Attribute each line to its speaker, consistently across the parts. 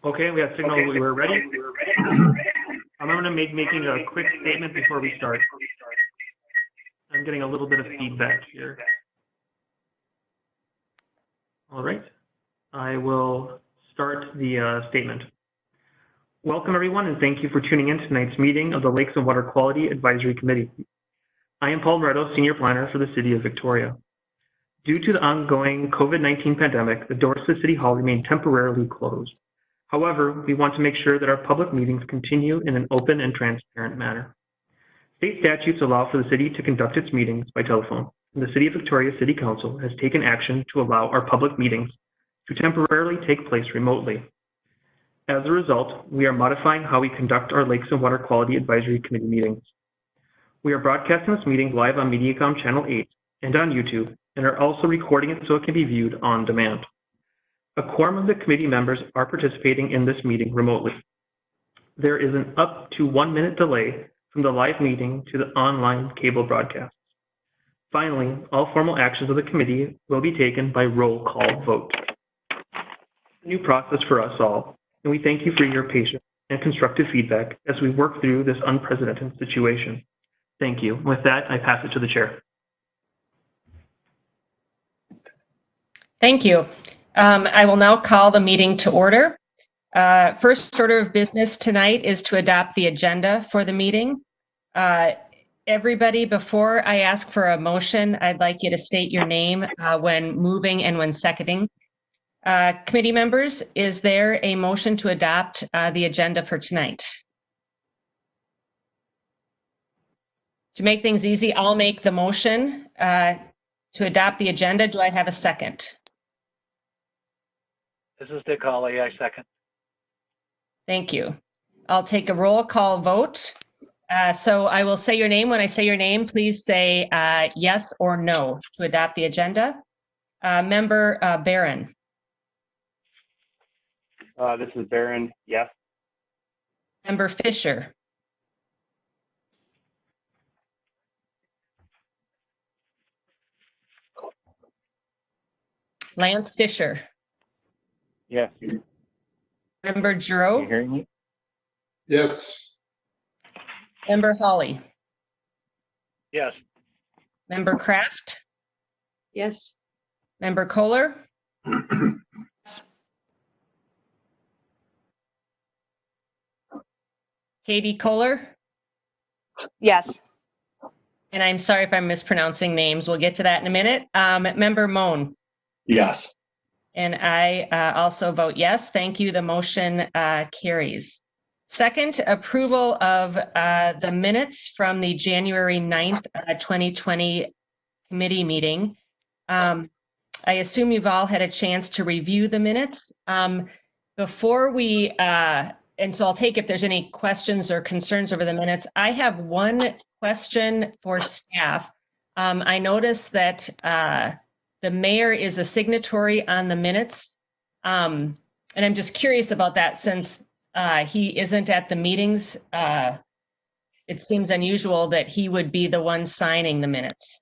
Speaker 1: Okay, we have signal we were ready. I'm going to making a quick statement before we start. I'm getting a little bit of feedback here. All right, I will start the statement. Welcome everyone, and thank you for tuning in to tonight's meeting of the Lakes and Water Quality Advisory Committee. I am Paul Moretto, Senior Planner for the City of Victoria. Due to the ongoing COVID-19 pandemic, the doors to City Hall remain temporarily closed. However, we want to make sure that our public meetings continue in an open and transparent manner. State statutes allow for the city to conduct its meetings by telephone, and the City of Victoria City Council has taken action to allow our public meetings to temporarily take place remotely. As a result, we are modifying how we conduct our Lakes and Water Quality Advisory Committee meetings. We are broadcasting this meeting live on Mediacom Channel 8 and on YouTube, and are also recording it so it can be viewed on demand. A quorum of the committee members are participating in this meeting remotely. There is an up to 1 minute delay from the live meeting to the online cable broadcast. Finally, all formal actions of the committee will be taken by roll call vote. A new process for us all, and we thank you for your patience and constructive feedback as we work through this unprecedented situation. Thank you. With that, I pass it to the chair.
Speaker 2: Thank you. I will now call the meeting to order. First order of business tonight is to adopt the agenda for the meeting. Everybody, before I ask for a motion, I'd like you to state your name when moving and when seconding. Committee members, is there a motion to adopt the agenda for tonight? To make things easy, I'll make the motion to adopt the agenda. Do I have a second?
Speaker 3: This is Dick Hawley. I second.
Speaker 2: Thank you. I'll take a roll call vote. So I will say your name. When I say your name, please say yes or no to adopt the agenda. Member Barron.
Speaker 4: This is Barron. Yes.
Speaker 2: Member Fisher. Lance Fisher.
Speaker 4: Yes.
Speaker 2: Member
Speaker 4: Can
Speaker 2: Giroux.
Speaker 4: you hear me?
Speaker 5: Yes.
Speaker 2: Member Hawley.
Speaker 3: Yes.
Speaker 2: Member Kraft.
Speaker 6: Yes.
Speaker 2: Member Kohler. Katie Kohler.
Speaker 6: Yes.
Speaker 2: And I'm sorry if I'm mispronouncing names. We'll get to that in a minute. Member Moan.
Speaker 5: Yes.
Speaker 2: And I also vote yes. Thank you. The motion carries. Second, approval of the minutes from the January 9th, 2020 committee meeting. I assume you've all had a chance to review the minutes. Before we, and so I'll take if there's any questions or concerns over the minutes. I have one question for staff. I noticed that the mayor is a signatory on the minutes. And I'm just curious about that since he isn't at the meetings. It seems unusual that he would be the one signing the minutes.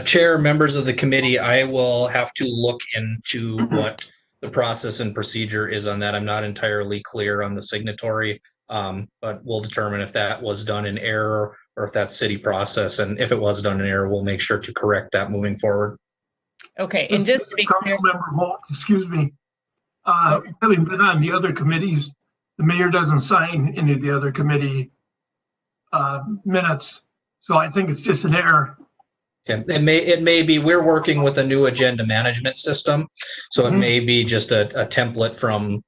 Speaker 7: Chair, members of the committee, I will have to look into what the process and procedure is on that. I'm not entirely clear on the signatory, but we'll determine if that was done in error or if that's city process. And if it was done in error, we'll make sure to correct that moving forward.
Speaker 2: Okay, and just to be clear,
Speaker 5: Excuse me, having been on the other committees, the mayor doesn't sign any of the other committee minutes. So I think it's just an error.
Speaker 7: Okay. It may be, we're working with a new agenda management system. So it may be just a template from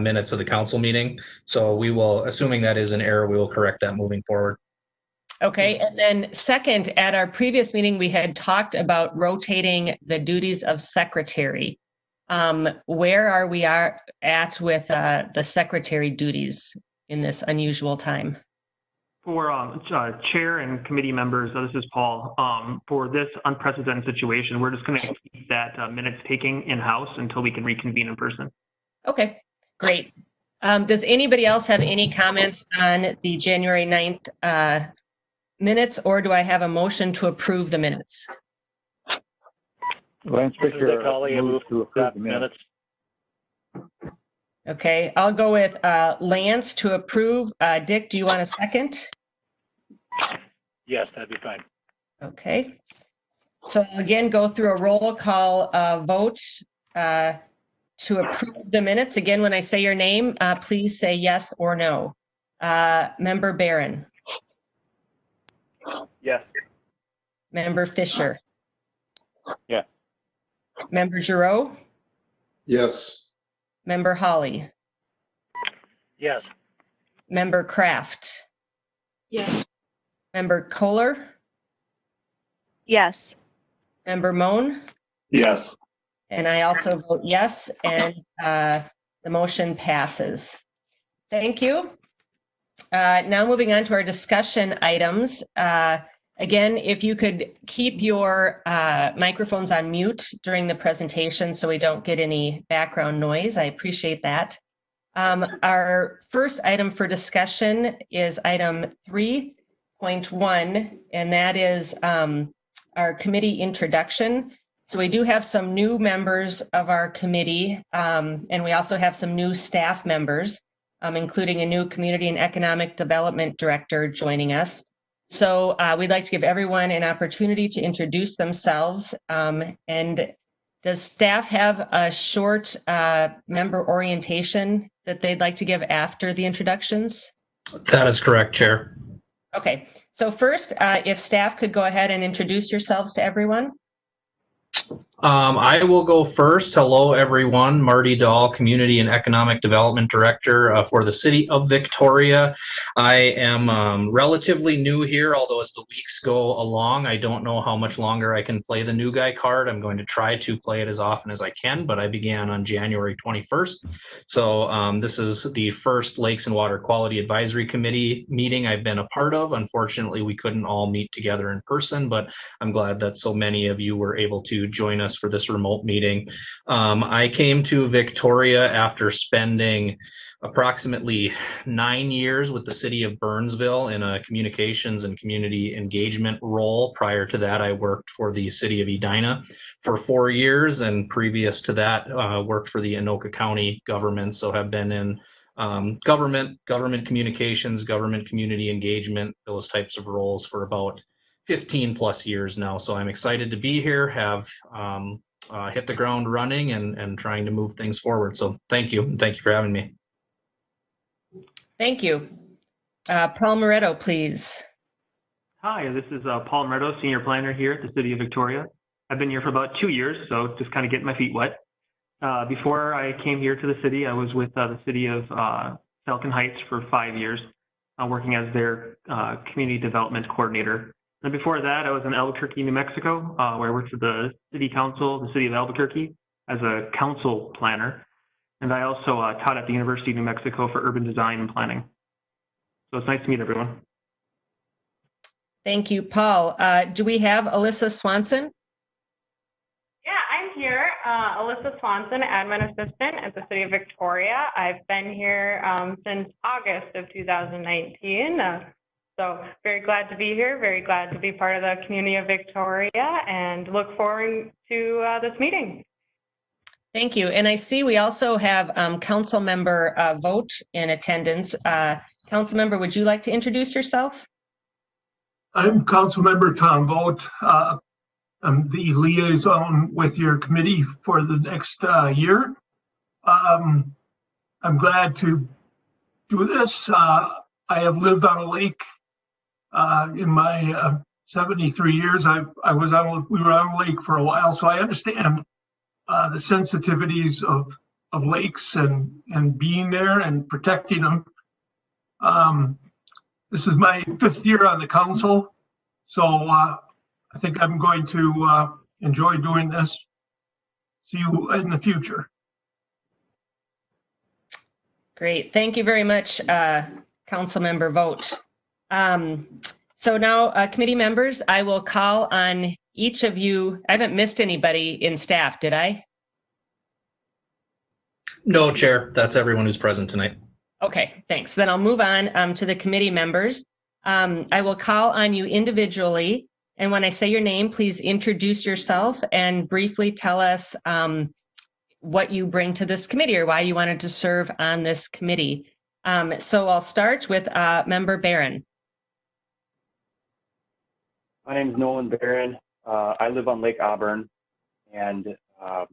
Speaker 7: minutes of the council meeting. So we will, assuming that is an error, we will correct that moving forward.
Speaker 2: okay, and then second, at our previous meeting, we had talked about rotating the duties of secretary. Where are we at with the secretary duties in this unusual time?
Speaker 1: For chair and committee members, this is Paul. For this unprecedented situation, we're just going to keep that minutes taking in-house until we can reconvene in person.
Speaker 2: Okay, great. Does anybody else have any comments on the January 9th minutes, or do I have a motion to approve the minutes?
Speaker 4: Lance Fisher
Speaker 3: Colley, I move
Speaker 4: moves to approve the minutes.
Speaker 2: Okay, I'll go with Lance to approve. Dick, do you want a second?
Speaker 3: Yes, that'd be fine.
Speaker 2: Okay. So again, go through a roll call vote to approve the minutes. Again, when I say your name, please say yes or no. Member Barron.
Speaker 4: Yes.
Speaker 2: Member Fisher.
Speaker 4: Yeah.
Speaker 2: Member Giroux.
Speaker 8: Yes.
Speaker 2: Member Holly.
Speaker 3: Yes.
Speaker 2: Member Kraft.
Speaker 6: Yes.
Speaker 2: Member Kohler.
Speaker 6: Yes.
Speaker 2: Member Moan.
Speaker 8: Yes.
Speaker 2: And I also vote yes, and the motion passes. Thank you. Now moving on to our discussion items. Again, if you could keep your microphones on mute during the presentation so we don't get any background noise, I appreciate that. Our first item for discussion is item 3.1, and that is our committee introduction. So we do have some new members of our committee, and we also have some new staff members, including a new community and economic development director joining us. So we'd like to give everyone an opportunity to introduce themselves. And does staff have a short member orientation that they'd like to give after the introductions?
Speaker 7: That is correct, Chair.
Speaker 2: Okay, so first, if staff could go ahead and introduce yourselves to everyone.
Speaker 7: I will go first. Hello, everyone. Marty Dahl, Community and Economic Development Director for the City of Victoria. I am relatively new here, although as the weeks go along, I don't know how much longer I can play the new guy card. I'm going to try to play it as often as I can, but I began on January 21st. So this is the first Lakes and Water Quality Advisory Committee meeting I've been a part of. Unfortunately, we couldn't all meet together in person, but I'm glad that so many of you were able to join us for this remote meeting. I came to Victoria after spending approximately 9 years with the city of Burnsville in a communications and community engagement role. Prior to that, I worked for the city of Edina for 4 years, and previous to that, worked for the Anoka County government. So have been in government communications, government community engagement, those types of roles for about 15 plus years now. So I'm excited to be here, have hit the ground running and trying to move things forward. So thank you. And thank you for having me.
Speaker 2: Thank you. Paul Moretto, please.
Speaker 1: Hi, this is Paul Moretto, Senior Planner here at the City of Victoria. I've been here for about 2 years, so just kind of getting my feet wet. Before I came here to the city, I was with the city of Falcon Heights for 5 years, working as their community development coordinator. And before that, I was in Albuquerque, New Mexico, where I worked for the city council, the city of Albuquerque, as a council planner. And I also taught at the University of New Mexico for urban design and planning. So it's nice to meet everyone.
Speaker 2: Thank you, Paul. Do we have Alyssa Swanson?
Speaker 9: Yeah, I'm here. Alyssa Swanson, admin assistant at the City of Victoria. I've been here since August of 2019. So very glad to be here, very glad to be part of the community of Victoria, and look forward to this meeting.
Speaker 2: Thank you. And I see we also have Council Member Vogt in attendance. Council Member, would you like to introduce yourself?
Speaker 5: I'm Councilmember Tom Vogt. I'm the liaison with your committee for the next year. I'm glad to do this. I have lived on a lake in my 73 years. we were on a lake for a while, so I understand the sensitivities of lakes and being there and protecting them. This is my 5th year on the council, so I think I'm going to enjoy doing this. See you in the future.
Speaker 2: Great. Thank you very much, Council Member Vogt. So now, committee members, I will call on each of you. I haven't missed anybody in staff, did I?
Speaker 7: No, Chair. That's everyone who's present tonight.
Speaker 2: Okay, thanks. Then I'll move on to the committee members. I will call on you individually And when I say your name, please introduce yourself and briefly tell us what you bring to this committee or why you wanted to serve on this committee. So I'll start with Member Barron.
Speaker 4: My name is Nolan Barron. I live on Lake Auburn, and I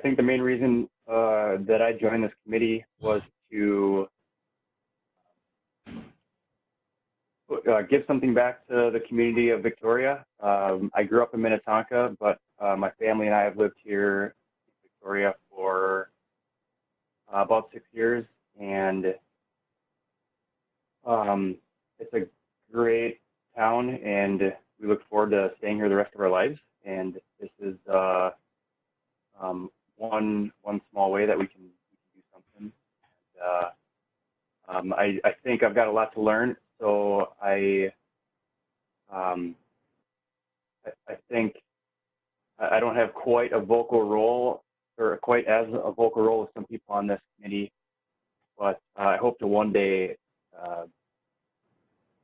Speaker 4: think the main reason that I joined this committee was to give something back to the community of Victoria. I grew up in Minnetonka, but my family and I have lived here in Victoria for about 6 years, and it's a great town, and we look forward to staying here the rest of our lives. And this is one small way that we can do something. And, I think I've got a lot to learn, so I think I don't have quite a vocal role, or quite as a vocal role as some people on this committee, but I hope to one day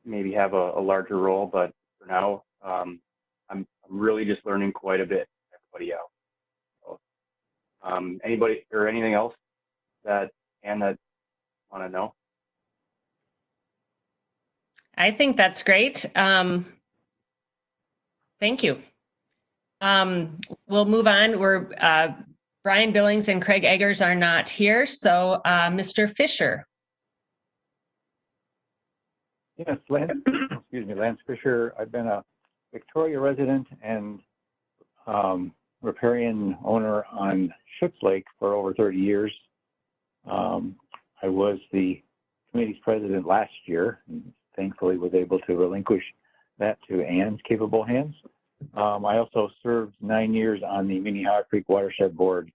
Speaker 4: maybe have a larger role. But for now, I'm really just learning quite a bit from everybody else. So, anybody or anything else that want to know?
Speaker 2: I think that's great. Thank you. We'll move on. Brian Billings and Craig Eggers are not here, so Mr. Fisher.
Speaker 10: Yes, Lance Fisher. I've been a Victoria resident and riparian owner on Schutz Lake for over 30 years. I was the committee's president last year, and thankfully was able to relinquish that to Ann's capable hands. I also served 9 years on the Minnehaha Creek Watershed Board,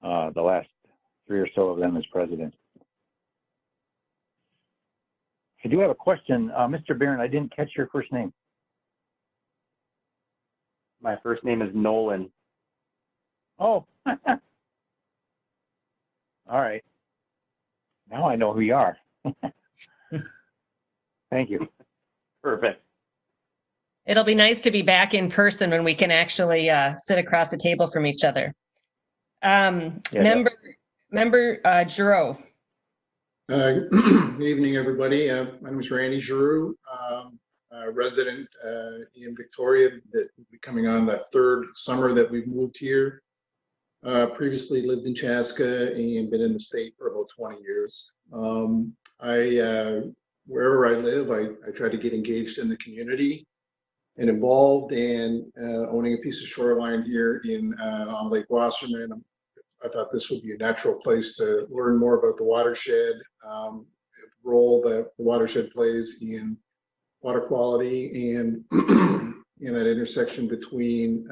Speaker 10: the last 3 or so of them as president. I do have a question. Mr. Barron, I didn't catch your first name.
Speaker 4: My first name is Nolan.
Speaker 10: Oh, all right. Now I know who you are. Thank you.
Speaker 4: Perfect.
Speaker 2: It'll be nice to be back in person when we can actually sit across the table from each other. Member Giroux.
Speaker 8: Good evening, everybody. My name is Randy Giroux, resident in Victoria, that will be coming on the third summer that we've moved here. Previously lived in Chaska and been in the state for about 20 years. Wherever I live, I try to get engaged in the community and involved, and owning a piece of shoreline here on Lake Wasserman. I thought this would be a natural place to learn more about the watershed, the role that the watershed plays in water quality, and in that intersection between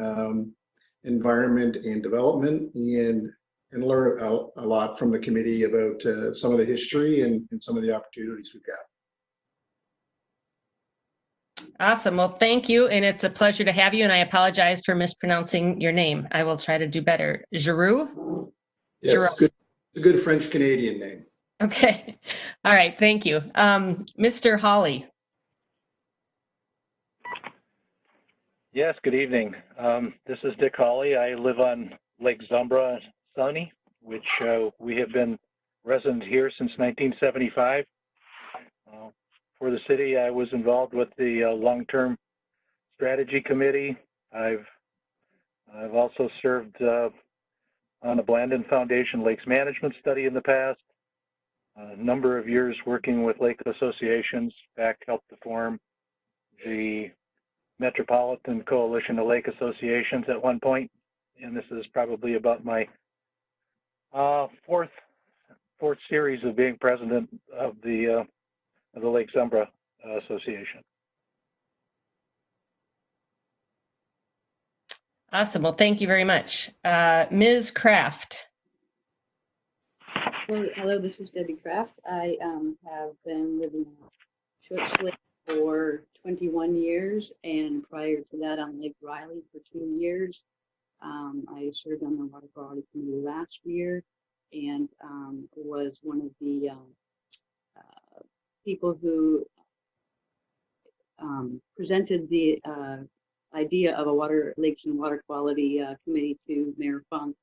Speaker 8: environment and development, and learn a lot from the committee about some of the history and some of the opportunities we've got.
Speaker 2: Awesome. Well, thank you. And it's a pleasure to have you. And I apologize for mispronouncing your name. I will try to do better. Giroux?
Speaker 8: Yes, good, a good French Canadian name.
Speaker 2: Okay. All right. Thank you. Mr. Hawley.
Speaker 3: Yes, good evening. This is Dick Hawley. I live on Lake Zumbra, Sunny, which we have been resident here since 1975. For the city, I was involved with the long-term strategy committee. I've also served on the Blandon Foundation Lakes Management Study in the past. A number of years working with lake associations. Back helped to form the Metropolitan Coalition of Lake Associations at one point, and this is probably about my fourth series of being president of the Lake Zumbra Association.
Speaker 2: Awesome. Well, thank you very much. Ms. Kraft.
Speaker 6: Hello, this is Debbie Kraft. I have been living on Schutz Lake for 21 years, and prior to that on Lake Riley for 2 years. I served on the Water Quality Committee last year, and was one of the people who presented the idea of a lakes and water quality committee to Mayor Funk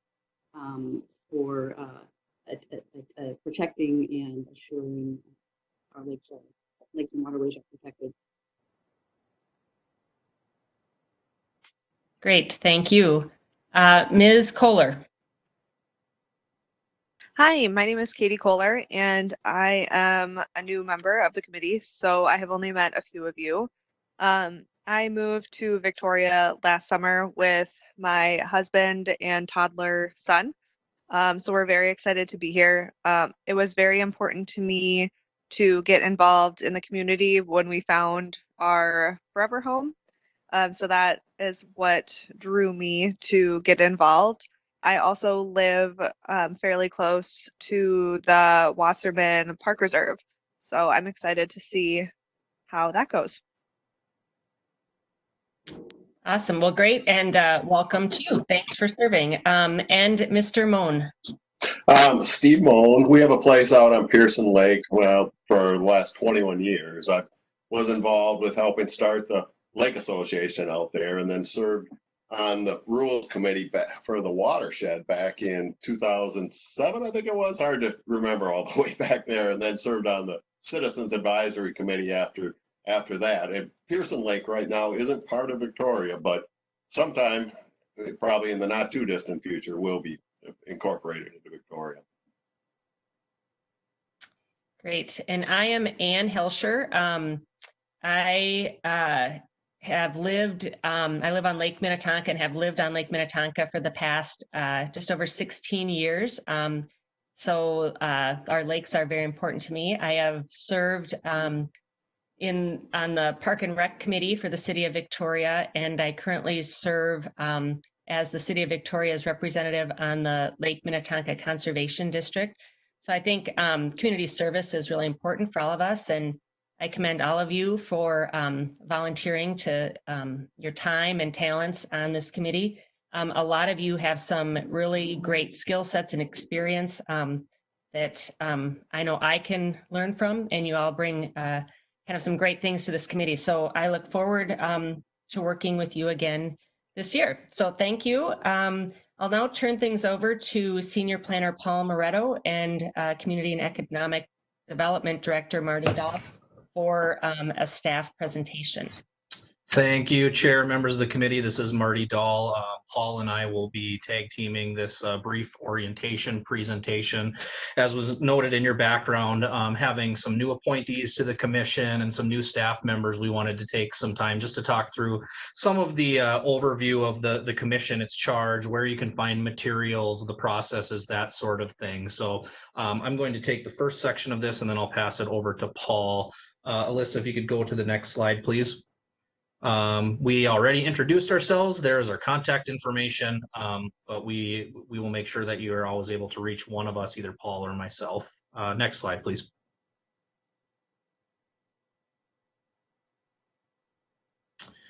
Speaker 6: for protecting and assuring our lakes and waterways are protected.
Speaker 2: Great, thank you. Ms. Kohler.
Speaker 11: Hi, my name is Katie Kohler, and I am a new member of the committee, so I have only met a few of you. I moved to Victoria last summer with my husband and toddler son, so we're very excited to be here. It was very important to me to get involved in the community when we found our forever home, so that is what drew me to get involved. I also live fairly close to the Wasserman Park Reserve, so I'm excited to see how that goes.
Speaker 2: Awesome. Well, great. And welcome to you. Thanks for serving. And Mr. Moan.
Speaker 12: Steve Moan. We have a place out on Pearson Lake. Well, for the last 21 years, I was involved with helping start the Lake Association out there, and then served on the rules committee for the watershed back in 2007, I think it was. Hard to remember all the way back there. And then served on the Citizens Advisory Committee after that. And Pearson Lake right now isn't part of Victoria, but sometime, probably in the not too distant future, will be incorporated into Victoria.
Speaker 2: Great. And I am Ann Helscher. I live on Lake Minnetonka and have lived on Lake Minnetonka for the past just over 16 years. So our lakes are very important to me. I have served on the Park and Rec Committee for the City of Victoria, and I currently serve as the City of Victoria's representative on the Lake Minnetonka Conservation District. So I think community service is really important for all of us, and I commend all of you for volunteering to your time and talents on this committee. A lot of you have some really great skill sets and experience that I know I can learn from, and you all bring kind of some great things to this committee. So I look forward to working with you again this year. So thank you. I'll now turn things over to Senior Planner Paul Moretto and Community and Economic Development Director Marty Dahl for a staff presentation.
Speaker 7: Thank you, Chair, members of the committee. This is Marty Dahl. Paul and I will be tag teaming this brief orientation presentation. As was noted in your background, having some new appointees to the commission and some new staff members, we wanted to take some time just to talk through some of the overview of the commission, its charge, where you can find materials, the processes, that sort of thing. So I'm going to take the first section of this and then I'll pass it over to Paul. Alyssa, if you could go to the next slide, please. We already introduced ourselves. There's our contact information, but we will make sure that you are always able to reach one of us, either Paul or myself. Next slide, please.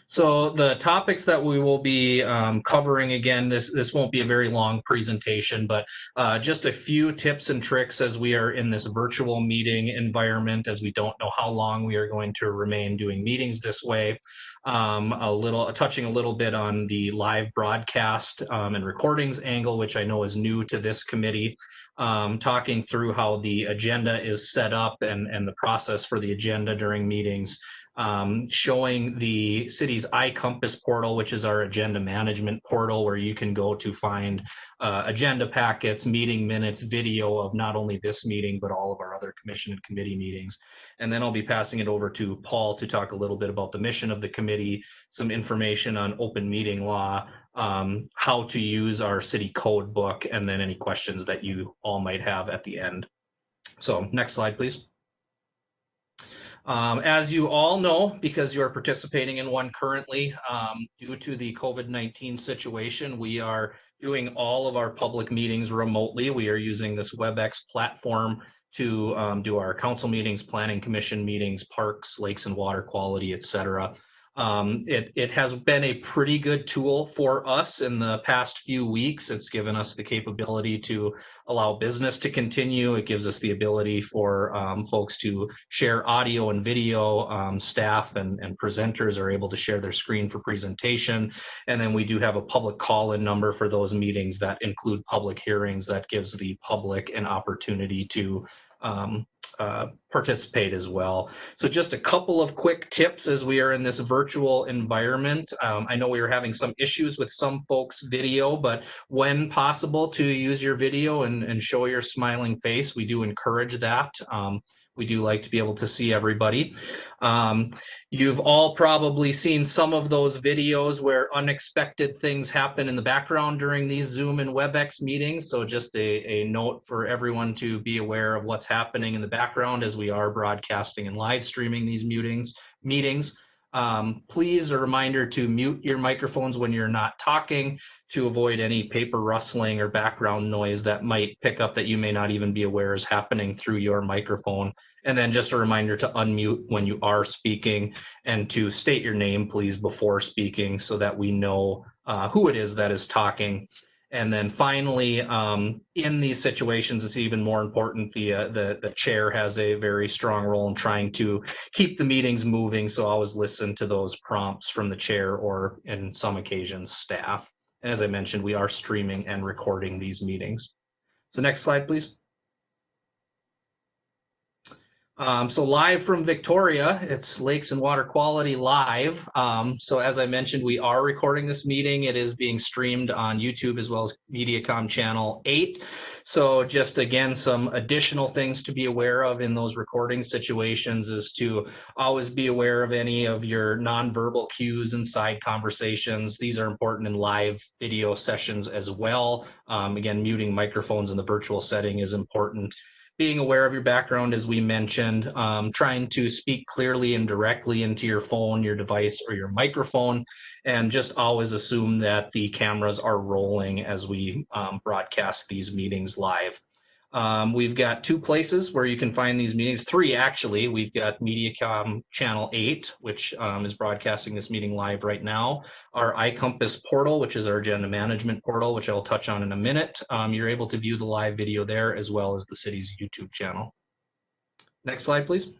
Speaker 7: So the topics that we will be covering, again, this won't be a very long presentation, but just a few tips and tricks as we are in this virtual meeting environment, as we don't know how long we are going to remain doing meetings this way. Touching a little bit on the live broadcast and recordings angle, which I know is new to this committee. Talking through how the agenda is set up and the process for the agenda during meetings. Showing the city's iCompass portal, which is our agenda management portal, where you can go to find agenda packets, meeting minutes, video of not only this meeting, but all of our other commission and committee meetings. And then I'll be passing it over to Paul to talk a little bit about the mission of the committee, some information on open meeting law, how to use our city code book, and then any questions that you all might have at the end. So next slide, please. As you all know, because you are participating in one currently, due to the COVID-19 situation, we are doing all of our public meetings remotely. We are using this WebEx platform to do our council meetings, planning commission meetings, parks, lakes and water quality, etc. It has been a pretty good tool for us in the past few weeks. It's given us the capability to allow business to continue. It gives us the ability for folks to share audio and video. Staff and presenters are able to share their screen for presentation. And then we do have a public call-in number for those meetings that include public hearings that gives the public an opportunity to participate as well. So just a couple of quick tips as we are in this virtual environment. I know we were having some issues with some folks' video, but when possible to use your video and show your smiling face, we do encourage that. We do like to be able to see everybody. You've all probably seen some of those videos where unexpected things happen in the background during these Zoom and WebEx meetings. So just a note for everyone to be aware of what's happening in the background as we are broadcasting and live streaming these meetings. Please, a reminder to mute your microphones when you're not talking to avoid any paper rustling or background noise that might pick up that you may not even be aware is happening through your microphone. And then just a reminder to unmute when you are speaking and to state your name, please, before speaking so that we know who it is that is talking. And then finally, in these situations, it's even more important. The chair has a very strong role in trying to keep the meetings moving. So always listen to those prompts from the chair or, in some occasions, staff. And as I mentioned, we are streaming and recording these meetings. So next slide, please. So live from Victoria, it's Lakes and Water Quality Live. So as I mentioned, we are recording this meeting. It is being streamed on YouTube as well as Mediacom Channel 8. So just again, some additional things to be aware of in those recording situations is to always be aware of any of your nonverbal cues and side conversations. These are important in live video sessions as well. Again, muting microphones in the virtual setting is important. Being aware of your background, as we mentioned, trying to speak clearly and directly into your phone, your device, or your microphone, and just always assume that the cameras are rolling as we broadcast these meetings live. We've got 2 places where you can find these meetings, 3 actually. We've got Mediacom Channel 8, which is broadcasting this meeting live right now. Our iCompass portal, which is our agenda management portal, which I'll touch on in a minute. You're able to view the live video there as well as the city's YouTube channel. Next slide, please.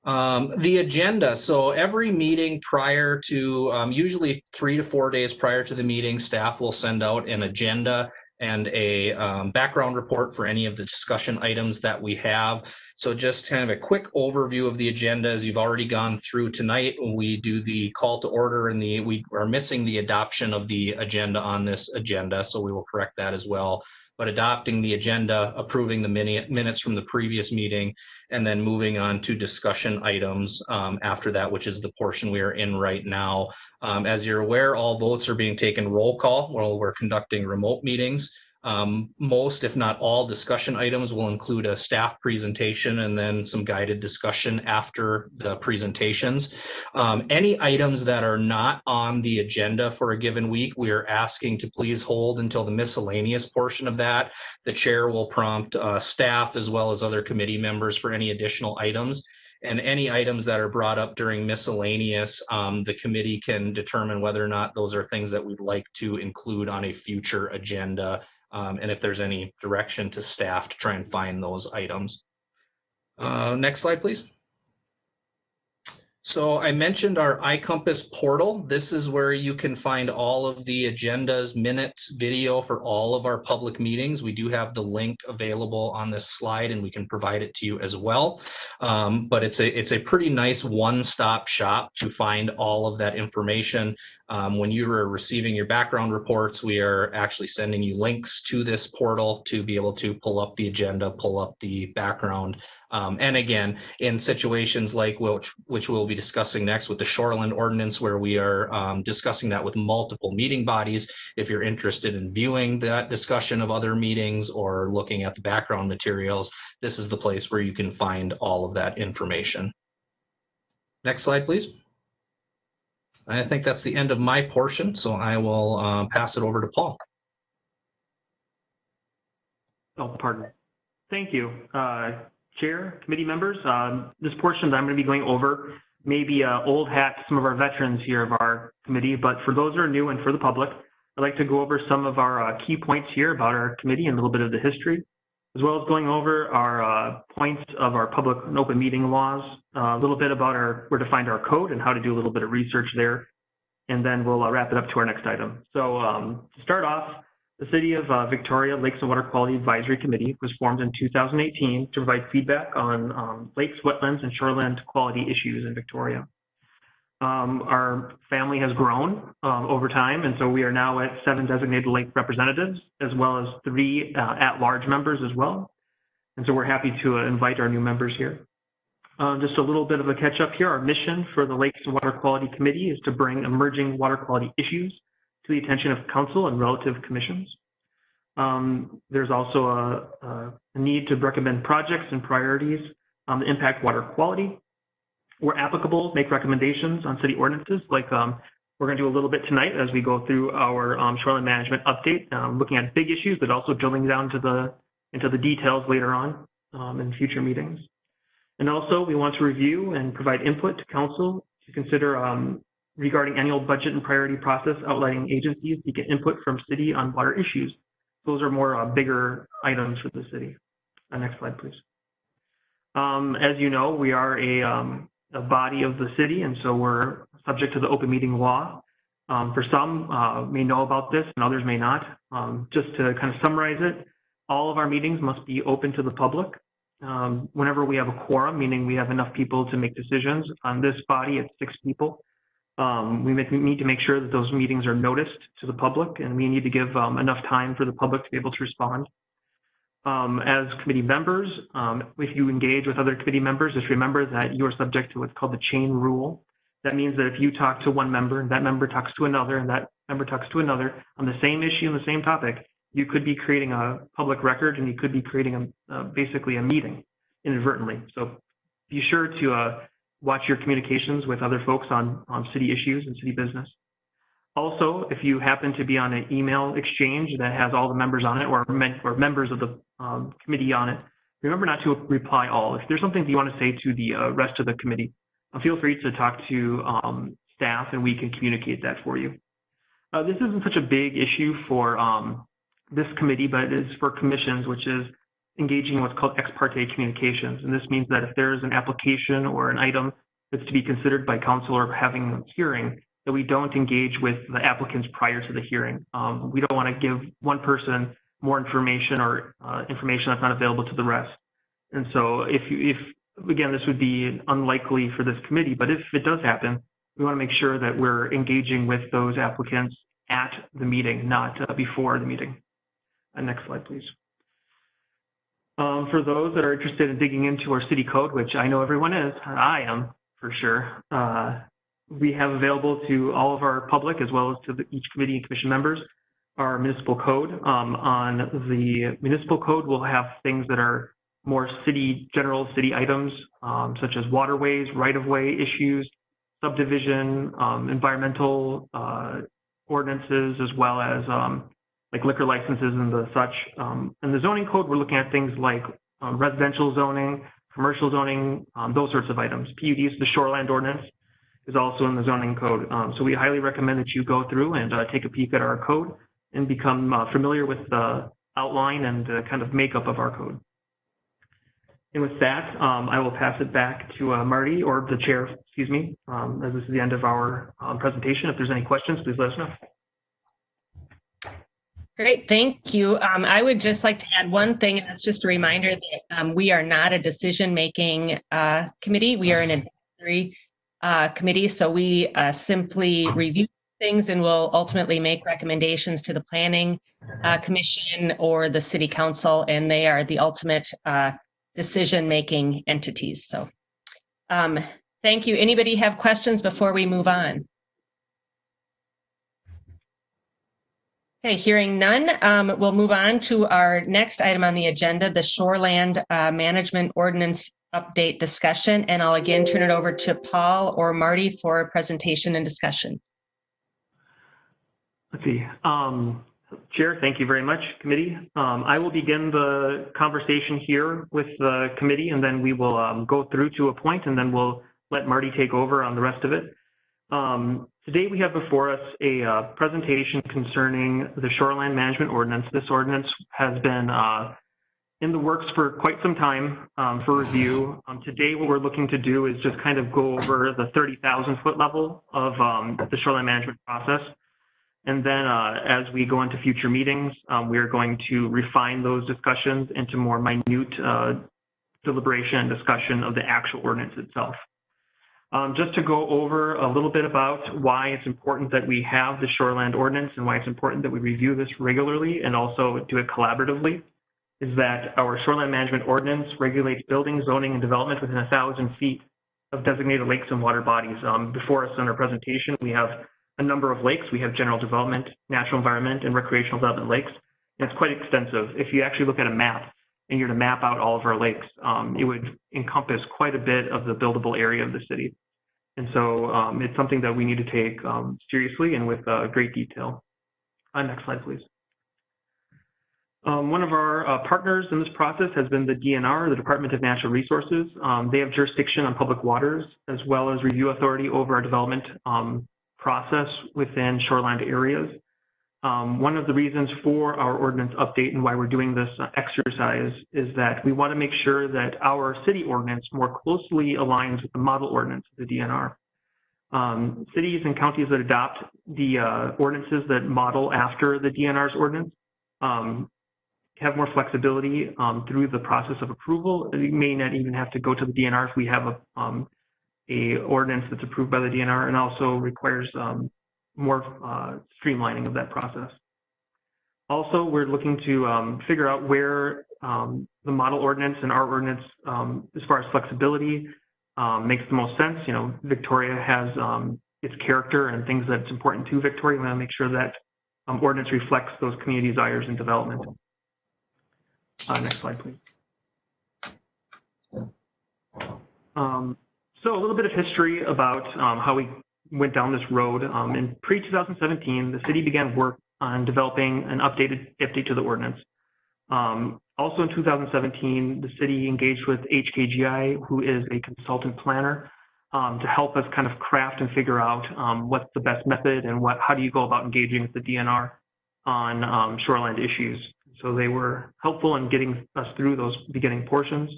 Speaker 7: The agenda. So every meeting prior to, usually 3 to 4 days prior to the meeting, staff will send out an agenda and a background report for any of the discussion items that we have. So just kind of a quick overview of the agenda as you've already gone through tonight. We do the call to order and we are missing the adoption of the agenda on this agenda. So we will correct that as well. But adopting the agenda, approving the minutes from the previous meeting, and then moving on to discussion items after that, which is the portion we are in right now. As you're aware, all votes are being taken roll call while we're conducting remote meetings. Most, if not all, discussion items will include a staff presentation and then some guided discussion after the presentations. Any items that are not on the agenda for a given week, we are asking to please hold until the miscellaneous portion of that. The chair will prompt staff as well as other committee members for any additional items. And any items that are brought up during miscellaneous, the committee can determine whether or not those are things that we'd like to include on a future agenda. And if there's any direction to staff to try and find those items. Next slide, please. So I mentioned our iCompass portal. This is where you can find all of the agendas, minutes, video for all of our public meetings. We do have the link available on this slide and we can provide it to you as well. But it's a pretty nice one-stop shop to find all of that information. When you are receiving your background reports, we are actually sending you links to this portal to be able to pull up the agenda, pull up the background. And again, in situations like which we'll be discussing next with the Shoreland Ordinance, where we are discussing that with multiple meeting bodies. If you're interested in viewing that discussion of other meetings or looking at the background materials, this is the place where you can find all of that information. Next slide, please. I think that's the end of my portion, so I will pass it over to Paul.
Speaker 1: Oh, pardon. Thank you. Chair, committee members, this portion that I'm going to be going over maybe old hat to some of our veterans here of our committee, but for those who are new and for the public, I'd like to go over some of our key points here about our committee and a little bit of the history, as well as going over our points of our public and open meeting laws, a little bit about where to find our code and how to do a little bit of research there, and then we'll wrap it up to our next item. So to start off, the City of Victoria Lakes and Water Quality Advisory Committee was formed in 2018 to provide feedback on lakes, wetlands, and shoreland quality issues in Victoria. Our family has grown over time, and so we are now at 7 designated lake representatives, as well as 3 at-large members as well. And so we're happy to invite our new members here. Just a little bit of a catch-up here. Our mission for the Lakes and Water Quality Committee is to bring emerging water quality issues to the attention of council and relative commissions. There's also a need to recommend projects and priorities that impact water quality. Where applicable, make recommendations on city ordinances, like we're going to do a little bit tonight as we go through our shoreline management update, looking at big issues, but also drilling down into the details later on in future meetings. And also, we want to review and provide input to council to consider regarding annual budget and priority process, outlining agencies to get input from city on water issues. Those are more bigger items for the city. Next slide, please. As you know, we are a body of the city, and so we're subject to the open meeting law. For some may know about this and others may not. Just to kind of summarize it, all of our meetings must be open to the public. Whenever we have a quorum, meaning we have enough people to make decisions, on this body it's 6 people. We need to make sure that those meetings are noticed to the public, and we need to give enough time for the public to be able to respond. As committee members, if you engage with other committee members, just remember that you are subject to what's called the chain rule. That means that if you talk to one member, and that member talks to another, and that member talks to another on the same issue and the same topic, you could be creating a public record, and you could be creating basically a meeting inadvertently. So be sure to watch your communications with other folks on city issues and city business. Also, if you happen to be on an email exchange that has all the members on it, or members of the committee on it, remember not to reply all. If there's something that you want to say to the rest of the committee, feel free to talk to staff and we can communicate that for you. This isn't such a big issue for this committee, but it is for commissions, which is engaging in what's called ex parte communications. And this means that if there's an application or an item that's to be considered by council or having a hearing, that we don't engage with the applicants prior to the hearing. We don't want to give one person more information or information that's not available to the rest. And so if again, this would be unlikely for this committee, but if it does happen, we want to make sure that we're engaging with those applicants at the meeting, not before the meeting. Next slide, please. For those that are interested in digging into our city code, which I know everyone is, I am for sure, we have available to all of our public as well as to each committee and commission members our municipal code. On the municipal code, we'll have things that are more general city items, such as waterways, right-of-way issues, subdivision, environmental ordinances, as well as like liquor licenses and the such. In the zoning code, we're looking at things like residential zoning, commercial zoning, those sorts of items. PUDs, the Shoreland Ordinance, is also in the zoning code. So we highly recommend that you go through and take a peek at our code and become familiar with the outline and the kind of makeup of our code. And with that, I will pass it back to Marty, or the chair, excuse me, as this is the end of our presentation. If there's any questions, please let us know.
Speaker 2: Great, thank you. I would just like to add one thing, and that's just a reminder that we are not a decision-making committee. We are an advisory committee, so we simply review things and will ultimately make recommendations to the planning commission or the city council, and they are the ultimate decision-making entities. So thank you. Anybody have questions before we move on? Okay, hearing none, we'll move on to our next item on the agenda, the Shoreland Management Ordinance Update discussion. And I'll again turn it over to Paul or Marty for a presentation and discussion.
Speaker 1: Let's see. Chair, thank you very much, committee. I will begin the conversation here with the committee, and then we will go through to a point, and then we'll let Marty take over on the rest of it. Today we have before us a presentation concerning the Shoreline Management Ordinance. This ordinance has been in the works for quite some time for review. Today what we're looking to do is just kind of go over the 30,000 foot level of the shoreline management process. And then as we go into future meetings, we are going to refine those discussions into more minute deliberation and discussion of the actual ordinance itself. Just to go over a little bit about why it's important that we have the Shoreland Ordinance and why it's important that we review this regularly and also do it collaboratively, is that our Shoreline Management Ordinance regulates building, zoning, and development within 1,000 feet of designated lakes and water bodies. Before us in our presentation, we have a number of lakes. We have general development, natural environment, and recreational development lakes. And it's quite extensive. If you actually look at a map and you're to map out all of our lakes, it would encompass quite a bit of the buildable area of the city. And so it's something that we need to take seriously and with great detail. Next slide, please. One of our partners in this process has been the DNR, the Department of Natural Resources. They have jurisdiction on public waters as well as review authority over our development process within shoreline areas. One of the reasons for our ordinance update and why we're doing this exercise is that we want to make sure that our city ordinance more closely aligns with the model ordinance of the DNR. Cities and counties that adopt the ordinances that model after the DNR's ordinance have more flexibility through the process of approval. We may not even have to go to the DNR if we have a ordinance that's approved by the DNR, and also requires more streamlining of that process. Also, we're looking to figure out where the model ordinance and our ordinance, as far as flexibility, makes the most sense. You know, Victoria has its character and things that's important to Victoria. We want to make sure that ordinance reflects those community desires and development. Next slide, please. So a little bit of history about how we went down this road. In pre-2017, the city began work on developing an update to the ordinance. Also in 2017, the city engaged with HKGI, who is a consultant planner, to help us kind of craft and figure out what's the best method and how do you go about engaging with the DNR on shoreline issues. So they were helpful in getting us through those beginning portions.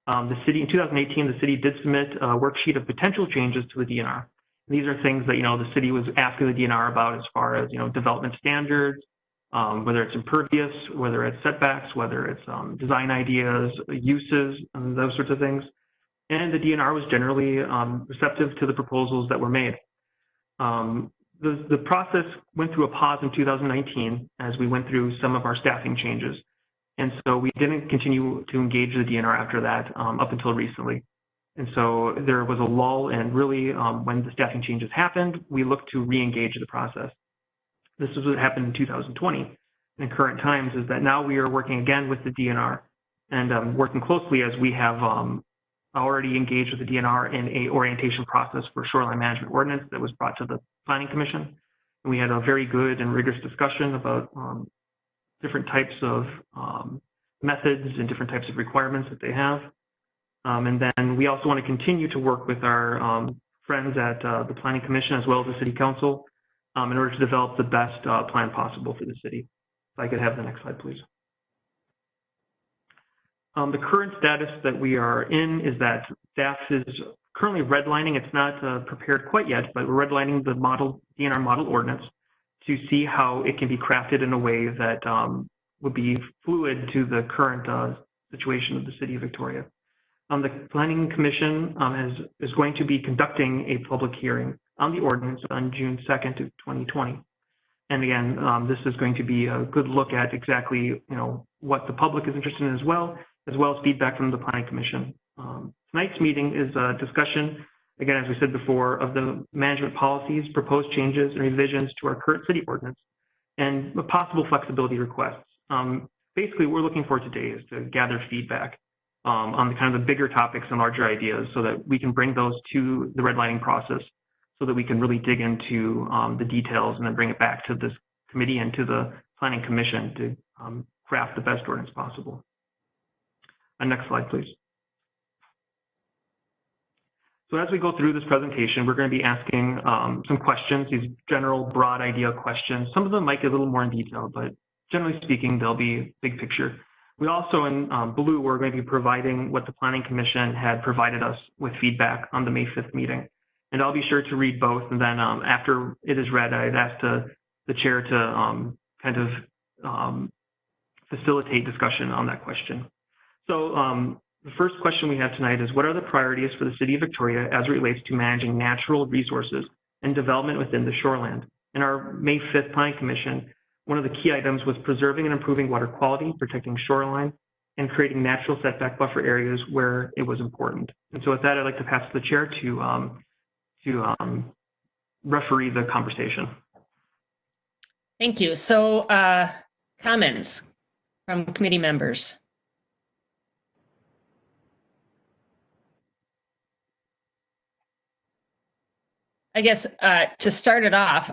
Speaker 1: The city, in 2018, the city did submit a worksheet of potential changes to the DNR. These are things that, the city was asking the DNR about as far as, development standards, whether it's impervious, whether it's setbacks, whether it's design ideas, uses, and those sorts of things. And the DNR was generally receptive to the proposals that were made. The process went through a pause in 2019 as we went through some of our staffing changes. And so we didn't continue to engage the DNR after that up until recently. And so there was a lull, and really when the staffing changes happened, we looked to re-engage the process. This is what happened in 2020. In current times is that now we are working again with the DNR and working closely as we have already engaged with the DNR in a orientation process for shoreline management ordinance that was brought to the Planning Commission. And we had a very good and rigorous discussion about different types of methods and different types of requirements that they have. And then we also want to continue to work with our friends at the Planning Commission as well as the City Council in order to develop the best plan possible for the city. If I could have the next slide, please. The current status that we are in is that staff is currently redlining. It's not prepared quite yet, but we're redlining the DNR model ordinance to see how it can be crafted in a way that would be fluid to the current situation of the city of Victoria. The Planning Commission is going to be conducting a public hearing on the ordinance on June 2nd of 2020. And again, this is going to be a good look at exactly what the public is interested in as well as feedback from the Planning Commission. Tonight's meeting is a discussion, again, as we said before, of the management policies, proposed changes and revisions to our current city ordinance, and possible flexibility requests. Basically, what we're looking for today is to gather feedback on the kind of the bigger topics and larger ideas so that we can bring those to the redlining process so that we can really dig into the details and then bring it back to this committee and to the Planning Commission to craft the best ordinance possible. Next slide, please. So as we go through this presentation, we're going to be asking some questions, these general broad idea questions. Some of them might get a little more in detail, but generally speaking, they'll be big picture. We also, in blue, we're going to be providing what the Planning Commission had provided us with feedback on the May 5th meeting. And I'll be sure to read both. And then after it is read, I'd ask the chair to kind of facilitate discussion on that question. So the first question we have tonight is, what are the priorities for the City of Victoria as it relates to managing natural resources and development within the shoreland? In our May 5th Planning Commission, one of the key items was preserving and improving water quality, protecting shoreline, and creating natural setback buffer areas where it was important. And so with that, I'd like to pass to the chair to referee the conversation.
Speaker 2: Thank you. So comments from committee members. I guess to start it off,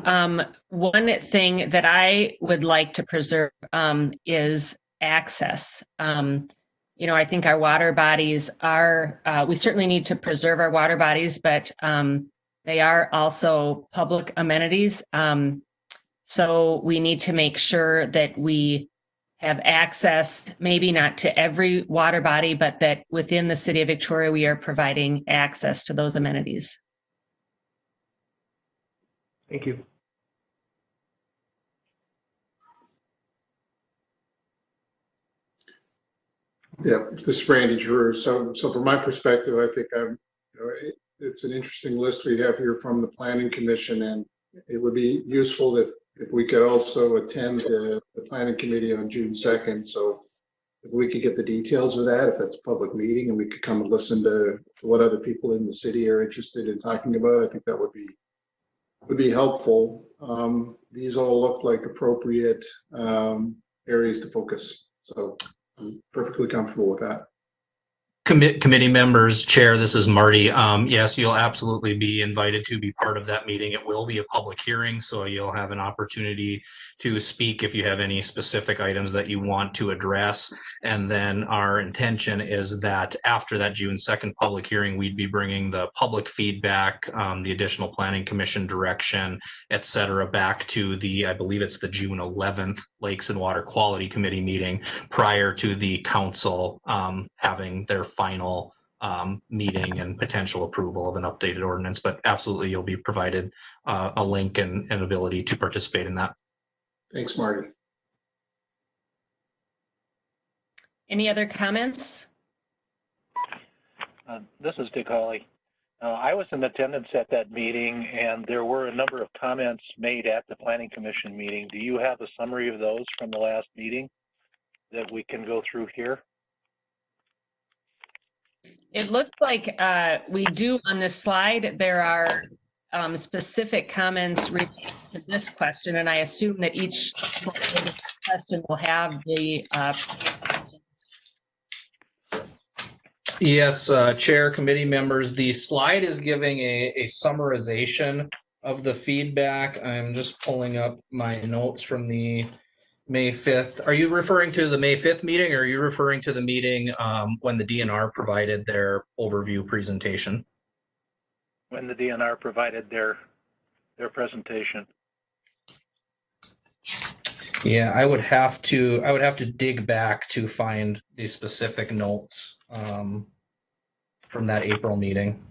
Speaker 2: one thing that I would like to preserve is access. You know, I think our water bodies are, we certainly need to preserve our water bodies, but they are also public amenities. So we need to make sure that we have access, maybe not to every water body, but that within the City of Victoria, we are providing access to those amenities.
Speaker 1: Thank you.
Speaker 8: Yeah, this is Randy Drew. So from my perspective, I think it's an interesting list we have here from the Planning Commission, and it would be useful if we could also attend the Planning Committee on June 2nd. So if we could get the details of that, if that's a public meeting, and we could come and listen to what other people in the city are interested in talking about, I think that would be helpful. These all look like appropriate areas to focus. So I'm perfectly comfortable with that.
Speaker 7: Committee members, Chair, this is Marty. Yes, you'll absolutely be invited to be part of that meeting. It will be a public hearing, so you'll have an opportunity to speak if you have any specific items that you want to address. And then our intention is that after that June 2nd public hearing, we'd be bringing the public feedback, the additional Planning Commission direction, et cetera, back to the, I believe it's the June 11th Lakes and Water Quality Committee meeting prior to the council having their final meeting and potential approval of an updated ordinance. But absolutely, you'll be provided a link and ability to participate in that.
Speaker 8: Thanks, Marty.
Speaker 2: Any other comments?
Speaker 3: This is Dick Hawley. I was in attendance at that meeting, and there were a number of comments made at the Planning Commission meeting. Do you have a summary of those from the last meeting that we can go through here?
Speaker 2: It looks like we do on this slide. There are specific comments related to this question, and I assume that each question will have the
Speaker 7: Yes, Chair, committee members, the slide is giving a summarization of the feedback. I'm just pulling up my notes from the May 5th. Are you referring to the May 5th meeting, or are you referring to the meeting when the DNR provided their overview presentation?
Speaker 3: When the DNR provided their presentation.
Speaker 7: Yeah, I would have to dig back to find the specific notes from that April meeting.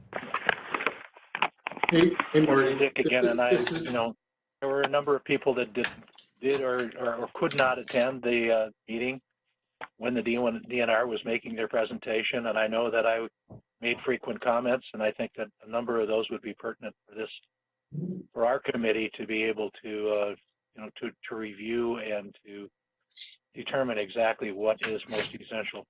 Speaker 8: Hey, Marty.
Speaker 3: Dick again, and there were a number of people that did or could not attend the meeting when the DNR was making their presentation, and I know that I made frequent comments, and I think that a number of those would be pertinent for our committee to be able to to review and to determine exactly what is most essential.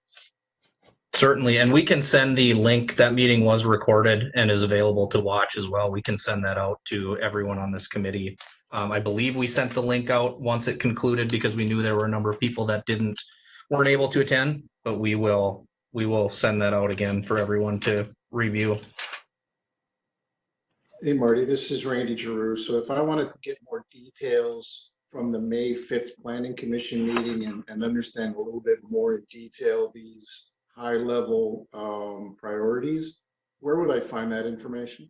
Speaker 7: Certainly, and we can send the link. That meeting was recorded and is available to watch as well. We can send that out to everyone on this committee. I believe we sent the link out once it concluded because we knew there were a number of people that weren't able to attend, but we will send that out again for everyone to review.
Speaker 8: Hey, Marty, this is Randy Giroux. So if I wanted to get more details from the May 5th Planning Commission meeting and understand a little bit more in detail these high-level priorities, Where would I find that information?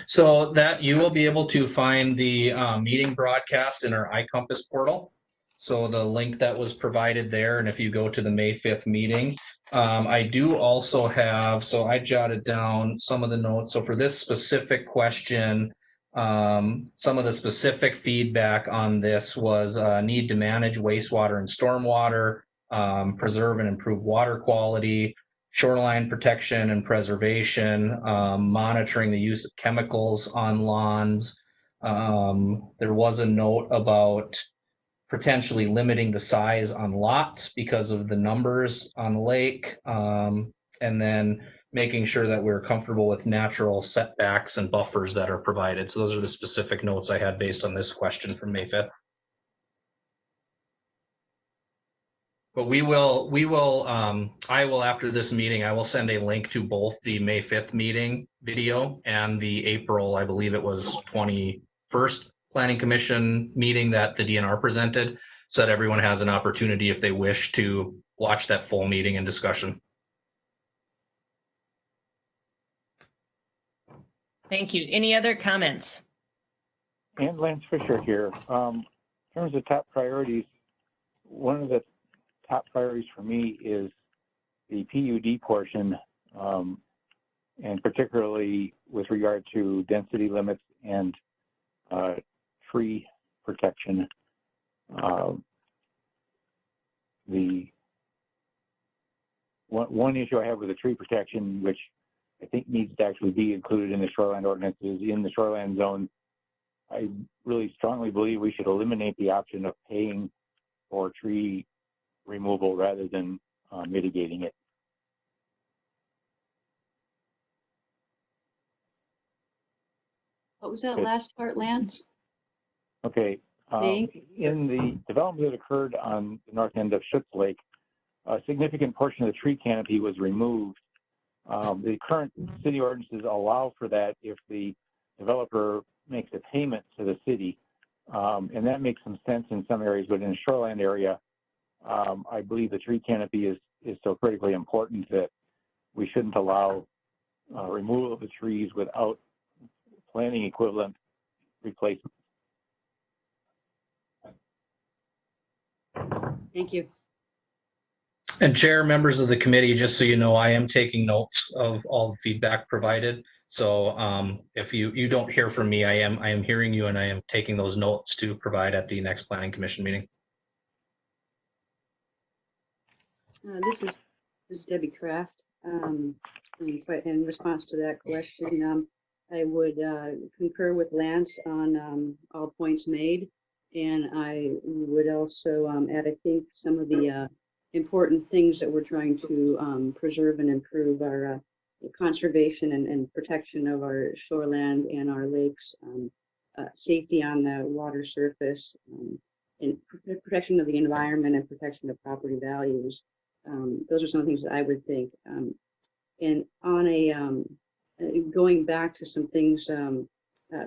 Speaker 7: So that you will be able to find the meeting broadcast in our iCompass portal. So the link that was provided there, and if you go to the May 5th meeting, I do also have, so I jotted down some of the notes. So for this specific question, some of the specific feedback on this was need to manage wastewater and stormwater, preserve and improve water quality, shoreline protection and preservation, monitoring the use of chemicals on lawns. There was a note about potentially limiting the size on lots because of the numbers on the lake, and then making sure that we're comfortable with natural setbacks and buffers that are provided. So those are the specific notes I had based on this question from May 5th. But I will, after this meeting, I will send a link to both the May 5th meeting video and the April, I believe it was 21st Planning Commission meeting that the DNR presented, so that everyone has an opportunity if they wish to watch that full meeting and discussion.
Speaker 2: Thank you. Any other comments?
Speaker 10: And Lance Fisher here. In terms of top priorities, one of the top priorities for me is the PUD portion, and particularly with regard to density limits and tree protection. The one issue I have with the tree protection, which I think needs to actually be included in the shoreline ordinance, is in the shoreline zone. I really strongly believe we should eliminate the option of paying for tree removal rather than mitigating it.
Speaker 6: What was that last part, Lance?
Speaker 10: Okay. In the development that occurred on the north end of Schutz Lake, a significant portion of the tree canopy was removed. The current city ordinances allow for that if the developer makes a payment to the city, and that makes some sense in some areas, but in the shoreline area, I believe the tree canopy is so critically important that we shouldn't allow removal of the trees without planning equivalent replacement.
Speaker 6: Thank you.
Speaker 7: And Chair, members of the committee, just so you know, I am taking notes of all the feedback provided. So if you don't hear from me, I am hearing you, and I am taking those notes to provide at the next Planning Commission meeting.
Speaker 6: This is Debbie Kraft. In response to that question, I would concur with Lance on all points made, and I would also add, I think, some of the important things that we're trying to preserve and improve our conservation and protection of our shoreland and our lakes, safety on the water surface, and protection of the environment and protection of property values. Those are some of the things that I would think. And on a going back to some things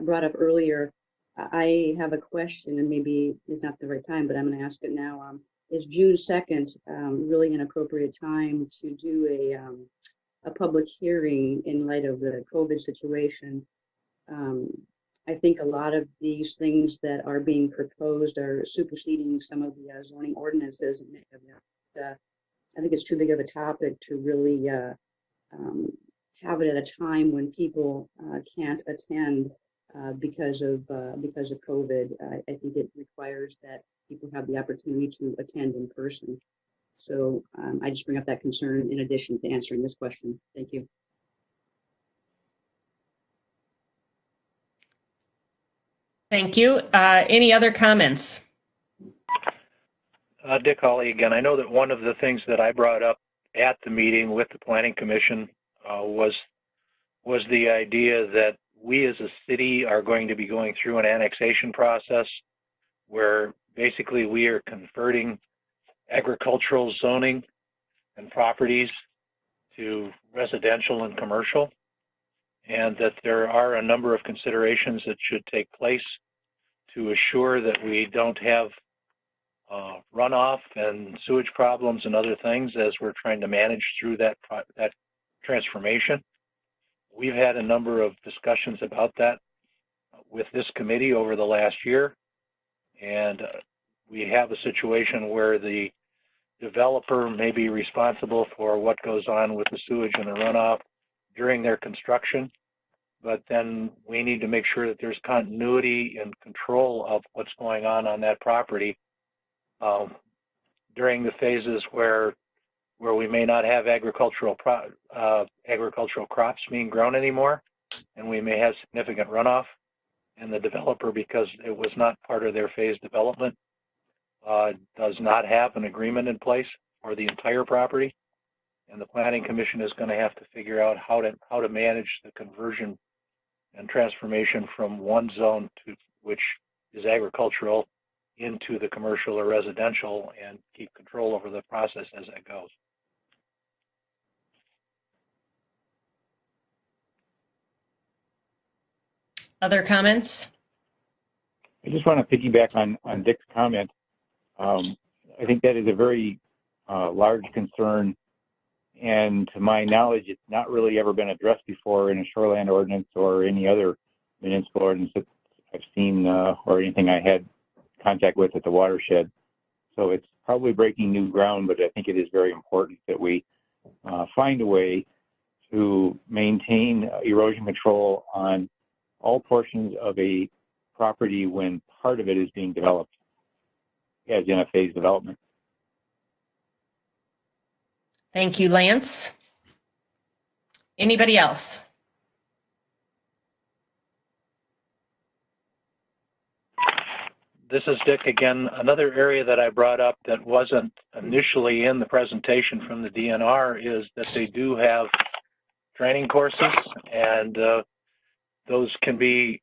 Speaker 6: brought up earlier, I have a question, and maybe it's not the right time, but I'm going to ask it now. Is June 2nd really an appropriate time to do a public hearing in light of the COVID situation? I think a lot of these things that are being proposed are superseding some of the zoning ordinances. I think it's too big of a topic to really have it at a time when people can't attend because of COVID. I think it requires that people have the opportunity to attend in person. So I just bring up that concern in addition to answering this question. Thank you.
Speaker 2: Thank you. Any other comments?
Speaker 3: Dick Hawley again. I know that one of the things that I brought up at the meeting with the Planning Commission was the idea that we as a city are going to be going through an annexation process where basically we are converting agricultural zoning and properties to residential and commercial, and that there are a number of considerations that should take place to assure that we don't have runoff and sewage problems and other things as we're trying to manage through that transformation. we've had a number of discussions about that with this committee over the last year. And we have a situation where the developer may be responsible for what goes on with the sewage and the runoff during their construction. But then we need to make sure that there's continuity and control of what's going on that property during the phases where we may not have agricultural crops being grown anymore, and we may have significant runoff. And the developer, because it was not part of their phase development, does not have an agreement in place for the entire property. And the Planning Commission is going to have to figure out how to manage the conversion and transformation from one zone to which is agricultural into the commercial or residential, and keep control over the process as it goes.
Speaker 2: Other comments?
Speaker 10: I just want to piggyback on Dick's comment. I think that is a very large concern, and to my knowledge, it's not really ever been addressed before in a shoreland ordinance or any other municipal ordinance that I've seen or anything I had contact with at the watershed. So it's probably breaking new ground, but I think it is very important that we find a way to maintain erosion control on all portions of a property when part of it is being developed, as in a phase development.
Speaker 2: Thank you, Lance. Anybody else?
Speaker 3: This is Dick again. Another area that I brought up that wasn't initially in the presentation from the DNR is that they do have training courses, and those could be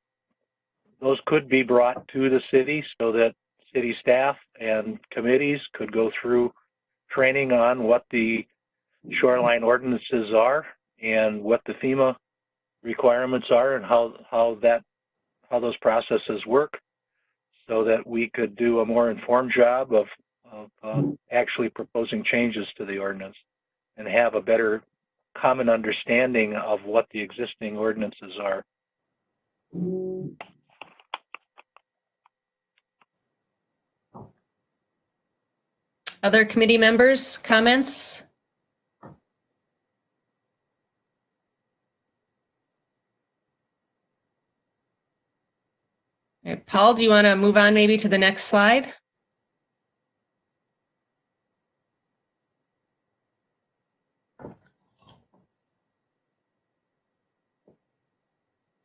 Speaker 3: brought to the city so that city staff and committees could go through training on what the shoreline ordinances are and what the FEMA requirements are and how those processes work, so that we could do a more informed job of actually proposing changes to the ordinance and have a better common understanding of what the existing ordinances are.
Speaker 2: Other committee members, comments? All right, Paul, do you want to move on maybe to the next slide?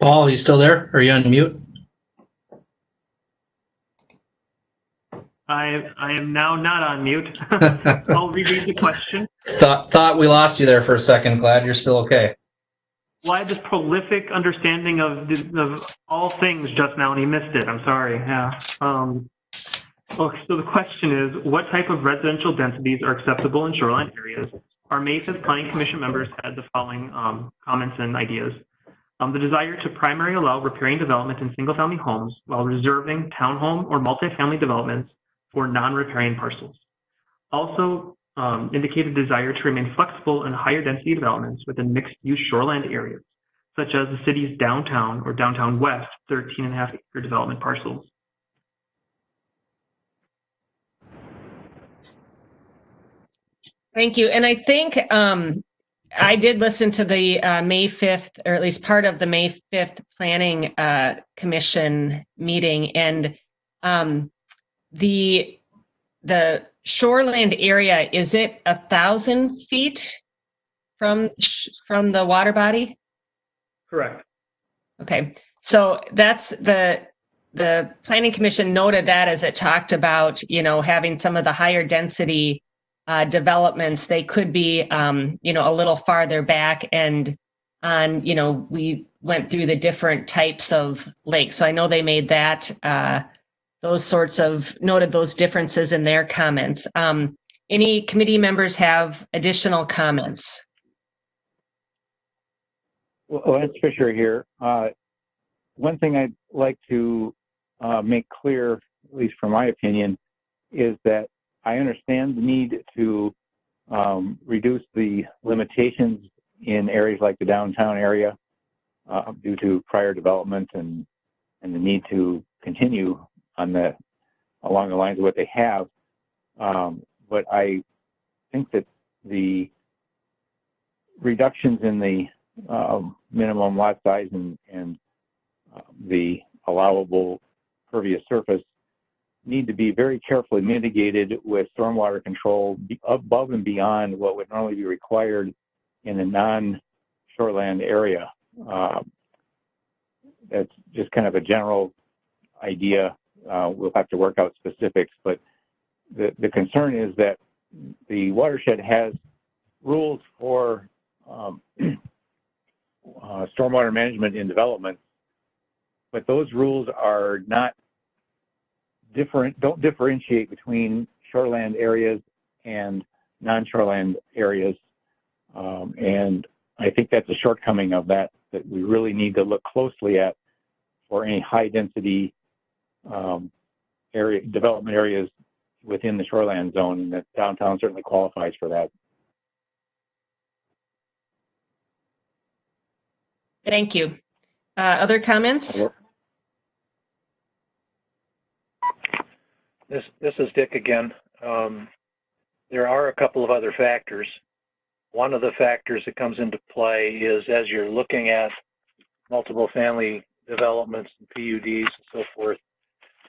Speaker 7: Paul, are you still there? Are you on mute?
Speaker 1: I am now not on mute. I'll reread the question.
Speaker 7: Thought we lost you there for a second. Glad you're still okay.
Speaker 1: Well, I had this prolific understanding of all things just now, and he missed it. I'm sorry. Yeah. Okay, so the question is, what type of residential densities are acceptable in shoreline areas? Our May 5th Planning Commission members had the following comments and ideas. The desire to primarily allow riparian development in single-family homes while reserving townhome or multifamily developments for non-riparian parcels. Also indicated desire to remain flexible in higher density developments within mixed-use shoreland areas, such as the city's downtown or downtown west 13.5-acre development parcels.
Speaker 2: Thank you. And I think I did listen to the May 5th, or at least part of the May 5th Planning Commission meeting, and the shoreland area, is it 1,000 feet from the water body?
Speaker 1: Correct.
Speaker 2: Okay, so that's the Planning Commission noted that as it talked about, having some of the higher density developments, they could be, a little farther back, and we went through the different types of lakes. So I know they made that, noted those differences in their comments. Any committee members have additional comments?
Speaker 10: Well, Lance Fisher here. One thing I'd like to make clear, at least from my opinion, is that I understand the need to reduce the limitations in areas like the downtown area due to prior development and the need to continue on along the lines of what they have. But I think that the reductions in the minimum lot size and the allowable pervious surface need to be very carefully mitigated with stormwater control above and beyond what would normally be required in a non-shoreland area. That's just kind of a general idea. We'll have to work out specifics, but the concern is that the watershed has rules for stormwater management in development, but those rules are not don't differentiate between shoreland areas and non-shoreland areas. And I think that's a shortcoming of that we really need to look closely at for any high density development areas within the shoreland zone, and that downtown certainly qualifies for that.
Speaker 2: Thank you. Other comments?
Speaker 3: This is Dick again. There are a couple of other factors. One of the factors that comes into play is as you're looking at multiple family developments and PUDs and so forth,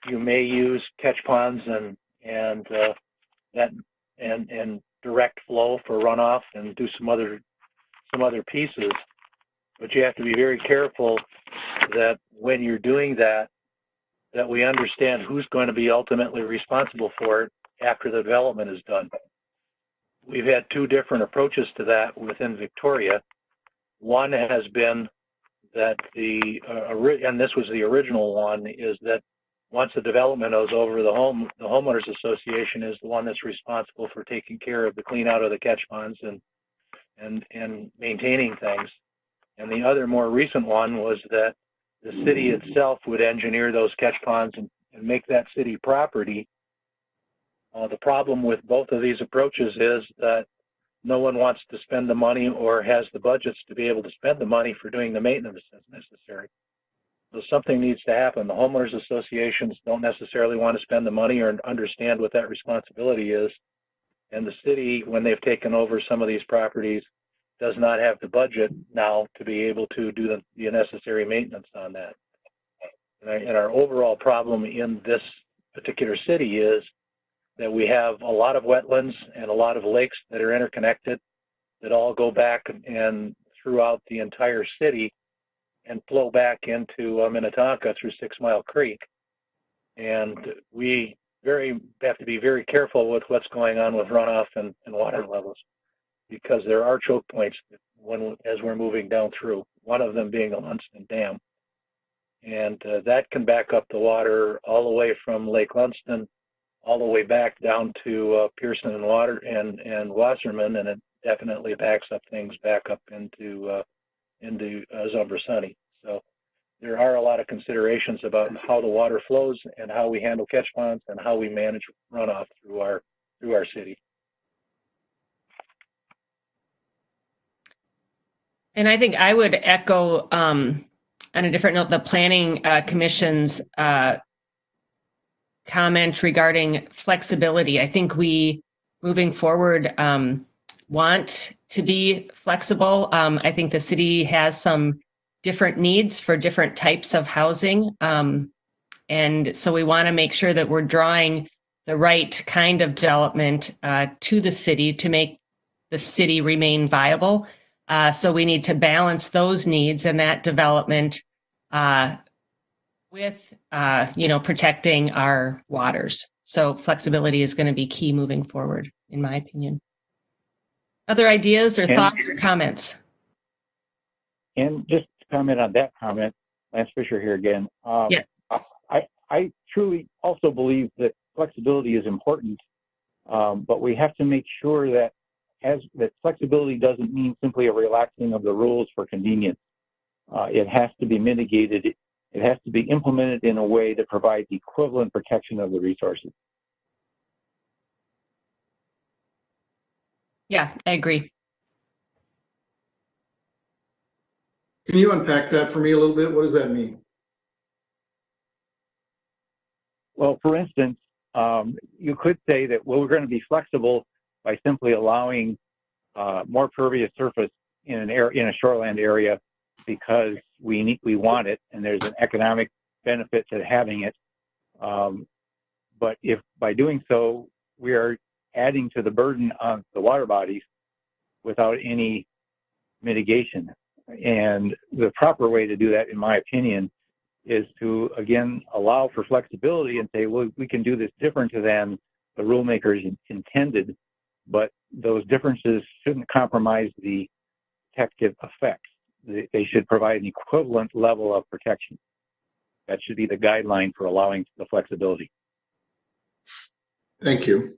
Speaker 3: you may use catch ponds and direct flow for runoff and do some other pieces. But you have to be very careful that when you're doing that we understand who's going to be ultimately responsible for it after the development is done. We've had two different approaches to that within Victoria. One has been that and this was the original one, is that once the development is over, the homeowners association is the one that's responsible for taking care of the clean out of the catch ponds and maintaining things. And the other more recent one was that the city itself would engineer those catch ponds and make that city property. The problem with both of these approaches is that no one wants to spend the money or has the budgets to be able to spend the money for doing the maintenance that's necessary. So something needs to happen. The homeowners associations don't necessarily want to spend the money or understand what that responsibility is. And the city, when they've taken over some of these properties, does not have the budget now to be able to do the necessary maintenance on that. And our overall problem in this particular city is that we have a lot of wetlands and a lot of lakes that are interconnected that all go back and throughout the entire city and flow back into Minnetonka through 6 Mile Creek. And we have to be very careful with what's going on with runoff and water levels, because there are choke points as we're moving down through, one of them being the Lunston Dam. And that can back up the water all the way from Lake Lunston all the way back down to Pearson and Wasserman, and it definitely backs up things back up into Zumbra Sunny. So there are a lot of considerations about how the water flows and how we handle catch ponds and how we manage runoff through our city.
Speaker 2: And I think I would echo on a different note the Planning Commission's comment regarding flexibility. I think we, moving forward, want to be flexible. I think the city has some different needs for different types of housing. And so we want to make sure that we're drawing the right kind of development to the city to make the city remain viable. So we need to balance those needs and that development with, protecting our waters. So flexibility is going to be key moving forward, in my opinion. Other ideas or thoughts or comments?
Speaker 10: And just to comment on that comment, Lance Fisher here again.
Speaker 2: Yes.
Speaker 10: I truly also believe that flexibility is important, but we have to make sure that that flexibility doesn't mean simply a relaxing of the rules for convenience. It has to be mitigated. It has to be implemented in a way that provides equivalent protection of the resources.
Speaker 2: Yeah, I agree.
Speaker 8: Can you unpack that for me a little bit? What does that mean?
Speaker 10: Well, for instance, you could say that, well, we're going to be flexible by simply allowing more pervious surface in a shoreland area because we want it, and there's an economic benefit to having it. But if by doing so, we are adding to the burden on the water bodies without any mitigation. And the proper way to do that, in my opinion, is to, again, allow for flexibility and say, well, we can do this different than the rulemakers intended, but those differences shouldn't compromise the protective effects. They should provide an equivalent level of protection. That should be the guideline for allowing the flexibility.
Speaker 8: Thank you.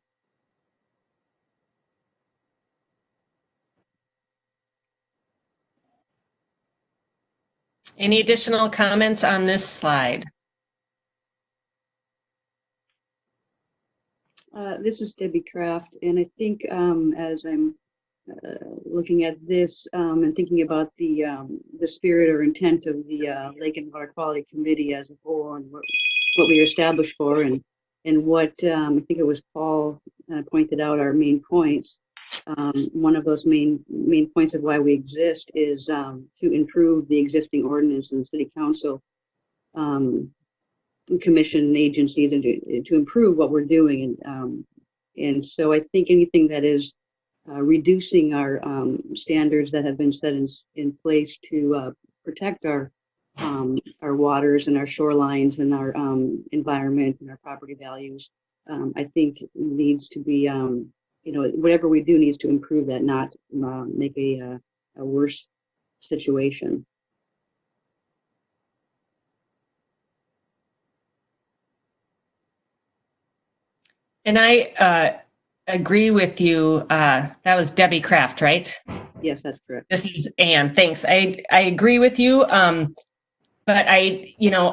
Speaker 2: Any additional comments on this slide?
Speaker 6: This is Debbie Kraft, and I think as I'm looking at this and thinking about the spirit or intent of the Lake and Water Quality Committee as a whole, and what we are established for, and what I think it was Paul pointed out our main points. One of those main points of why we exist is to improve the existing ordinance and city council commission and agencies, and to improve what we're doing. And so I think anything that is reducing our standards that have been set in place to protect our waters and our shorelines and our environment and our property values, I think needs to be, whatever we do needs to improve that, not make a worse situation.
Speaker 2: And I agree with you. That was Debbie Kraft, right?
Speaker 6: Yes, that's correct.
Speaker 2: This is Ann. Thanks. I agree with you. But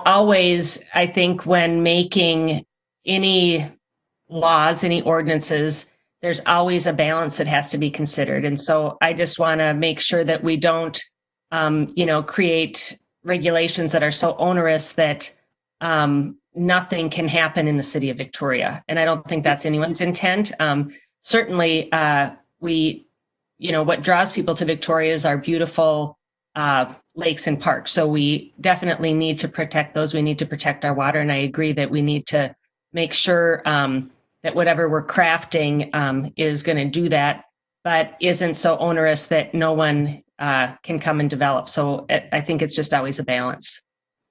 Speaker 2: always, I think when making any laws, any ordinances, there's always a balance that has to be considered. And so I just want to make sure that we don't, create regulations that are so onerous that nothing can happen in the city of Victoria. And I don't think that's anyone's intent. Certainly, what draws people to Victoria is our beautiful lakes and parks. So we definitely need to protect those. We need to protect our water. And I agree that we need to make sure that whatever we're crafting is going to do that, but isn't so onerous that no one can come and develop. So I think it's just always a balance.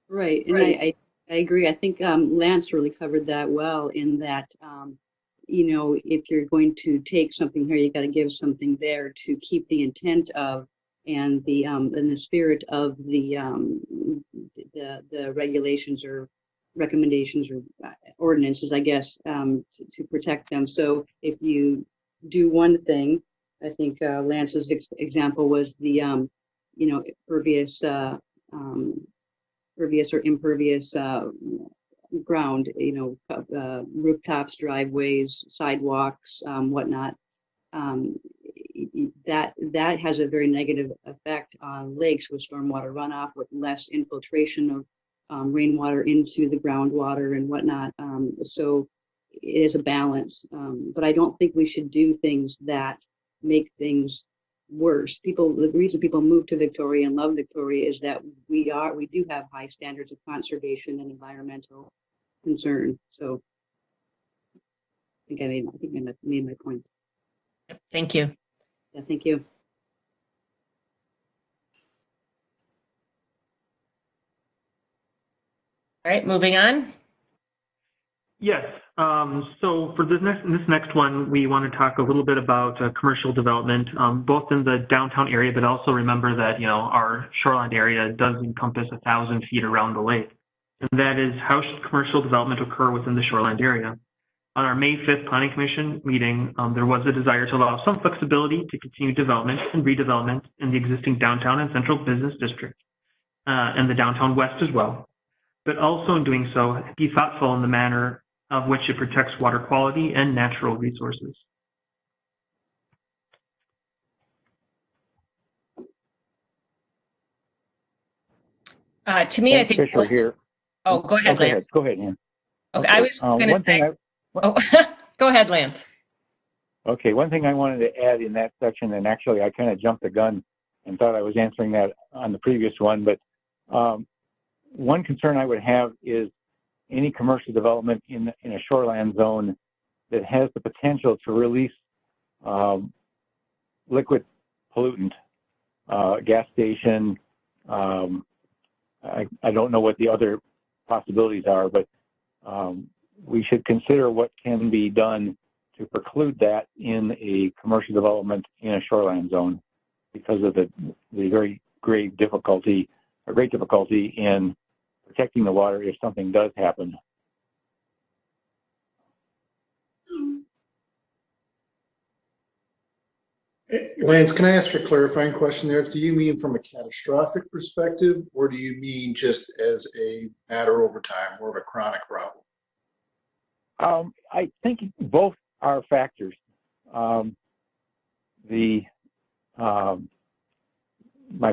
Speaker 6: Right. And I agree. I think Lance really covered that well in that, if you're going to take something here, you got to give something there to keep the intent of and the spirit of the regulations or recommendations or ordinances, I guess, to protect them. So if you do one thing, I think Lance's example was the pervious or impervious ground, rooftops, driveways, sidewalks, whatnot. That has a very negative effect on lakes with stormwater runoff, with less infiltration of rainwater into the groundwater and whatnot. So it is a balance, but I don't think we should do things that make things worse. The reason people move to Victoria and love Victoria is that we do have high standards of conservation and environmental concern. So I think I made my point.
Speaker 2: Thank you.
Speaker 6: Yeah, thank you.
Speaker 2: All right, moving on.
Speaker 1: Yes. So for this next one, we want to talk a little bit about commercial development, both in the downtown area, but also remember that our shoreline area does encompass 1,000 feet around the lake, and that is how should commercial development occur within the shoreline area. On our May 5th Planning Commission meeting, there was a desire to allow some flexibility to continue development and redevelopment in the existing downtown and central business district, and the downtown west as well, but also in doing so, be thoughtful in the manner of which it protects water quality and natural resources.
Speaker 2: To me, I think.
Speaker 10: Fisher here.
Speaker 2: Oh, go ahead, Lance.
Speaker 10: Go ahead, Ann.
Speaker 2: Okay, I was just going to say. Go ahead, Lance.
Speaker 10: Okay, one thing I wanted to add in that section, and actually I kind of jumped the gun and thought I was answering that on the previous one, but one concern I would have is any commercial development in a shoreland zone that has the potential to release liquid pollutant, gas station. I don't know what the other possibilities are, but we should consider what can be done to preclude that in a commercial development in a shoreland zone because of the very great difficulty in protecting the water if something does happen.
Speaker 8: Lance, can I ask a clarifying question there? Do you mean from a catastrophic perspective, or do you mean just as a matter over time, more of a chronic problem?
Speaker 10: I think both are factors. My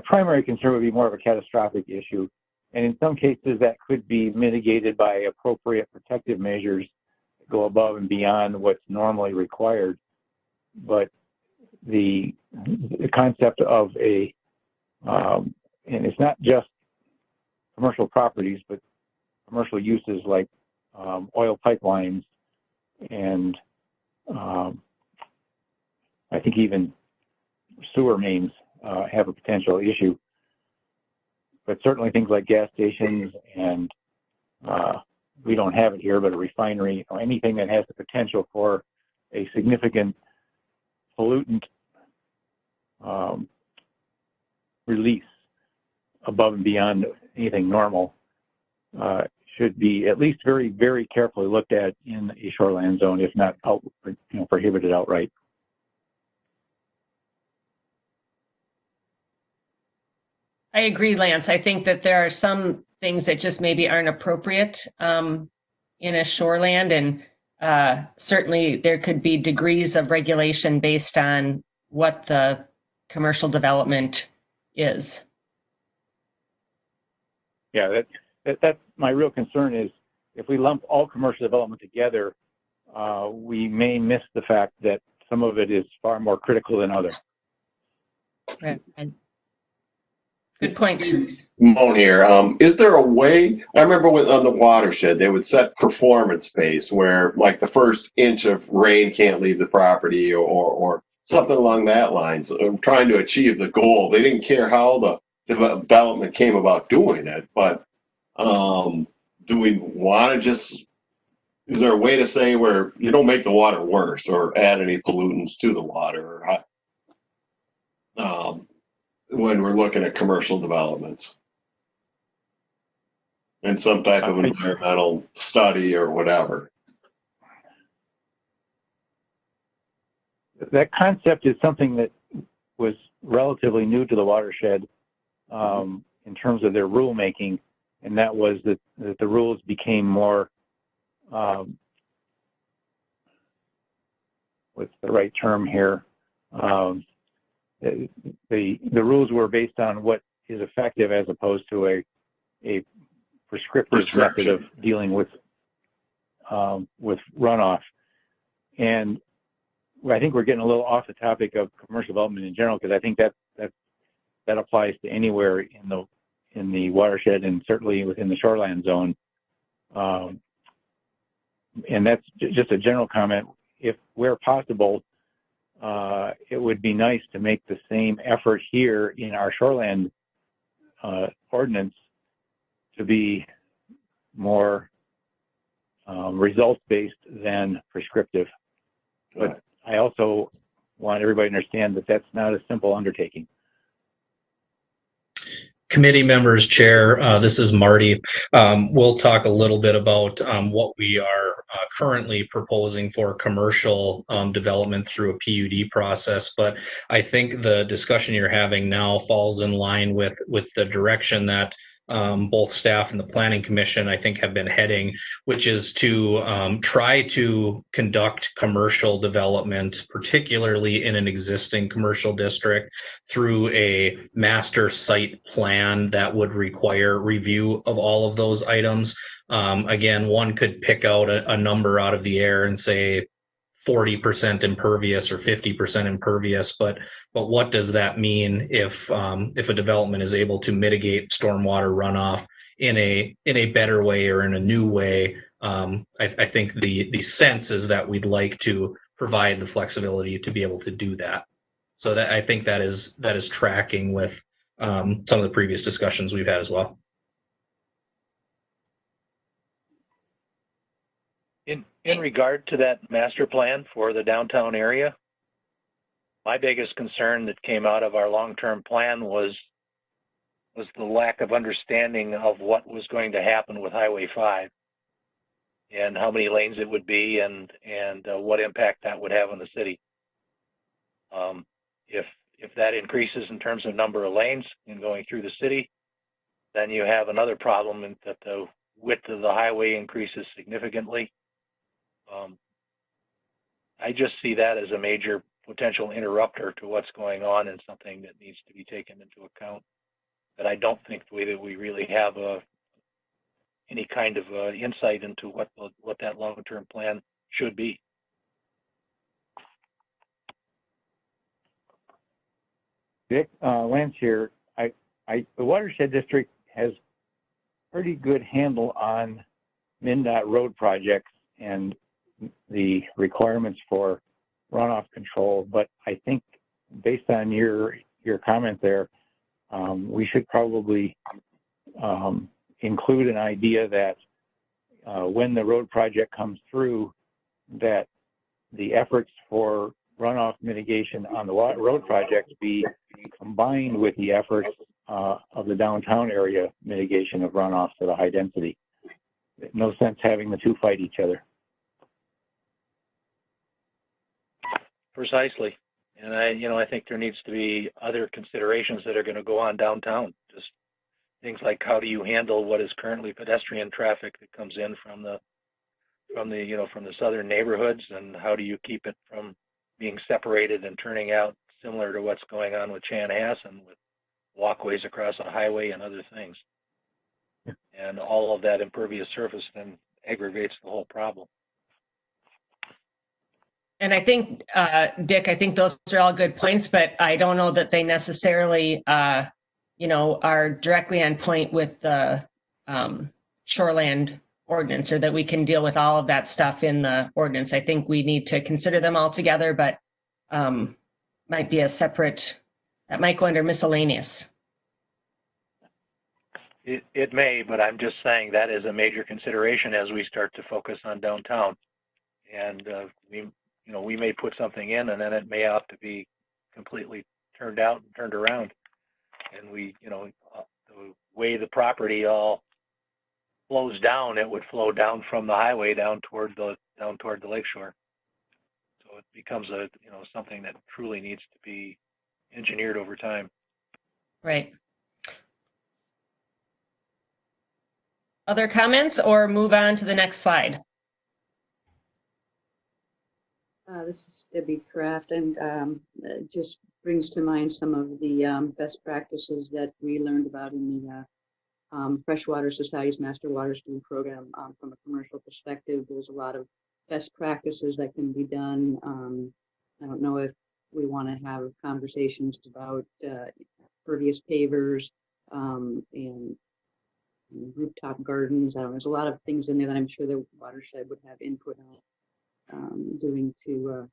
Speaker 10: primary concern would be more of a catastrophic issue, and in some cases that could be mitigated by appropriate protective measures that go above and beyond what's normally required. But the concept of and it's not just commercial properties, but commercial uses like oil pipelines and I think even sewer mains have a potential issue. But certainly things like gas stations and we don't have it here, but a refinery or anything that has the potential for a significant pollutant release above and beyond anything normal should be at least very, very carefully looked at in a shoreland zone, if not prohibited outright.
Speaker 2: I agree, Lance. I think that there are some things that just maybe aren't appropriate in a shoreland, and certainly there could be degrees of regulation based on what the commercial development is.
Speaker 10: Yeah, that's my real concern is if we lump all commercial development together, we may miss the fact that some of it is far more critical than others.
Speaker 2: Right. Good point.
Speaker 12: Moan here. Is there a way? I remember on the watershed, they would set performance space where, like, the first inch of rain can't leave the property, or something along that lines. Trying to achieve the goal. They didn't care how the development came about doing it, but do we want to just? Is there a way to say where you don't make the water worse or add any pollutants to the water? Or, when we're looking at commercial developments and some type of environmental study or whatever.
Speaker 10: That concept is something that was relatively new to the watershed in terms of their rulemaking, and that was that the rules became more, what's the right term here? The rules were based on what is effective as opposed to a prescriptive method of dealing with runoff. And I think we're getting a little off the topic of commercial development in general, because I think that applies to anywhere in the watershed and certainly within the shoreline zone. And that's just a general comment. If where possible, it would be nice to make the same effort here in our shoreland ordinance to be more results-based than prescriptive. But I also want everybody to understand that that's not a simple undertaking.
Speaker 7: Committee members, Chair, this is Marty. We'll talk a little bit about what we are currently proposing for commercial development through a PUD process, but I think the discussion you're having now falls in line with the direction that both staff and the Planning Commission, I think, have been heading, which is to try to conduct commercial development, particularly in an existing commercial district, through a master site plan that would require review of all of those items. Again, one could pick out a number out of the air and say 40% impervious or 50% impervious, but what does that mean if a development is able to mitigate stormwater runoff in a better way or in a new way? I think the sense is that we'd like to provide the flexibility to be able to do that. So that I think that is tracking with some of the previous discussions we've had as well.
Speaker 3: In regard to that master plan for the downtown area, my biggest concern that came out of our long-term plan was the lack of understanding of what was going to happen with Highway 5 and how many lanes it would be and what impact that would have on the city. If that increases in terms of number of lanes in going through the city, then you have another problem in that the width of the highway increases significantly. I just see that as a major potential interrupter to what's going on and something that needs to be taken into account. But I don't think that we really have any kind of insight into what that long-term plan should be.
Speaker 10: Dick, Lance here. The watershed district has pretty good handle on MnDOT road projects and the requirements for runoff control, but I think based on your comment there, we should probably include an idea that when the road project comes through, that the efforts for runoff mitigation on the road project be combined with the efforts of the downtown area mitigation of runoff to the high density. No sense having the two fight each other.
Speaker 3: Precisely. And I think there needs to be other considerations that are going to go on downtown. Just things like how do you handle what is currently pedestrian traffic that comes in from the southern neighborhoods, and how do you keep it from being separated and turning out similar to what's going on with Chanhassen with walkways across a highway and other things. And all of that impervious surface then aggravates the whole problem.
Speaker 2: And I think, Dick, I think those are all good points, but I don't know that they necessarily, are directly on point with the Shoreland ordinance, or that we can deal with all of that stuff in the ordinance. I think we need to consider them all together, but might be a separate, that might go under miscellaneous.
Speaker 3: It may, but I'm just saying that is a major consideration as we start to focus on downtown. And we may put something in, and then it may have to be completely turned out and turned around. And the way the property all flows down, it would flow down from the highway down toward the lakeshore. So it becomes something that truly needs to be engineered over time.
Speaker 2: Right. Other comments, or move on to the next slide?
Speaker 6: This is Debbie Kraft, and it just brings to mind some of the best practices that we learned about in the Freshwater Society's Master Water Student Program. From a commercial perspective, there's a lot of best practices that can be done. I don't know if we want to have conversations about pervious pavers and rooftop gardens. There's a lot of things in there that I'm sure the watershed would have input on doing to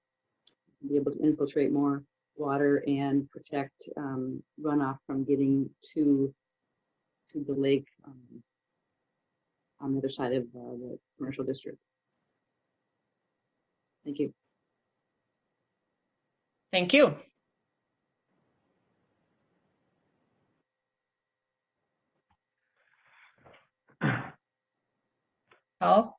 Speaker 6: be able to infiltrate more water and protect runoff from getting to the lake on the other side of the commercial district. Thank you.
Speaker 2: Thank you. Paul?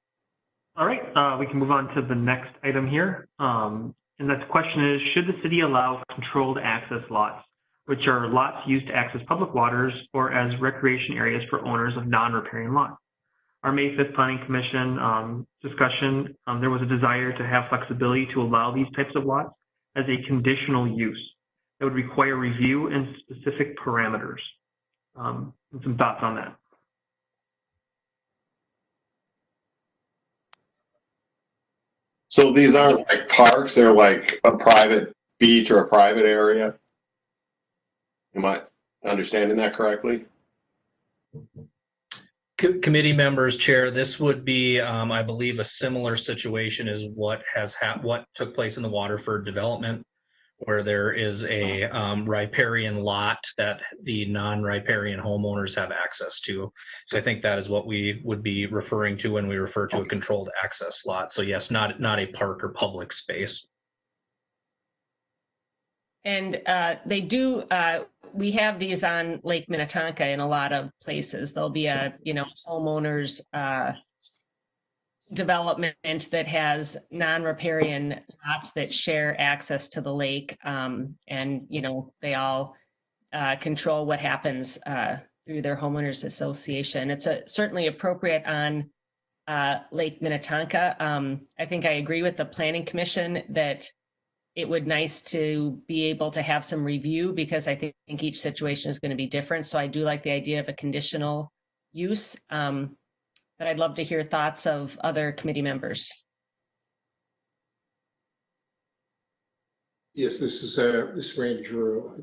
Speaker 1: All right, we can move on to the next item here. And that question is, should the city allow controlled access lots? which are lots used to access public waters or as recreation areas for owners of non-riparian lots. Our May 5th Planning Commission discussion, there was a desire to have flexibility to allow these types of lots as a conditional use that would require review and specific parameters. And some thoughts on that.
Speaker 12: So these aren't like parks, they're like a private beach or a private area? Am I understanding that correctly?
Speaker 7: Committee members, Chair, this would be, I believe, a similar situation as what took place in the Waterford development, where there is a riparian lot that the non-riparian homeowners have access to. So I think that is what we would be referring to when we refer to a controlled access lot. So yes, not a park or public space.
Speaker 2: And they do, we have these on Lake Minnetonka in a lot of places. There'll be a, homeowners development that has non-riparian lots that share access to the lake. And, they all control what happens through their homeowners association. It's certainly appropriate on Lake Minnetonka. I think I agree with the Planning Commission that it would nice to be able to have some review, because I think each situation is going to be different. So I do like the idea of a conditional use, but I'd love to hear thoughts of other committee members.
Speaker 8: Yes, this is Randy Drew.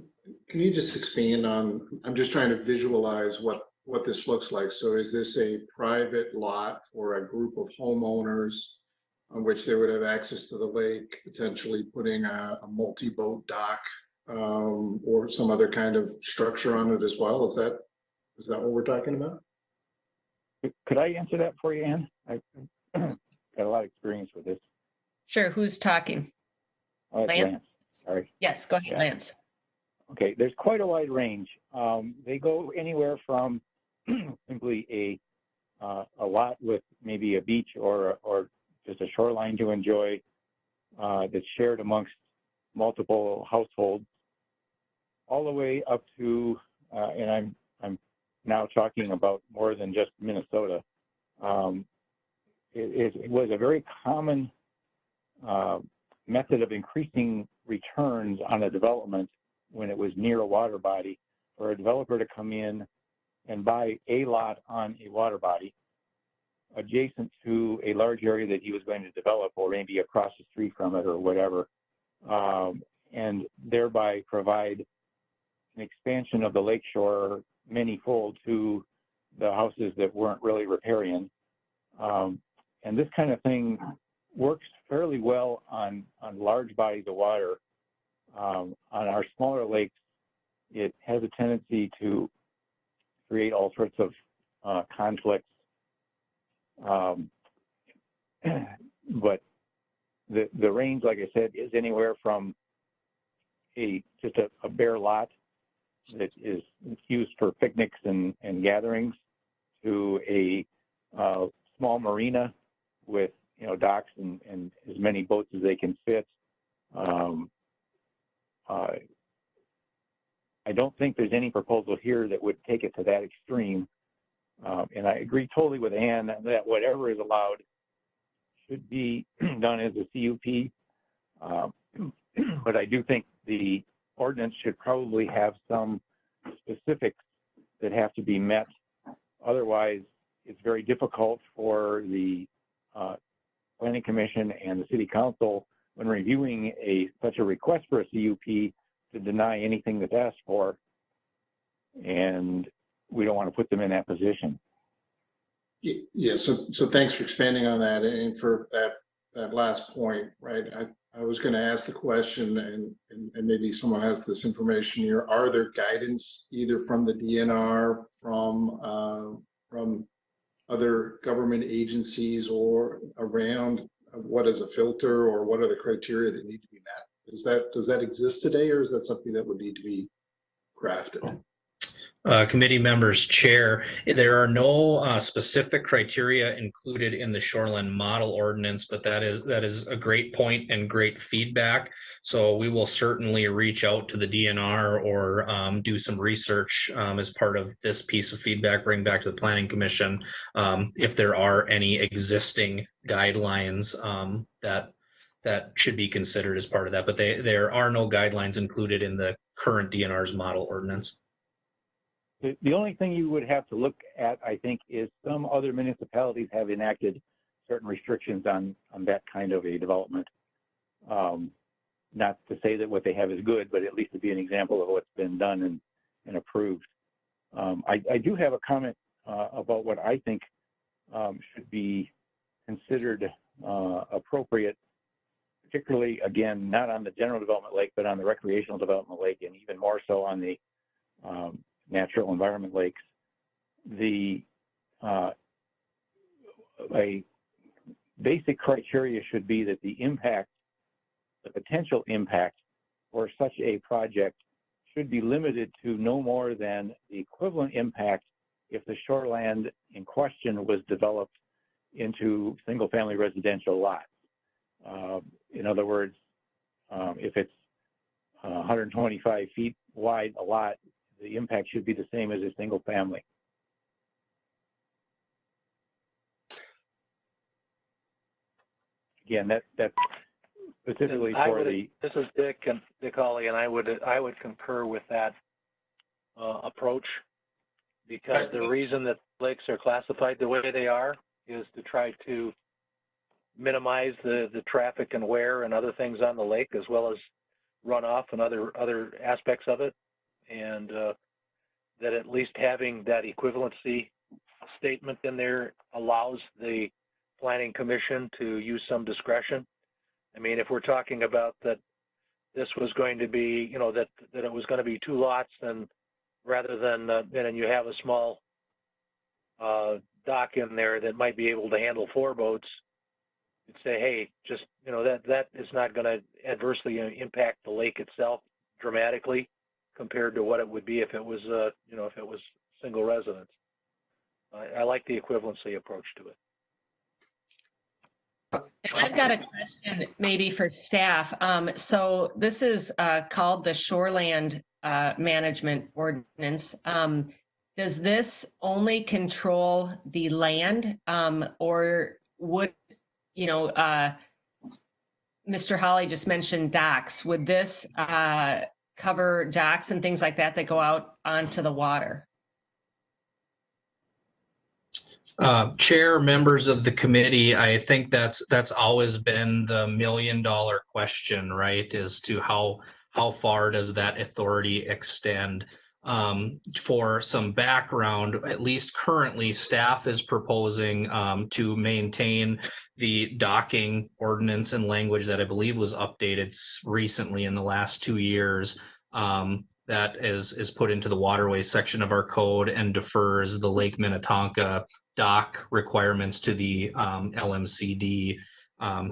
Speaker 8: Can you just expand on, I'm just trying to visualize what this looks like. So is this a private lot for a group of homeowners on which they would have access to the lake, potentially putting a multi-boat dock or some other kind of structure on it as well? Is that what we're talking about?
Speaker 10: Could I answer that for you, Ann? I've got a lot of experience with this.
Speaker 2: Sure. Who's talking?
Speaker 10: Lance. Sorry.
Speaker 2: Yes, go ahead, Lance.
Speaker 10: Okay, there's quite a wide range. They go anywhere from simply a lot with maybe a beach or just a shoreline to enjoy that's shared amongst multiple households, all the way up to, and I'm now talking about more than just Minnesota. It was a very common method of increasing returns on a development when it was near a water body, for a developer to come in and buy a lot on a water body adjacent to a large area that he was going to develop, or maybe across the street from it or whatever, and thereby provide an expansion of the lakeshore many-fold to the houses that weren't really riparian. And this kind of thing works fairly well on large bodies of water. On our smaller lakes, it has a tendency to create all sorts of conflicts. But the range, like I said, is anywhere from just a bare lot that is used for picnics and gatherings to a small marina with docks and as many boats as they can fit. I don't think there's any proposal here that would take it to that extreme. And I agree totally with Ann that whatever is allowed should be done as a CUP. But I do think the ordinance should probably have some specifics that have to be met. Otherwise, it's very difficult for the Planning Commission and the City Council, when reviewing such a request for a CUP, to deny anything that's asked for. And we don't want to put them in that position.
Speaker 8: Yeah, so thanks for expanding on that, and for that last point, right? I was going to ask the question, and maybe someone has this information here. Are there guidance either from the DNR, from other government agencies, or around what is a filter, or what are the criteria that need to be met? Does that exist today, or is that something that would need to be crafted?
Speaker 7: Committee members, Chair, there are no specific criteria included in the Shoreland model ordinance, but that is a great point and great feedback. So we will certainly reach out to the DNR or do some research as part of this piece of feedback, bring back to the Planning Commission if there are any existing guidelines that should be considered as part of that. But there are no guidelines included in the current DNR's model ordinance.
Speaker 10: The only thing you would have to look at, I think, is some other municipalities have enacted certain restrictions on that kind of a development. Not to say that what they have is good, but at least to be an example of what's been done and approved. I do have a comment about what I think should be considered appropriate, particularly, again, not on the general development lake, but on the recreational development lake, and even more so on the natural environment lakes. A basic criteria should be that the potential impact for such a project should be limited to no more than the equivalent impact if the shoreland in question was developed into single-family residential lots. In other words, if it's 125 feet wide a lot, the impact should be the same as a single family. Again, that's specifically for the.
Speaker 3: This is Dick Hawley, and I would concur with that approach, because the reason that lakes are classified the way they are is to try to minimize the traffic and wear and other things on the lake, as well as runoff and other aspects of it. And that at least having that equivalency statement in there allows the Planning Commission to use some discretion. I mean, if we're talking about that this was going to be, that it was going to be 2 lots, and rather than, and you have a small dock in there that might be able to handle 4 boats, you'd say, hey, just, that is not going to adversely impact the lake itself dramatically, compared to what it would be if it was, if it was single residence. I like the equivalency approach to it.
Speaker 2: I've got a question maybe for staff. So this is called the Shoreland Management Ordinance. Does this only control the land, or would, Mr. Hawley just mentioned docks. Would this cover docks and things like that that go out onto the water?
Speaker 7: Chair, members of the committee, I think that's always been the $1 million question, right? As to how far does that authority extend? For some background, at least currently, staff is proposing to maintain the docking ordinance and language that I believe was updated recently in the last 2 years. That is put into the waterways section of our code and defers the Lake Minnetonka dock requirements to the LMCD.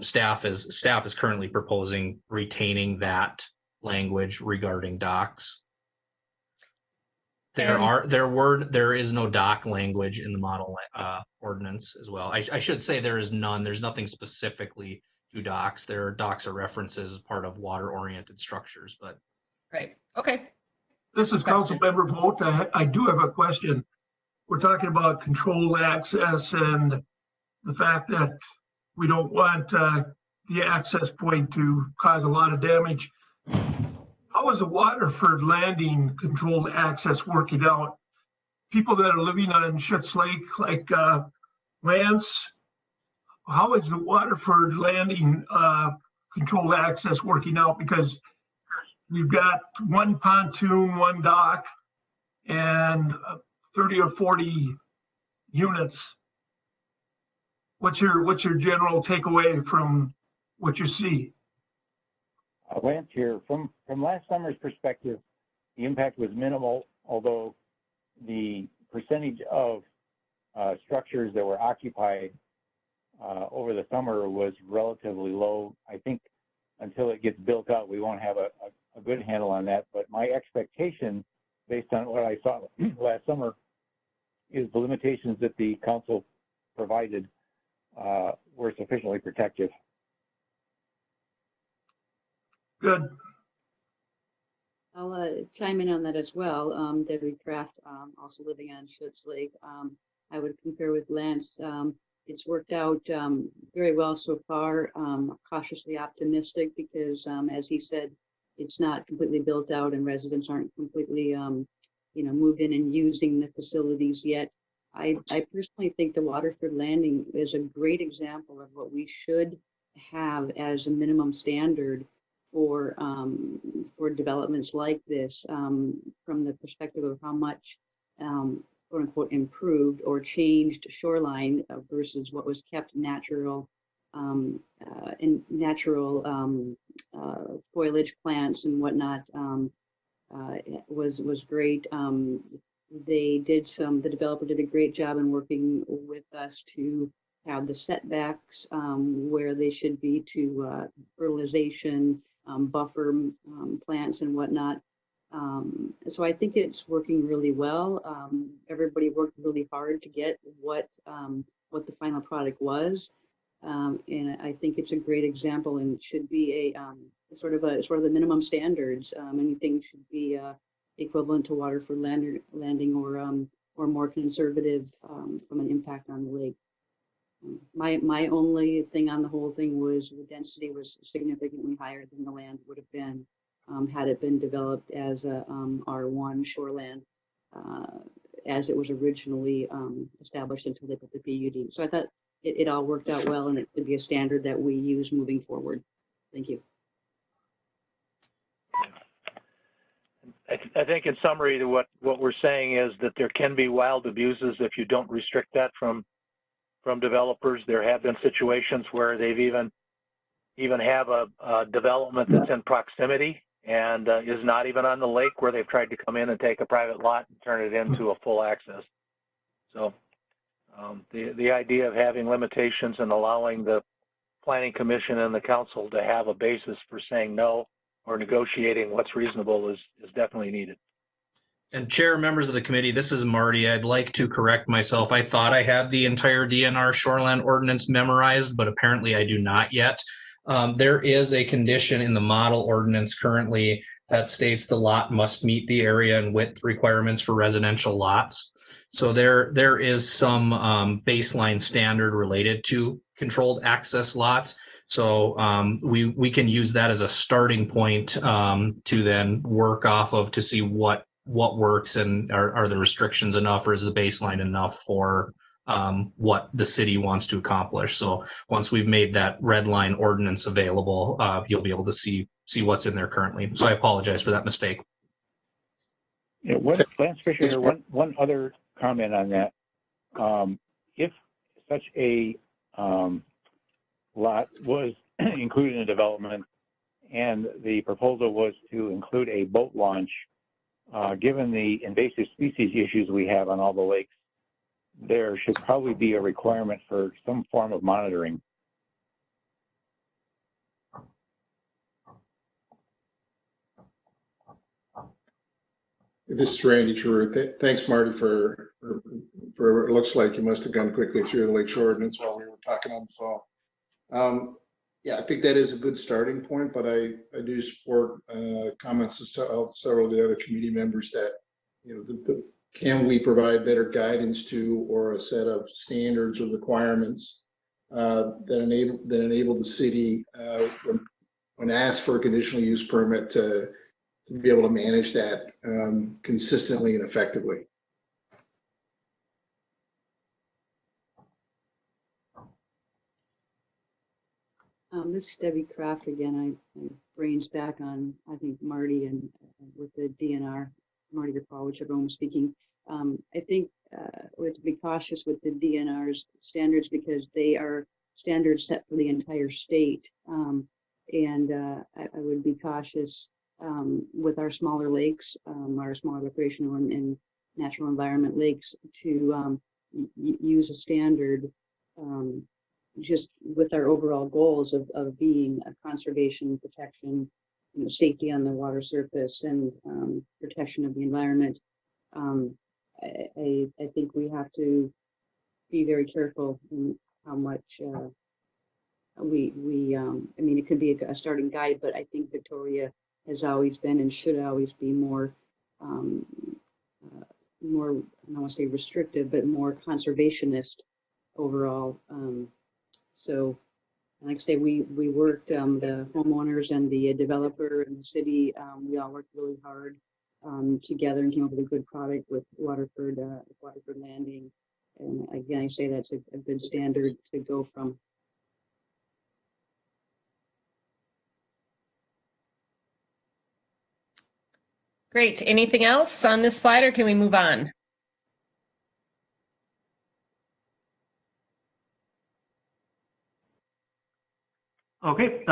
Speaker 7: Staff is currently proposing retaining that language regarding docks. There is no dock language in the model ordinance as well. I should say there is none. There's nothing specifically to docks. Docks are references as part of water-oriented structures, but.
Speaker 2: Right. Okay.
Speaker 5: This is Councilmember Vogt. I do have a question. We're talking about controlled access and the fact that we don't want the access point to cause a lot of damage. How is the Waterford Landing controlled access working out? People that are living on Schutz Lake, like Lance, how is the Waterford Landing controlled access working out? Because we've got 1 pontoon, 1 dock, and 30 or 40 units. What's your general takeaway from what you see?
Speaker 10: Lance here. From last summer's perspective, the impact was minimal, although the percentage of structures that were occupied over the summer was relatively low. I think until it gets built out, we won't have a good handle on that. But my expectation based on what I saw last summer, is the limitations that the council provided were sufficiently protective.
Speaker 5: Good.
Speaker 6: I'll chime in on that as well. Debbie Kraft, also living on Schutz Lake. I would concur with Lance. It's worked out very well so far. Cautiously optimistic because, as he said, it's not completely built out and residents aren't completely, moved in and using the facilities yet. I personally think the Waterford Landing is a great example of what we should have as a minimum standard for developments like this, from the perspective of how much quote unquote improved or changed shoreline versus what was kept natural and natural foliage plants and whatnot was great. The developer did a great job in working with us to have the setbacks where they should be to fertilization, buffer plants and whatnot. So I think it's working really well. Everybody worked really hard to get what the final product was. And I think it's a great example and should be a sort of the minimum standards. Anything should be equivalent to Waterford Landing or more conservative from an impact on the lake. My only thing on the whole thing was the density was significantly higher than the land would have been had it been developed as a R1 shoreland as it was originally established until they put the PUD. So I thought it all worked out well and it could be a standard that we use moving forward. Thank you.
Speaker 3: I think in summary, what we're saying is that there can be wild abuses if you don't restrict that from developers. There have been situations where they've even have a development that's in proximity and is not even on the lake, where they've tried to come in and take a private lot and turn it into a full access. So the idea of having limitations and allowing the Planning Commission and the council to have a basis for saying no or negotiating what's reasonable is definitely needed.
Speaker 7: And Chair, members of the committee, this is Marty. I'd like to correct myself. I thought I had the entire DNR shoreland ordinance memorized, but apparently I do not yet. There is a condition in the model ordinance currently that states the lot must meet the area and width requirements for residential lots. So there is some baseline standard related to controlled access lots. So we can use that as a starting point to then work off of to see what works and are the restrictions enough or is the baseline enough for what the city wants to accomplish. So once we've made that red line ordinance available, you'll be able to see what's in there currently. So I apologize for that mistake.
Speaker 10: Yeah, Lance Fisher, one other comment on that. If such a lot was included in a development and the proposal was to include a boat launch, given the invasive species issues we have on all the lakes, there should probably be a requirement for some form of monitoring.
Speaker 8: This is Randy Drew. Thanks, Marty, for it looks like you must have gone quickly through the Lake Shore Ordinance while we were talking on the phone. Yeah, I think that is a good starting point, but I do support comments of several of the other committee members that, can we provide better guidance to or a set of standards or requirements that enable the city when asked for a conditional use permit to be able to manage that consistently and effectively.
Speaker 6: This is Debbie Kraft again. I brains back on, I think, Marty and with the DNR, Marty or Paul, whichever one was speaking. I think we have to be cautious with the DNR's standards because they are standards set for the entire state. And I would be cautious with our smaller lakes, our smaller recreational and natural environment lakes to use a standard just with our overall goals of being a conservation, protection, safety on the water surface and protection of the environment. I think we have to be very careful in how much I mean, it could be a starting guide, but I think Victoria has always been and should always be more, more, I don't want to say restrictive, but more conservationist overall. So, like I say, we worked, the homeowners and the developer and the city, we all worked really hard together and came up with a good product with Waterford Landing. And again, I say that's a good standard to go from.
Speaker 2: Great. Anything else on this slide, or can we move on?
Speaker 1: Okay,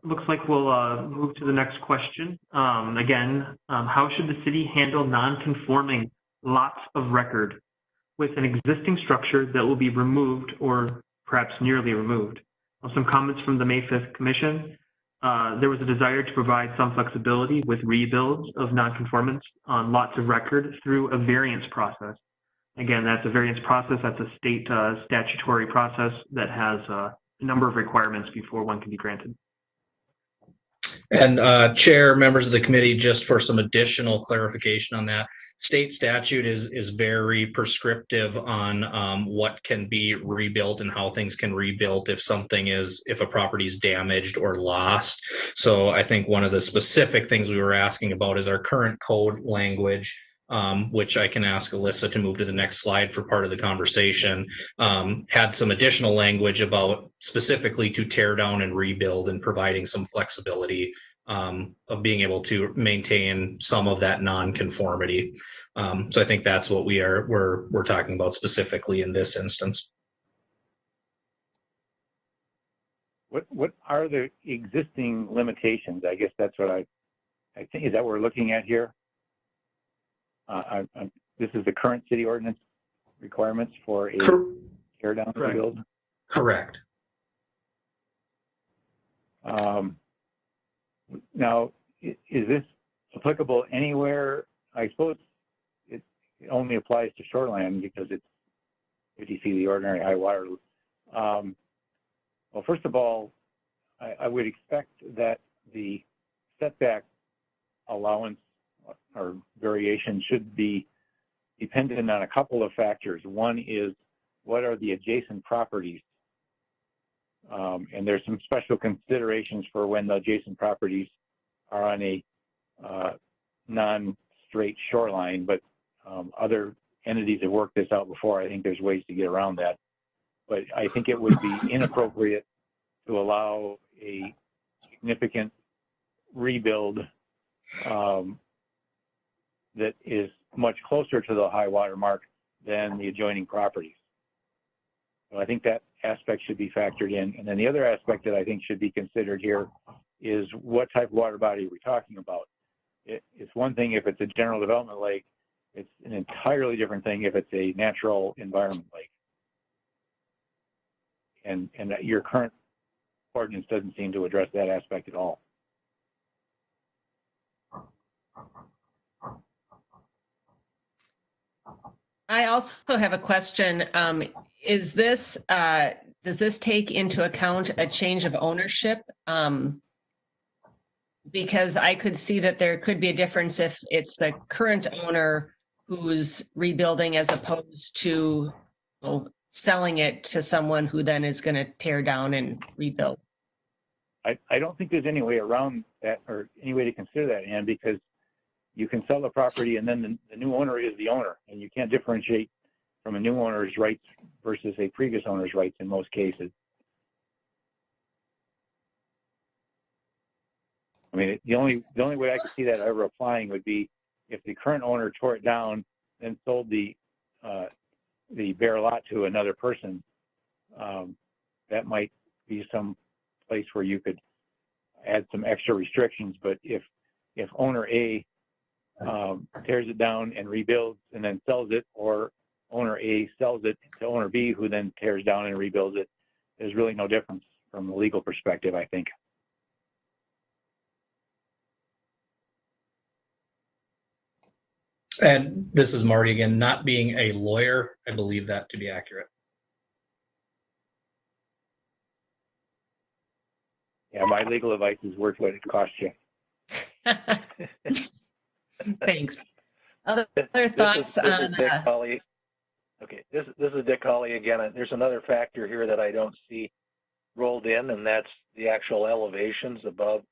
Speaker 1: looks like we'll move to the next question. Again, how should the city handle non-conforming lots of record with an existing structure that will be removed or perhaps nearly removed? Some comments from the May 5th Commission. There was a desire to provide some flexibility with rebuilds of non-conformance on lots of record through a variance process. Again, that's a variance process. That's a state statutory process that has a number of requirements before one can be granted.
Speaker 7: And Chair, members of the committee, just for some additional clarification on that, state statute is very prescriptive on what can be rebuilt and how things can rebuilt if a property is damaged or lost. So I think one of the specific things we were asking about is our current code language, which I can ask Alyssa to move to the next slide for part of the conversation, had some additional language about specifically to tear down and rebuild and providing some flexibility of being able to maintain some of that non-conformity. So I think that's what we're talking about specifically in this instance.
Speaker 10: What are the existing limitations? I guess that's what I think. Is that what we're looking at here? This is the current city ordinance requirements for a tear down and rebuild?
Speaker 7: Correct.
Speaker 10: Now, is this applicable anywhere? I suppose it only applies to Shoreland because it's 50 feet of the ordinary high water. Well, first of all, I would expect that the setback allowance or variation should be dependent on a couple of factors. One is, what are the adjacent properties? And there's some special considerations for when the adjacent properties are on a non-straight shoreline, but other entities have worked this out before. I think there's ways to get around that. But I think it would be inappropriate to allow a significant rebuild that is much closer to the high water mark than the adjoining properties. So I think that aspect should be factored in. And then the other aspect that I think should be considered here is what type of water body are we talking about? It's one thing if it's a general development lake, it's an entirely different thing if it's a natural environment lake. And your current ordinance doesn't seem to address that aspect at all.
Speaker 2: I also have a question. Is this, does this take into account a change of ownership? Because I could see that there could be a difference if it's the current owner who's rebuilding as opposed to selling it to someone who then is going to tear down and rebuild.
Speaker 10: I don't think there's any way around that or any way to consider that, Ann, because you can sell the property and then the new owner is the owner, and you can't differentiate from a new owner's rights versus a previous owner's rights in most cases. I mean, the only way I could see that ever applying would be if the current owner tore it down and sold the bare lot to another person. That might be some place where you could add some extra restrictions. But if owner A tears it down and rebuilds and then sells it, or owner A sells it to owner B, who then tears down and rebuilds it, there's really no difference from a legal perspective, I think.
Speaker 7: And this is Marty again, not being a lawyer, I believe that to be accurate.
Speaker 10: Yeah, my legal advice is worth what it costs you.
Speaker 2: Thanks. Other
Speaker 3: This
Speaker 2: thoughts
Speaker 3: is Dick
Speaker 2: on,
Speaker 3: Colley. Okay, this is Dick Colley again. There's another factor here that I don't see rolled in, and that's the actual elevations above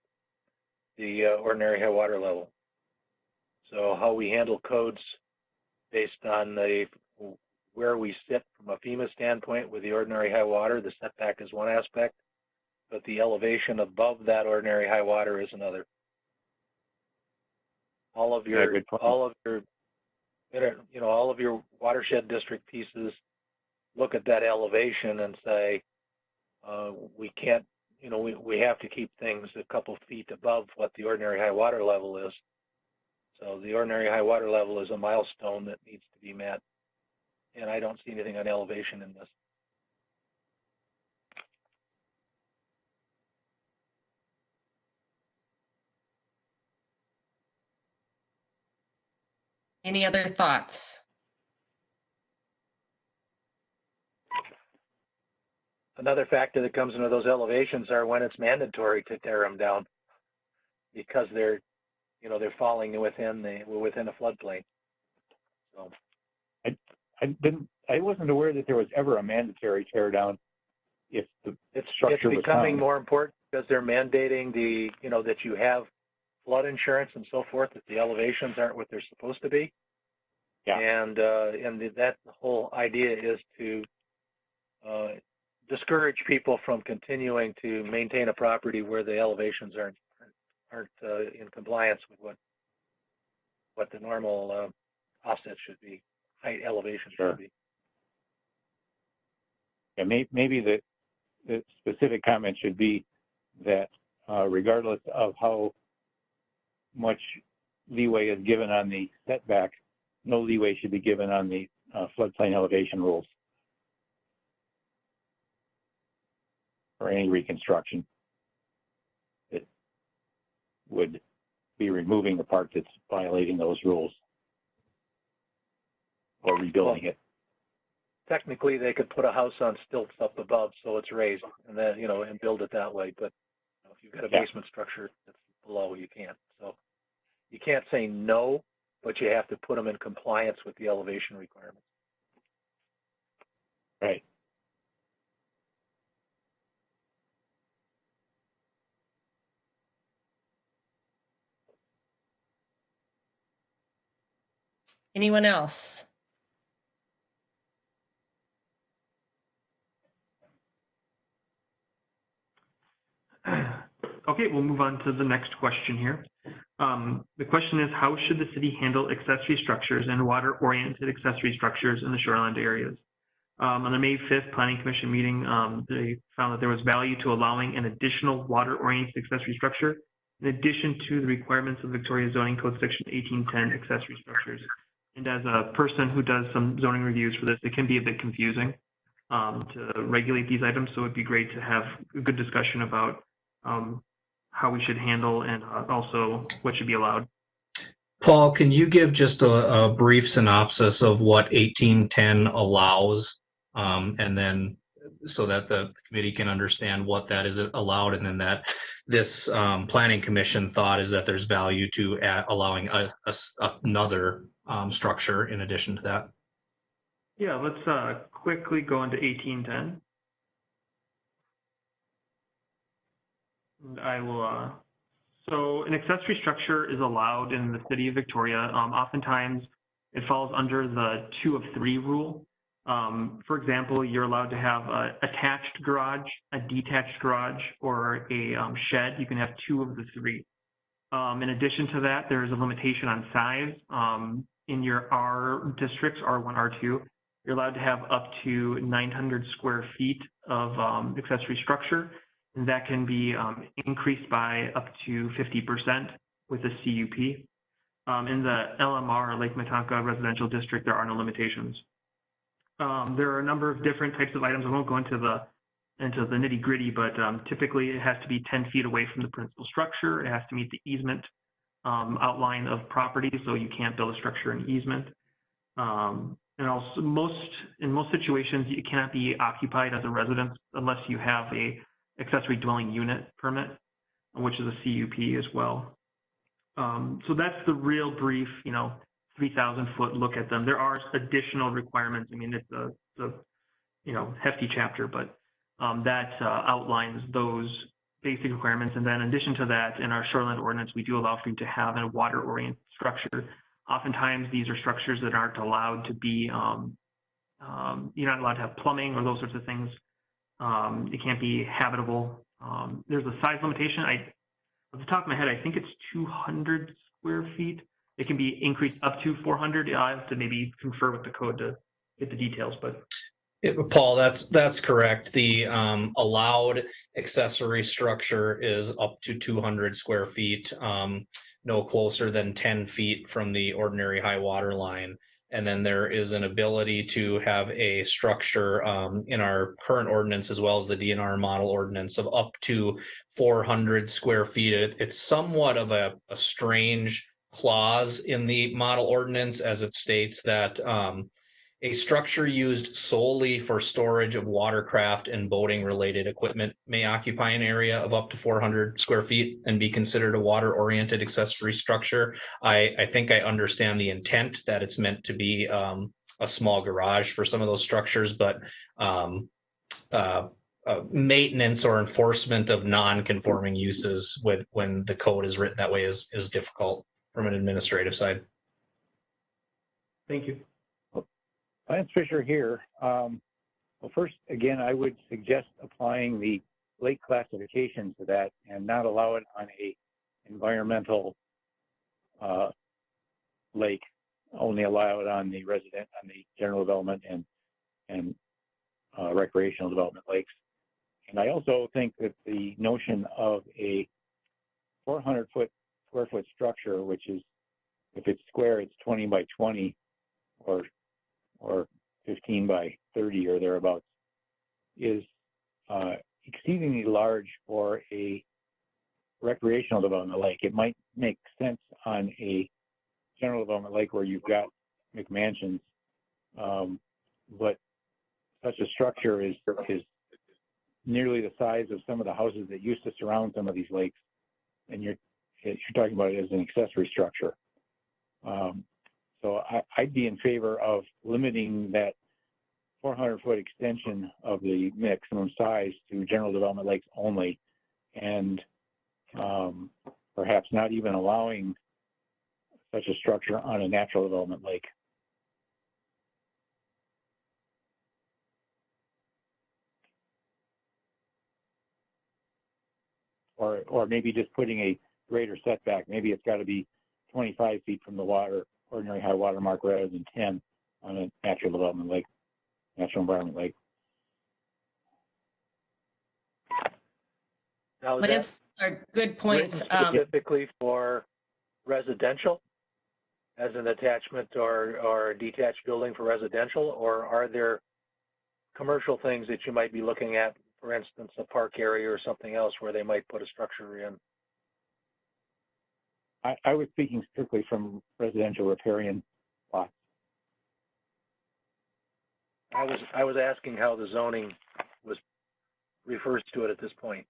Speaker 3: the ordinary high water level. So how we handle codes based on where we sit from a FEMA standpoint with the ordinary high water, the setback is one aspect, but the elevation above that ordinary high water is another. All of your watershed district pieces look at that elevation and say, we can't, we have to keep things a couple feet above what the ordinary high water level is. So the ordinary high water level is a milestone that needs to be met. And I don't see anything on elevation in this.
Speaker 2: any other thoughts?
Speaker 3: Another factor that comes into those elevations are when it's mandatory to tear them down because they're falling within a floodplain. So
Speaker 10: I wasn't aware that there was ever a mandatory tear down if the structure was
Speaker 3: it's becoming
Speaker 10: found.
Speaker 3: more important because they're mandating that you have flood insurance and so forth, that the elevations aren't what they're supposed to be.
Speaker 10: Yeah.
Speaker 3: And that whole idea is to discourage people from continuing to maintain a property where the elevations aren't in compliance with what the normal offset should be, height elevation should be.
Speaker 10: Yeah, maybe the specific comment should be that regardless of how much leeway is given on the setback, no leeway should be given on the floodplain elevation rules or any reconstruction. It would be removing the part that's violating those rules or rebuilding it.
Speaker 3: Technically, they could put a house on stilts up above so it's raised and then, and build it that way. But if you've got a basement structure that's below, you can't. So you can't say no, but you have to put them in compliance with the elevation requirements.
Speaker 10: Right.
Speaker 2: Anyone else?
Speaker 1: Okay, we'll move on to the next question here. The question is, how should the city handle accessory structures and water-oriented accessory structures in the shoreline areas? On the May 5th Planning Commission meeting, they found that there was value to allowing an additional water-oriented accessory structure in addition to the requirements of Victoria Zoning Code Section 1810 accessory structures. And as a person who does some zoning reviews for this, it can be a bit confusing to regulate these items. So it'd be great to have a good discussion about how we should handle and also what should be allowed.
Speaker 7: Paul, can you give just a brief synopsis of what 1810 allows, and then so that the committee can understand what that is allowed, and then that this planning commission thought is that there's value to allowing another structure in addition to that?
Speaker 1: Yeah, let's quickly go into 1810. And I will, so an accessory structure is allowed in the city of Victoria. Oftentimes it falls under the 2 of 3 rule. For example, you're allowed to have an attached garage, a detached garage, or a shed. You can have 2 of the 3. In addition to that, there is a limitation on size. In your R districts, R1, R2, you're allowed to have up to 900 square feet of accessory structure. And that can be increased by up to 50% with a CUP. In the LMR, Lake Minnetonka Residential District, there are no limitations. There are a number of different types of items. I won't go into the nitty gritty, but typically it has to be 10 feet away from the principal structure. It has to meet the easement outline of property, so you can't build a structure in easement. And also in most situations, it cannot be occupied as a residence unless you have a accessory dwelling unit permit, which is a CUP as well. So that's the real brief, 3,000 foot look at them. There are additional requirements. I mean, it's a hefty chapter, but that outlines those basic requirements. And then in addition to that, in our shoreline ordinance, we do allow for you to have a water-oriented structure. Oftentimes, these are structures that aren't allowed to be, you're not allowed to have plumbing or those sorts of things. It can't be habitable. There's a size limitation. Off the top of my head, I think it's 200 square feet. It can be increased up to 400. I have to maybe confer with the code to get the details, but.
Speaker 7: Paul, that's correct. The allowed accessory structure is up to 200 square feet, no closer than 10 feet from the ordinary high water line. And then there is an ability to have a structure in our current ordinance as well as the DNR model ordinance of up to 400 square feet. It's somewhat of a strange clause in the model ordinance, as it states that a structure used solely for storage of watercraft and boating related equipment may occupy an area of up to 400 square feet and be considered a water oriented accessory structure. I think I understand the intent that it's meant to be a small garage for some of those structures, but maintenance or enforcement of non-conforming uses when the code is written that way is difficult from an administrative side.
Speaker 1: Thank you.
Speaker 10: Lance Fisher here. Well, first, again, I would suggest applying the lake classification to that and not allow it on a environmental lake, only allow it on the general development and recreational development lakes. And I also think that the notion of a 400 square foot structure, which is, if it's square, it's 20 by 20 or 15 by 30 or thereabouts, is exceedingly large for a recreational development lake. It might make sense on a general development lake where you've got McMansions, but such a structure is nearly the size of some of the houses that used to surround some of these lakes, and you're talking about it as an accessory structure. So I'd be in favor of limiting that 400 foot extension of the maximum size to general development lakes only, and perhaps not even allowing such a structure on a natural development lake. Or maybe just putting a greater setback. Maybe it's got to be 25 feet from the ordinary high water mark rather than 10 on a natural development lake, natural environment lake.
Speaker 3: Now,
Speaker 2: Lance, are good points.
Speaker 3: Specifically for residential, as an attachment or a detached building for residential, or are there commercial things that you might be looking at, for instance, a park area or something else where they might put a structure in?
Speaker 10: I was speaking strictly from residential riparian lots.
Speaker 3: I was asking how the zoning refers to it at this point.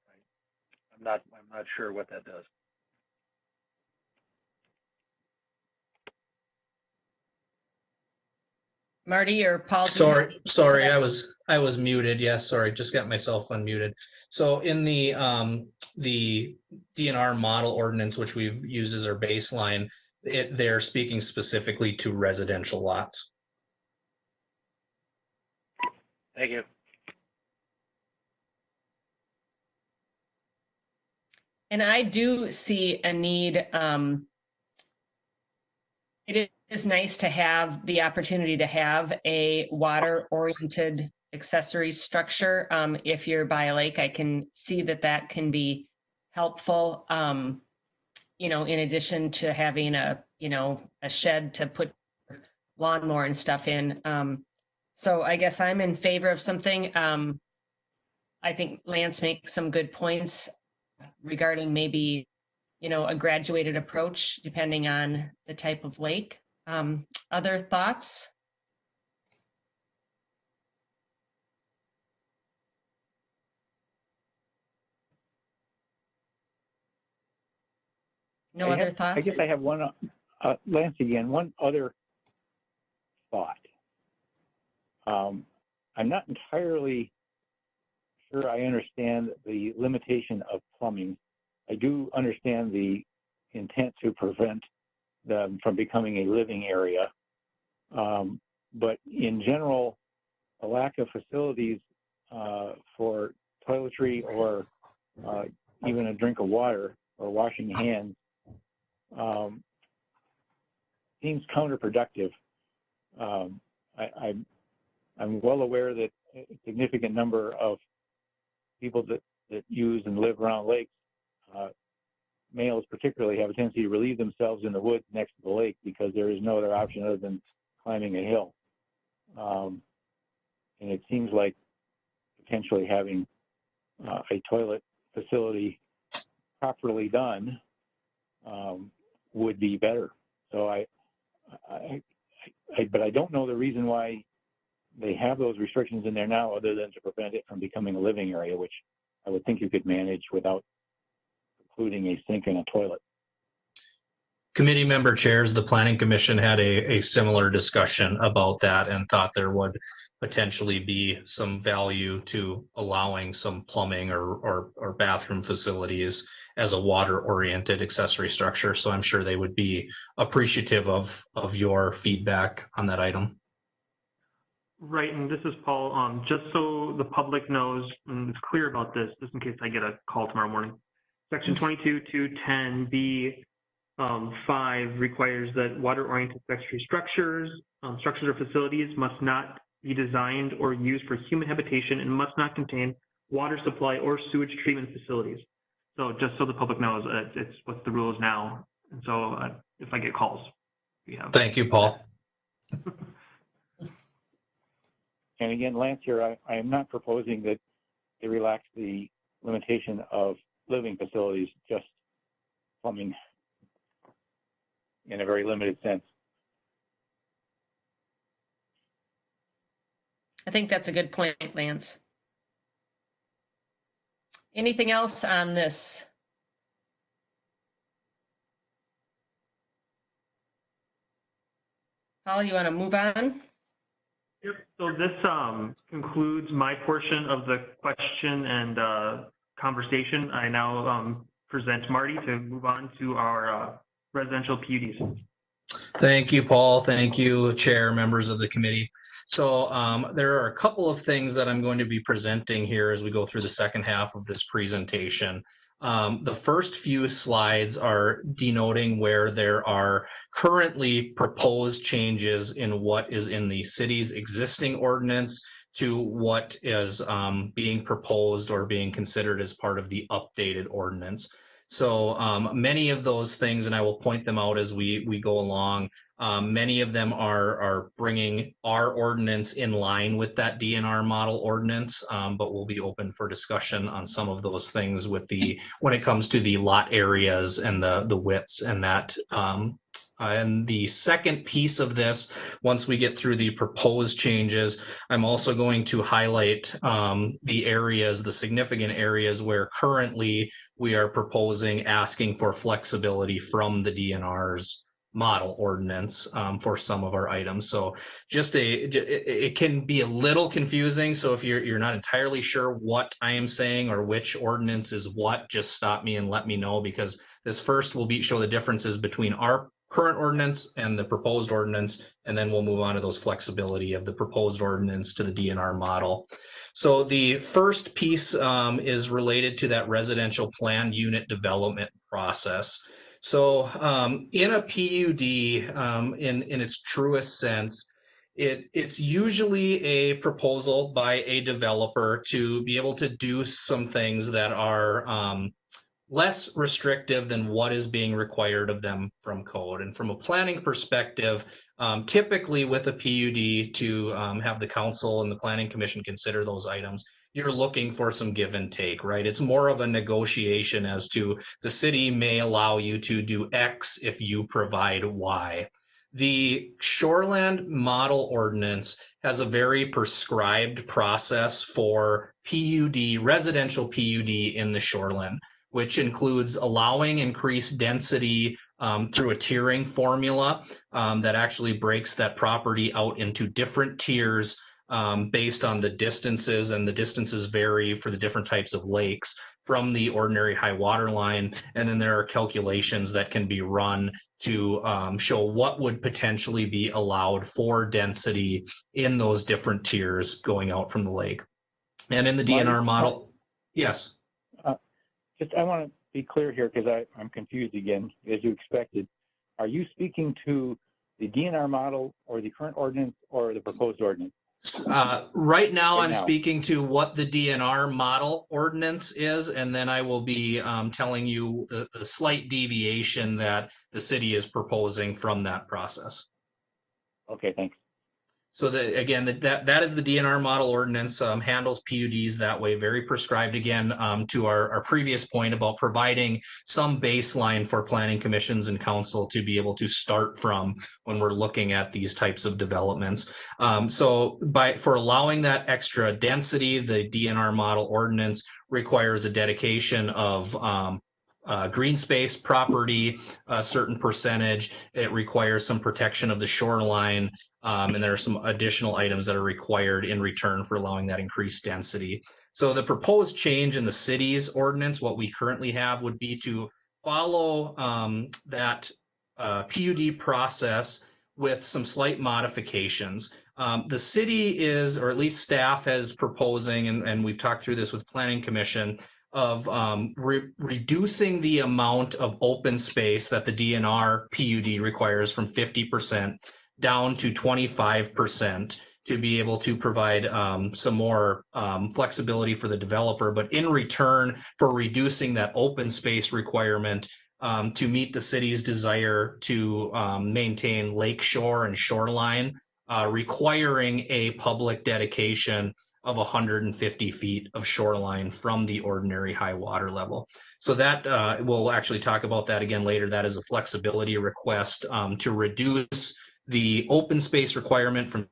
Speaker 3: I'm not sure what that does.
Speaker 2: Marty or Paul?
Speaker 7: Sorry, I was muted. Yes, sorry, just got myself unmuted. So in the DNR model ordinance, which we've used as our baseline, they're speaking specifically to residential lots.
Speaker 3: Thank you.
Speaker 2: And I do see a need. It is nice to have the opportunity to have a water-oriented accessory structure. If you're by a lake, I can see that can be helpful. In addition to having a shed to put lawnmower and stuff in. So I guess I'm in favor of something. I think Lance makes some good points regarding maybe a graduated approach depending on the type of lake. Other thoughts? No other thoughts?
Speaker 10: I guess I have one, Lance again, one other thought. I'm not entirely sure I understand the limitation of plumbing. I do understand the intent to prevent them from becoming a living area. But in general, a lack of facilities for toiletry or even a drink of water or washing hands seems counterproductive. I'm well aware that a significant number of people that use and live around lakes, males particularly, have a tendency to relieve themselves in the woods next to the lake because there is no other option other than climbing a hill. And it seems like potentially having a toilet facility properly done would be better. So but I don't know the reason why they have those restrictions in there now other than to prevent it from becoming a living area, which I would think you could manage without including a sink and a toilet.
Speaker 7: Committee member chairs, the Planning Commission had a similar discussion about that and thought there would potentially be some value to allowing some plumbing or bathroom facilities as a water-oriented accessory structure. So I'm sure they would be appreciative of your feedback on that item.
Speaker 1: Right, and this is Paul. Just so the public knows and is clear about this, just in case I get a call tomorrow morning. Section 22.210B 5 requires that water-oriented accessory structures or facilities must not be designed or used for human habitation and must not contain water supply or sewage treatment facilities. So just so the public knows, it's what the rule is now. And so if I get calls, we have.
Speaker 7: Thank you, Paul.
Speaker 10: And again, Lance, here, I am not proposing that they relax the limitation of living facilities, just plumbing in a very limited sense.
Speaker 2: I think that's a good point, Lance. Anything else on this? Paul, you want to move on?
Speaker 1: Yep. So this concludes my portion of the question and conversation. I now present Marty to move on to our residential PUDs.
Speaker 7: Thank you, Paul. Thank you, Chair, members of the committee. So there are a couple of things that I'm going to be presenting here as we go through the second half of this presentation. The first few slides are denoting where there are currently proposed changes in what is in the city's existing ordinance to what is being proposed or being considered as part of the updated ordinance. So many of those things, and I will point them out as we go along, many of them are bringing our ordinance in line with that DNR model ordinance, but we'll be open for discussion on some of those things with when it comes to the lot areas and the widths and that. And the second piece of this, once we get through the proposed changes, I'm also going to highlight the significant areas where currently we are proposing asking for flexibility from the DNR's model ordinance for some of our items. So it can be a little confusing. So if you're not entirely sure what I am saying or which ordinance is what, just stop me and let me know, because this first will show the differences between our current ordinance and the proposed ordinance, and then we'll move on to those flexibility of the proposed ordinance to the DNR model. So the first piece is related to that residential plan unit development process. So in a PUD, in its truest sense, it's usually a proposal by a developer to be able to do some things that are less restrictive than what is being required of them from code. And from a planning perspective, typically with a PUD to have the council and the planning commission consider those items, you're looking for some give and take, right? It's more of a negotiation as to the city may allow you to do X if you provide Y. The Shoreland Model Ordinance has a very prescribed process for PUD, residential PUD in the shoreline, which includes allowing increased density through a tiering formula that actually breaks that property out into different tiers based on the distances, and the distances vary for the different types of lakes from the ordinary high water line. And then there are calculations that can be run to show what would potentially be allowed for density in those different tiers going out from the lake. And in the DNR model, yes.
Speaker 10: I want to be clear here because I'm confused again, as you expected. Are you speaking to the DNR model or the current ordinance or the proposed ordinance?
Speaker 7: Right now, I'm speaking to what the DNR model ordinance is, and then I will be telling you the slight deviation that the city is proposing from that process.
Speaker 10: Okay, thanks.
Speaker 7: So again, that is the DNR model ordinance, handles PUDs that way, very prescribed, again, to our previous point about providing some baseline for planning commissions and council to be able to start from when we're looking at these types of developments. So for allowing that extra density, the DNR model ordinance requires a dedication of green space property, a certain percentage. It requires some protection of the shoreline, and there are some additional items that are required in return for allowing that increased density. So the proposed change in the city's ordinance, what we currently have, would be to follow that PUD process with some slight modifications. The city is, or at least staff is proposing, and we've talked through this with Planning Commission, of reducing the amount of open space that the DNR PUD requires from 50% down to 25% to be able to provide some more flexibility for the developer. But in return for reducing that open space requirement to meet the city's desire to maintain lakeshore and shoreline, requiring a public dedication of 150 feet of shoreline from the ordinary high water level. So that we'll actually talk about that again later. That is a flexibility request to reduce the open space requirement from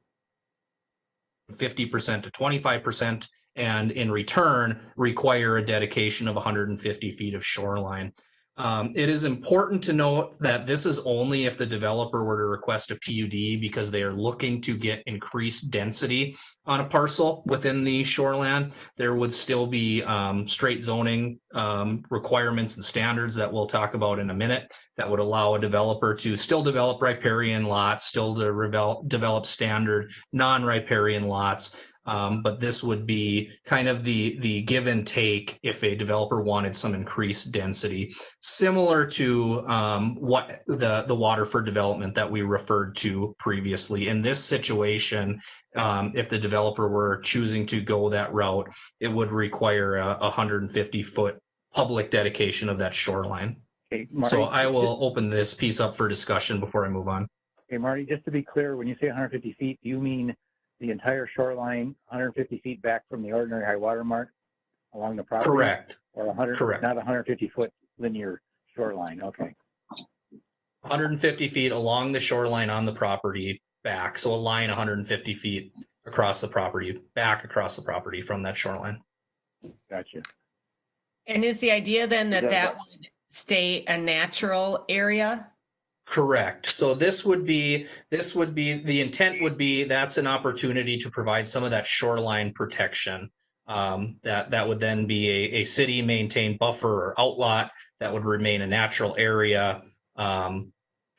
Speaker 7: 50% to 25%, and in return require a dedication of 150 feet of shoreline. It is important to note that this is only if the developer were to request a PUD because they are looking to get increased density on a parcel within the shoreland. There would still be straight zoning requirements and standards that we'll talk about in a minute that would allow a developer to still develop riparian lots, still to develop standard non-riparian lots. But this would be kind of the give and take if a developer wanted some increased density, similar to what the Waterford development that we referred to previously. In this situation, if the developer were choosing to go that route, it would require a 150-foot public dedication of that shoreline.
Speaker 10: Okay, Marty,
Speaker 7: so I will open this piece up for discussion before I move on.
Speaker 10: Okay, Marty, just to be clear, when you say 150 feet, do you mean the entire shoreline 150 feet back from the ordinary high water mark along the property?
Speaker 7: Correct.
Speaker 10: Or 100,
Speaker 7: correct.
Speaker 10: Not 150 foot linear shoreline. Okay.
Speaker 7: 150 feet along the shoreline on the property back. So a line 150 feet across the property, back across the property from that shoreline.
Speaker 10: Gotcha.
Speaker 2: And is the idea then that would stay a natural area?
Speaker 7: Correct. So this would be the intent would be that's an opportunity to provide some of that shoreline protection. That would then be a city maintained buffer or outlot that would remain a natural area. And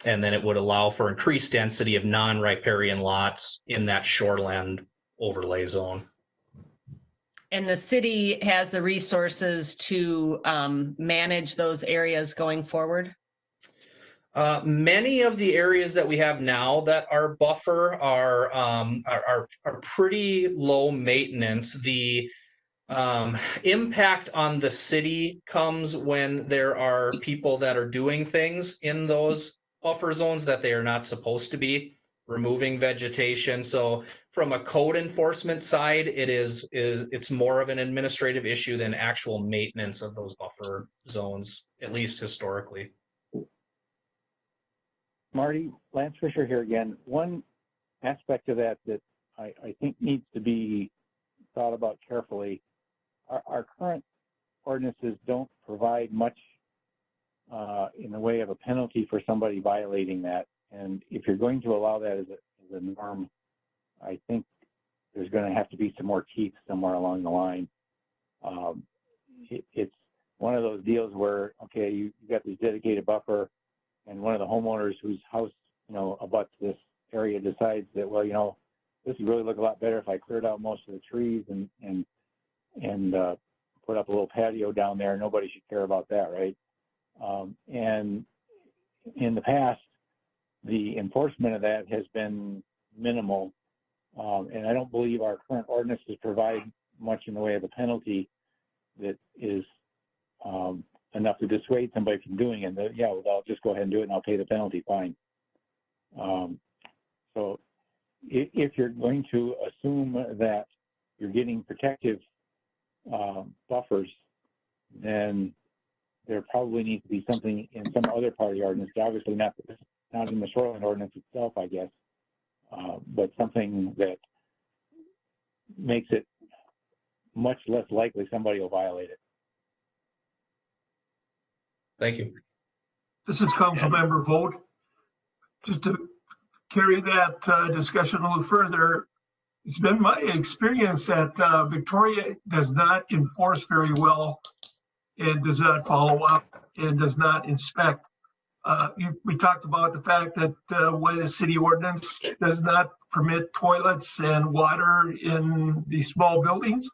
Speaker 7: then it would allow for increased density of non-riparian lots in that shoreland overlay zone.
Speaker 2: And the city has the resources to manage those areas going forward?
Speaker 7: Many of the areas that we have now that are buffer are pretty low maintenance. The impact on the city comes when there are people that are doing things in those buffer zones that they are not supposed to be. removing vegetation. So from a code enforcement side, it's more of an administrative issue than actual maintenance of those buffer zones, at least historically.
Speaker 10: Marty, Lance Fisher here again. One aspect of that I think needs to be thought about carefully. Our current ordinances don't provide much in the way of a penalty for somebody violating that. And if you're going to allow that as a norm, I think there's going to have to be some more teeth somewhere along the line. It's one of those deals where, okay, you got this dedicated buffer, and one of the homeowners whose house, abuts this area decides that, well, this would really look a lot better if I cleared out most of the trees and put up a little patio down there. Nobody should care about that, right? And in the past, the enforcement of that has been minimal, and I don't believe our current ordinances provide much in the way of a penalty that is enough to dissuade somebody from doing it. I'll just go ahead and do it, and I'll pay the penalty, fine. So if you're going to assume that you're getting protective buffers, then there probably needs to be something in some other part of the ordinance, obviously not in the Shoreline ordinance itself, I guess, but something that makes it much less likely somebody will violate it.
Speaker 7: Thank you.
Speaker 5: This is Councilmember Vogt. Just to carry that discussion a little further, it's been my experience that Victoria does not enforce very well and does not follow up and does not inspect. We talked about the fact that when a city ordinance does not permit toilets and water in the small buildings,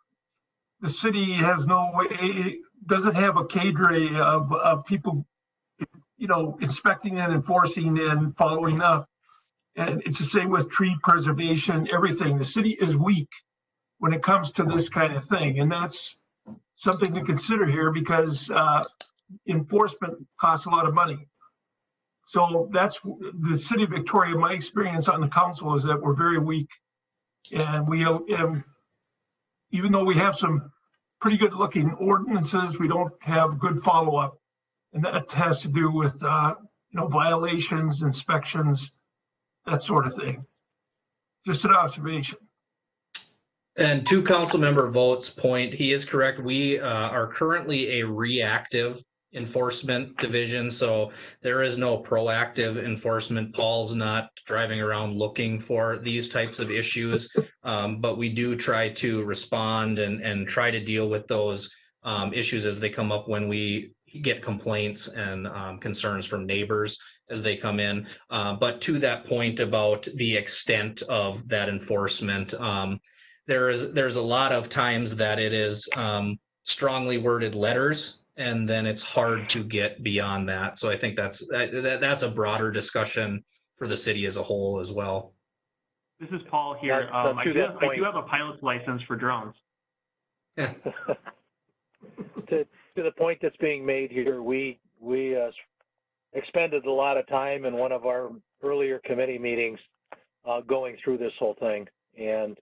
Speaker 5: the city has no way, doesn't have a cadre of people, inspecting and enforcing and following up. And it's the same with tree preservation, everything. The city is weak when it comes to this kind of thing. And that's something to consider here because enforcement costs a lot of money. So that's the city of Victoria. My experience on the council is that we're very weak. And even though we have some pretty good looking ordinances, we don't have good follow-up. And that has to do with, violations, inspections, that sort of thing. Just an observation.
Speaker 7: And to Councilmember Vogt's point, he is correct. We are currently a reactive enforcement division, so there is no proactive enforcement. Paul's not driving around looking for these types of issues, but we do try to respond and try to deal with those issues as they come up when we get complaints and concerns from neighbors as they come in. But to that point about the extent of that enforcement, there's a lot of times that it is strongly worded letters, and then it's hard to get beyond that. So I think that's a broader discussion for the city as a whole as well.
Speaker 1: This is Paul here. I do have a pilot's license for drones.
Speaker 3: To the point that's being made here, we expended a lot of time in one of our earlier committee meetings going through this whole thing. And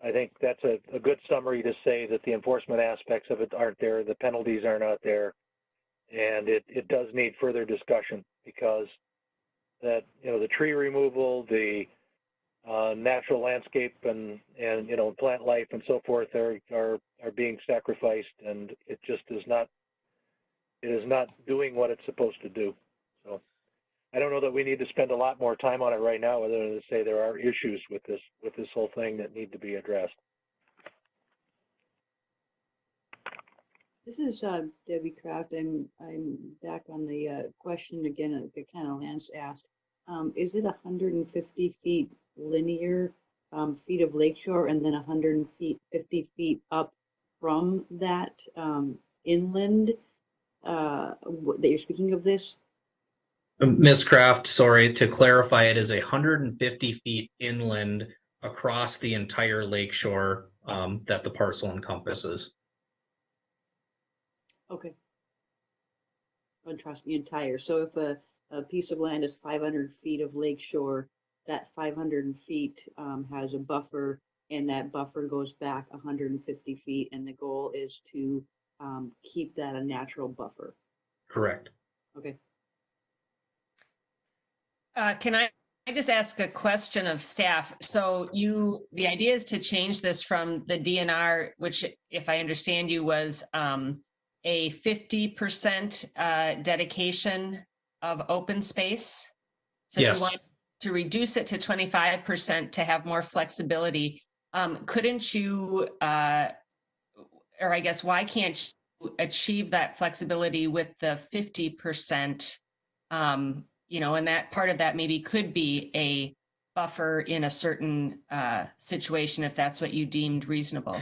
Speaker 3: I think that's a good summary to say that the enforcement aspects of it aren't there, the penalties are not there, and it does need further discussion because that, the tree removal, the natural landscape and plant life and so forth are being sacrificed, and it just is not doing what it's supposed to do. So I don't know that we need to spend a lot more time on it right now, other than to say there are issues with this whole thing that need to be addressed.
Speaker 6: This is Debbie Kraft, and I'm back on the question again that kind of Lance asked. Is it 150 feet linear feet of lakeshore and then 150 feet up from that inland that you're speaking of this?
Speaker 7: Ms. Kraft, sorry, to clarify, it is 150 feet inland across the entire lakeshore that the parcel encompasses.
Speaker 6: Okay. Across the entire. So if a piece of land is 500 feet of lakeshore, that 500 feet has a buffer, and that buffer goes back 150 feet, and the goal is to keep that a natural buffer.
Speaker 7: Correct.
Speaker 6: Okay.
Speaker 2: Can I just ask a question of staff? So the idea is to change this from the DNR, which, if I understand you, was a 50% dedication of open space. So
Speaker 7: Yes.
Speaker 2: you want to reduce it to 25% to have more flexibility. Couldn't you, or I guess, why can't you achieve that flexibility with the 50%? And that part of that maybe could be a buffer in a certain situation if that's what you deemed reasonable.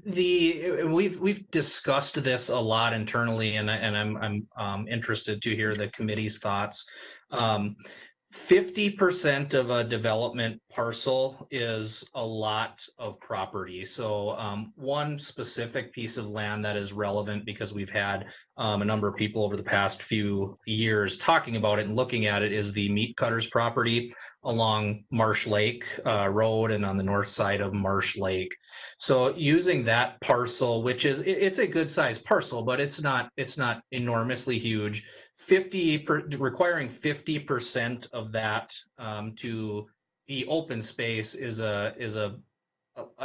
Speaker 7: We've discussed this a lot internally, and I'm interested to hear the committee's thoughts. 50% of a development parcel is a lot of property. So one specific piece of land that is relevant, because we've had a number of people over the past few years talking about it and looking at it, is the meat cutters property along Marsh Lake Road and on the north side of Marsh Lake. So using that parcel, which is, it's a good sized parcel, but it's not enormously huge. Requiring 50% of that to be open space is a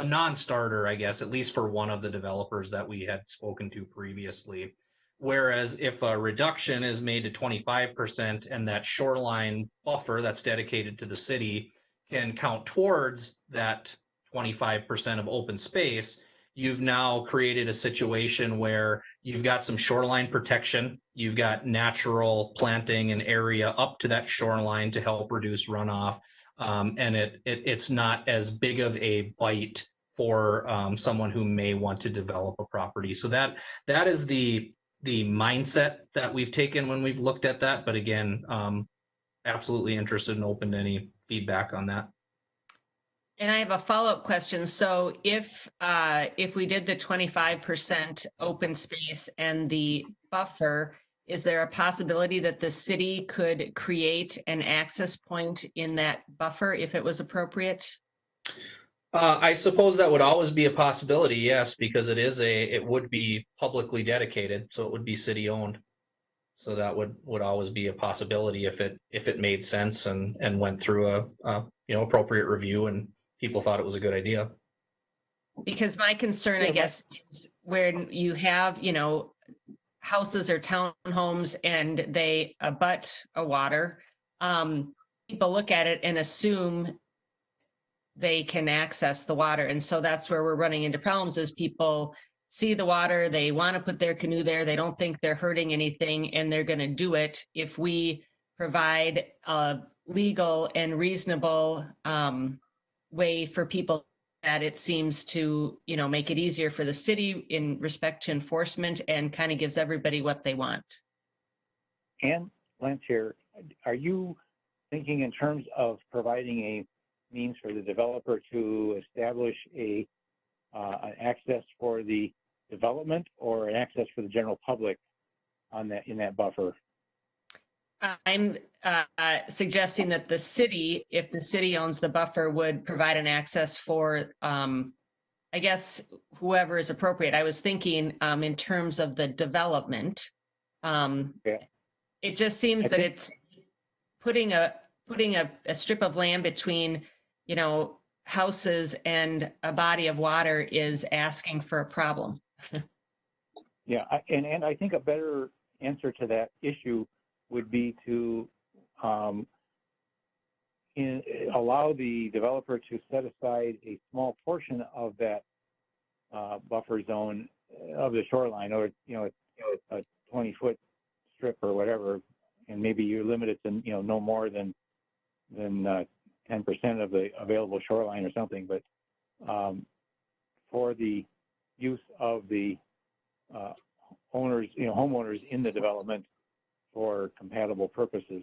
Speaker 7: non-starter, I guess, at least for one of the developers that we had spoken to previously. Whereas if a reduction is made to 25% and that shoreline buffer that's dedicated to the city can count towards that 25% of open space, you've now created a situation where you've got some shoreline protection, you've got natural planting and area up to that shoreline to help reduce runoff, and it's not as big of a bite for someone who may want to develop a property. So that is the mindset that we've taken when we've looked at that. But again, absolutely interested and open to any feedback on that.
Speaker 2: And I have a follow-up question. So if we did the 25% open space and the buffer, is there a possibility that the city could create an access point in that buffer if it was appropriate?
Speaker 7: I suppose that would always be a possibility, yes, because it would be publicly dedicated, so it would be city owned. So that would always be a possibility if it made sense and went through a appropriate review and people thought it was a good idea.
Speaker 2: Because my concern, I guess, is when you have, houses or townhomes and they abut a water, people look at it and assume they can access the water. And so that's where we're running into problems, is people see the water, they want to put their canoe there, they don't think they're hurting anything, and they're going to do it. If we provide a legal and reasonable way for people, that it seems to make it easier for the city in respect to enforcement and kind of gives everybody what they want.
Speaker 10: And Lance here, are you thinking in terms of providing a means for the developer to establish an access for the development or an access for the general public in that buffer?
Speaker 2: I'm suggesting that the city, if the city owns the buffer, would provide an access for, I guess, whoever is appropriate. I was thinking in terms of the development. It just seems that it's putting a strip of land between, houses and a body of water is asking for a problem.
Speaker 10: Yeah, and I think a better answer to that issue would be to allow the developer to set aside a small portion of that buffer zone of the shoreline, or a 20-foot strip or whatever, and maybe you limit it to no more than 10% of the available shoreline or something, but for the use of the homeowners in the development for compatible purposes.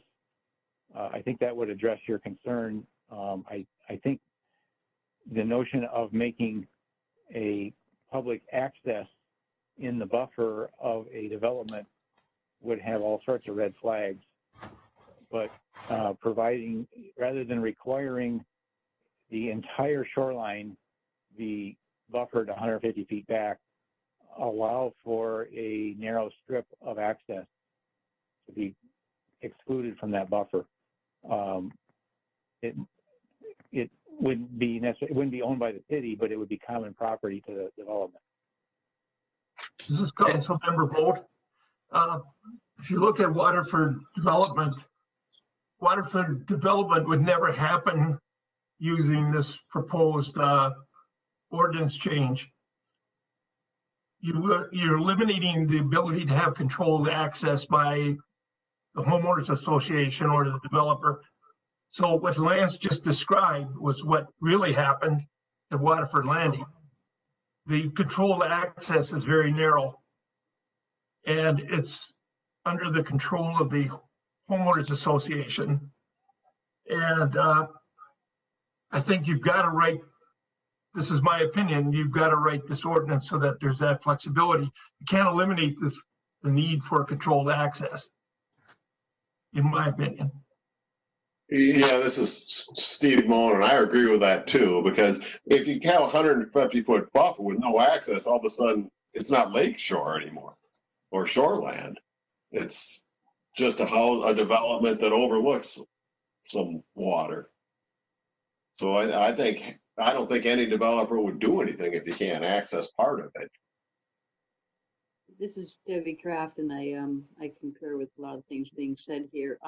Speaker 10: I think that would address your concern. I think the notion of making a public access in the buffer of a development would have all sorts of red flags. but providing, rather than requiring the entire shoreline be buffered 150 feet back, allow for a narrow strip of access to be excluded from that buffer. It wouldn't be necessary, it wouldn't be owned by the city, but it would be common property to the development.
Speaker 5: This is Councilmember Vogt. If you look at Waterford development would never happen using this proposed ordinance change. You're eliminating the ability to have controlled access by the homeowners association or the developer. So what Lance just described was what really happened at Waterford Landing. The controlled access is very narrow, and it's under the control of the homeowners association. And I think you've got to write, this is my opinion, you've got to write this ordinance so that there's that flexibility. You can't eliminate the need for controlled access, in my opinion.
Speaker 12: Yeah, this is Steve Mullen, and I agree with that too, because if you have a 150-foot buffer with no access, all of a sudden it's not lakeshore anymore or shoreland. It's just a development that overlooks some water. So I don't think any developer would do anything if you can't access part of it.
Speaker 6: This is Debbie Kraft, and I concur with a lot of things being said here.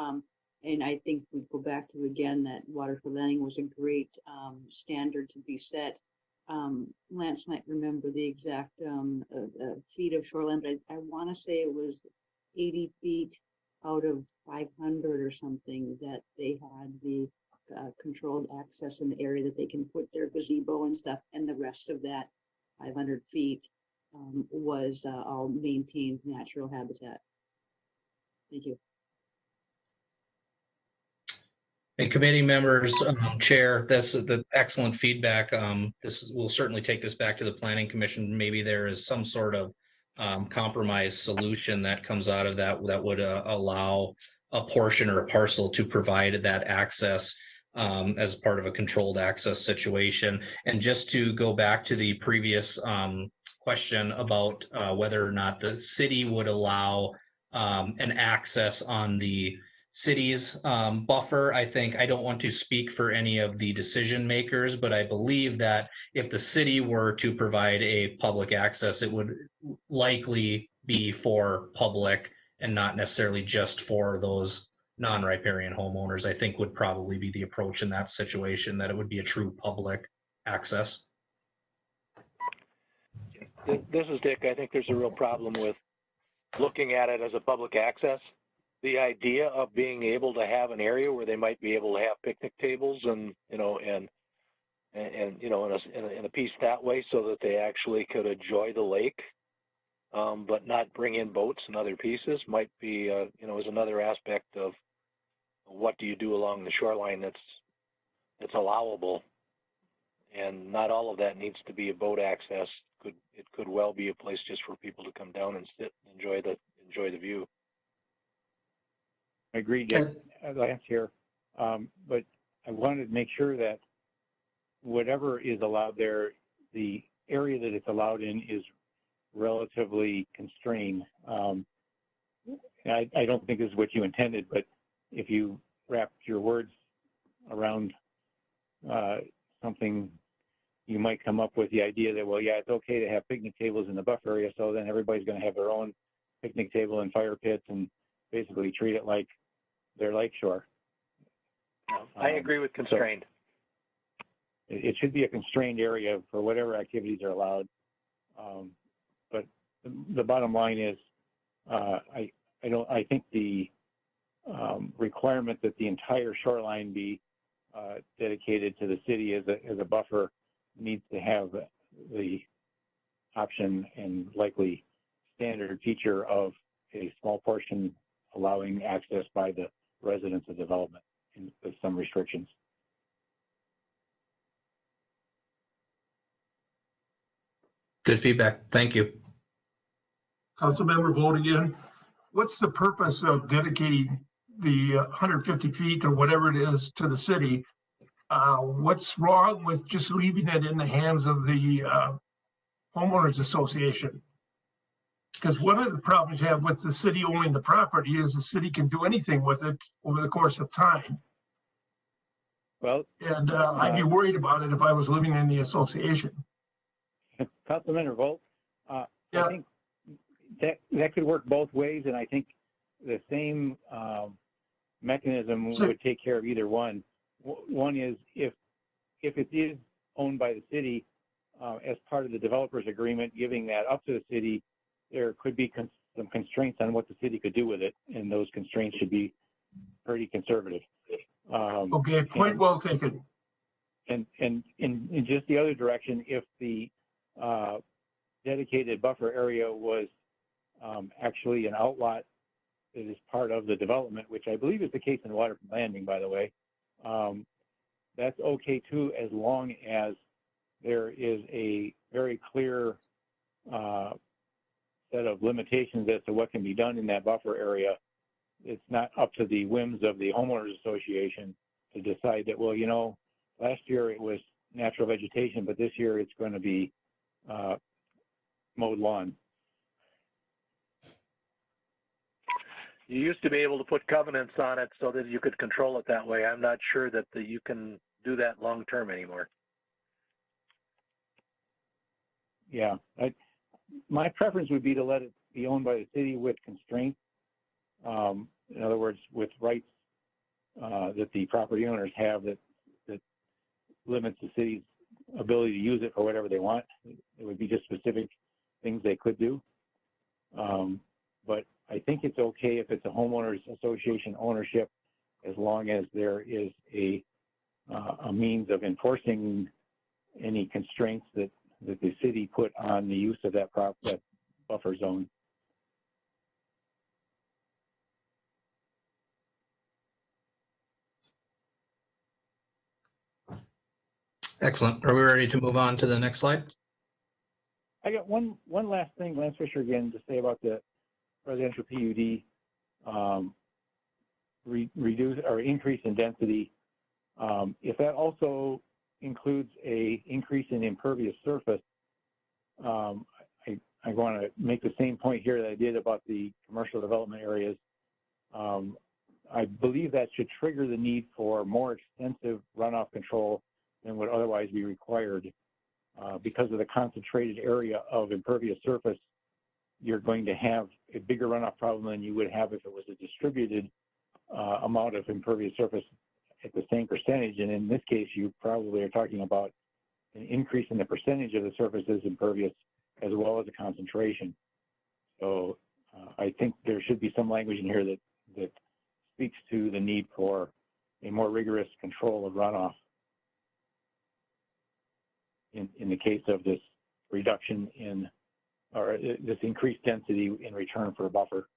Speaker 6: And I think we go back to again that Waterford Landing was a great standard to be set. Lance might remember the exact feet of shoreline, but I want to say it was 80 feet out of 500 or something that they had the controlled access in the area that they can put their gazebo and stuff, and the rest of that 500 feet was all maintained natural habitat. Thank you.
Speaker 7: And committee members, Chair, that's the excellent feedback. We'll certainly take this back to the Planning Commission. Maybe there is some sort of compromise solution that comes out of that would allow a portion or a parcel to provide that access as part of a controlled access situation. And just to go back to the previous question about whether or not the city would allow an access on the city's buffer, I don't want to speak for any of the decision makers, but I believe that if the city were to provide a public access, it would likely be for public and not necessarily just for those non-riparian homeowners. I think would probably be the approach in that situation, that it would be a true public access.
Speaker 3: This is Dick. I think there's a real problem with looking at it as a public access. The idea of being able to have an area where they might be able to have picnic tables and in a piece that way, so that they actually could enjoy the lake, but not bring in boats and other pieces, might be is another aspect of what do you do along the shoreline that's allowable. And not all of that needs to be a boat access. It could well be a place just for people to come down and sit and enjoy the view.
Speaker 10: I agree, Dick. Lance here, but I wanted to make sure that whatever is allowed there, the area that it's allowed in is relatively constrained. I don't think this is what you intended, but if you wrap your words around something, you might come up with the idea that, well, yeah, it's okay to have picnic tables in the buffer area, so then everybody's going to have their own picnic table and fire pits and basically treat it like their lakeshore.
Speaker 3: I agree with constrained.
Speaker 10: So it should be a constrained area for whatever activities are allowed. But the bottom line is, I think the requirement that the entire shoreline be dedicated to the city as a buffer needs to have the option and likely standard feature of a small portion allowing access by the residents of development with some restrictions.
Speaker 7: Good feedback. Thank you.
Speaker 5: Councilmember Vogt again. What's the purpose of dedicating the 150 feet or whatever it is to the city. What's wrong with just leaving it in the hands of the homeowners association? Because one of the problems you have with the city owning the property is the city can do anything with it over the course of time.
Speaker 10: Well,
Speaker 5: And I'd be worried about it if I was living in the association.
Speaker 10: Councilman Volt,
Speaker 5: Yeah.
Speaker 10: I think that could work both ways, and I think the same mechanism would take care of either one. One is if it is owned by the city, as part of the developer's agreement, giving that up to the city, there could be some constraints on what the city could do with it, and those constraints should be pretty conservative.
Speaker 5: Okay, point well taken.
Speaker 10: And in just the other direction, if the dedicated buffer area was actually an outlot that is part of the development, which I believe is the case in Waterfront Landing, by the way, that's okay too, as long as there is a very clear set of limitations as to what can be done in that buffer area. It's not up to the whims of the homeowners association to decide that, well, you know, last year it was natural vegetation, but this year it's going to be mowed lawn.
Speaker 3: You used to be able to put covenants on it so that you could control it that way. I'm not sure that you can do that long term anymore.
Speaker 10: Yeah, my preference would be to let it be owned by the city with constraints. In other words, with rights that the property owners have that limits the city's ability to use it for whatever they want. It would be just specific things they could do. But I think it's okay if it's a homeowners association ownership, as long as there is a means of enforcing any constraints that the city put on the use of that buffer zone.
Speaker 7: Excellent. Are we ready to move on to the next slide?
Speaker 10: I got one last thing, Lance Fisher again, to say about the residential PUD reduce or increase in density. If that also includes a increase in impervious surface, I want to make the same point here that I did about the commercial development areas. I believe that should trigger the need for more extensive runoff control than would otherwise be required. Because of the concentrated area of impervious surface, you're going to have a bigger runoff problem than you would have if it was a distributed amount of impervious surface at the same percentage. And in this case, you probably are talking about an increase in the percentage of the surface is impervious as well as a concentration. So I think there should be some language in here that speaks to the need for a more rigorous control of runoff in the case of this reduction in, or this increased density in return for a buffer.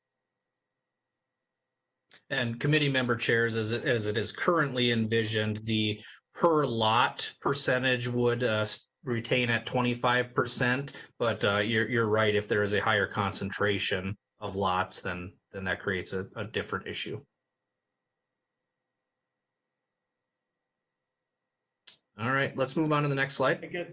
Speaker 7: And committee member chairs, as it is currently envisioned, the per lot percentage would retain at 25%, but you're right. If there is a higher concentration of lots, then that creates a different issue. All right, let's move on to the next slide.
Speaker 1: I guess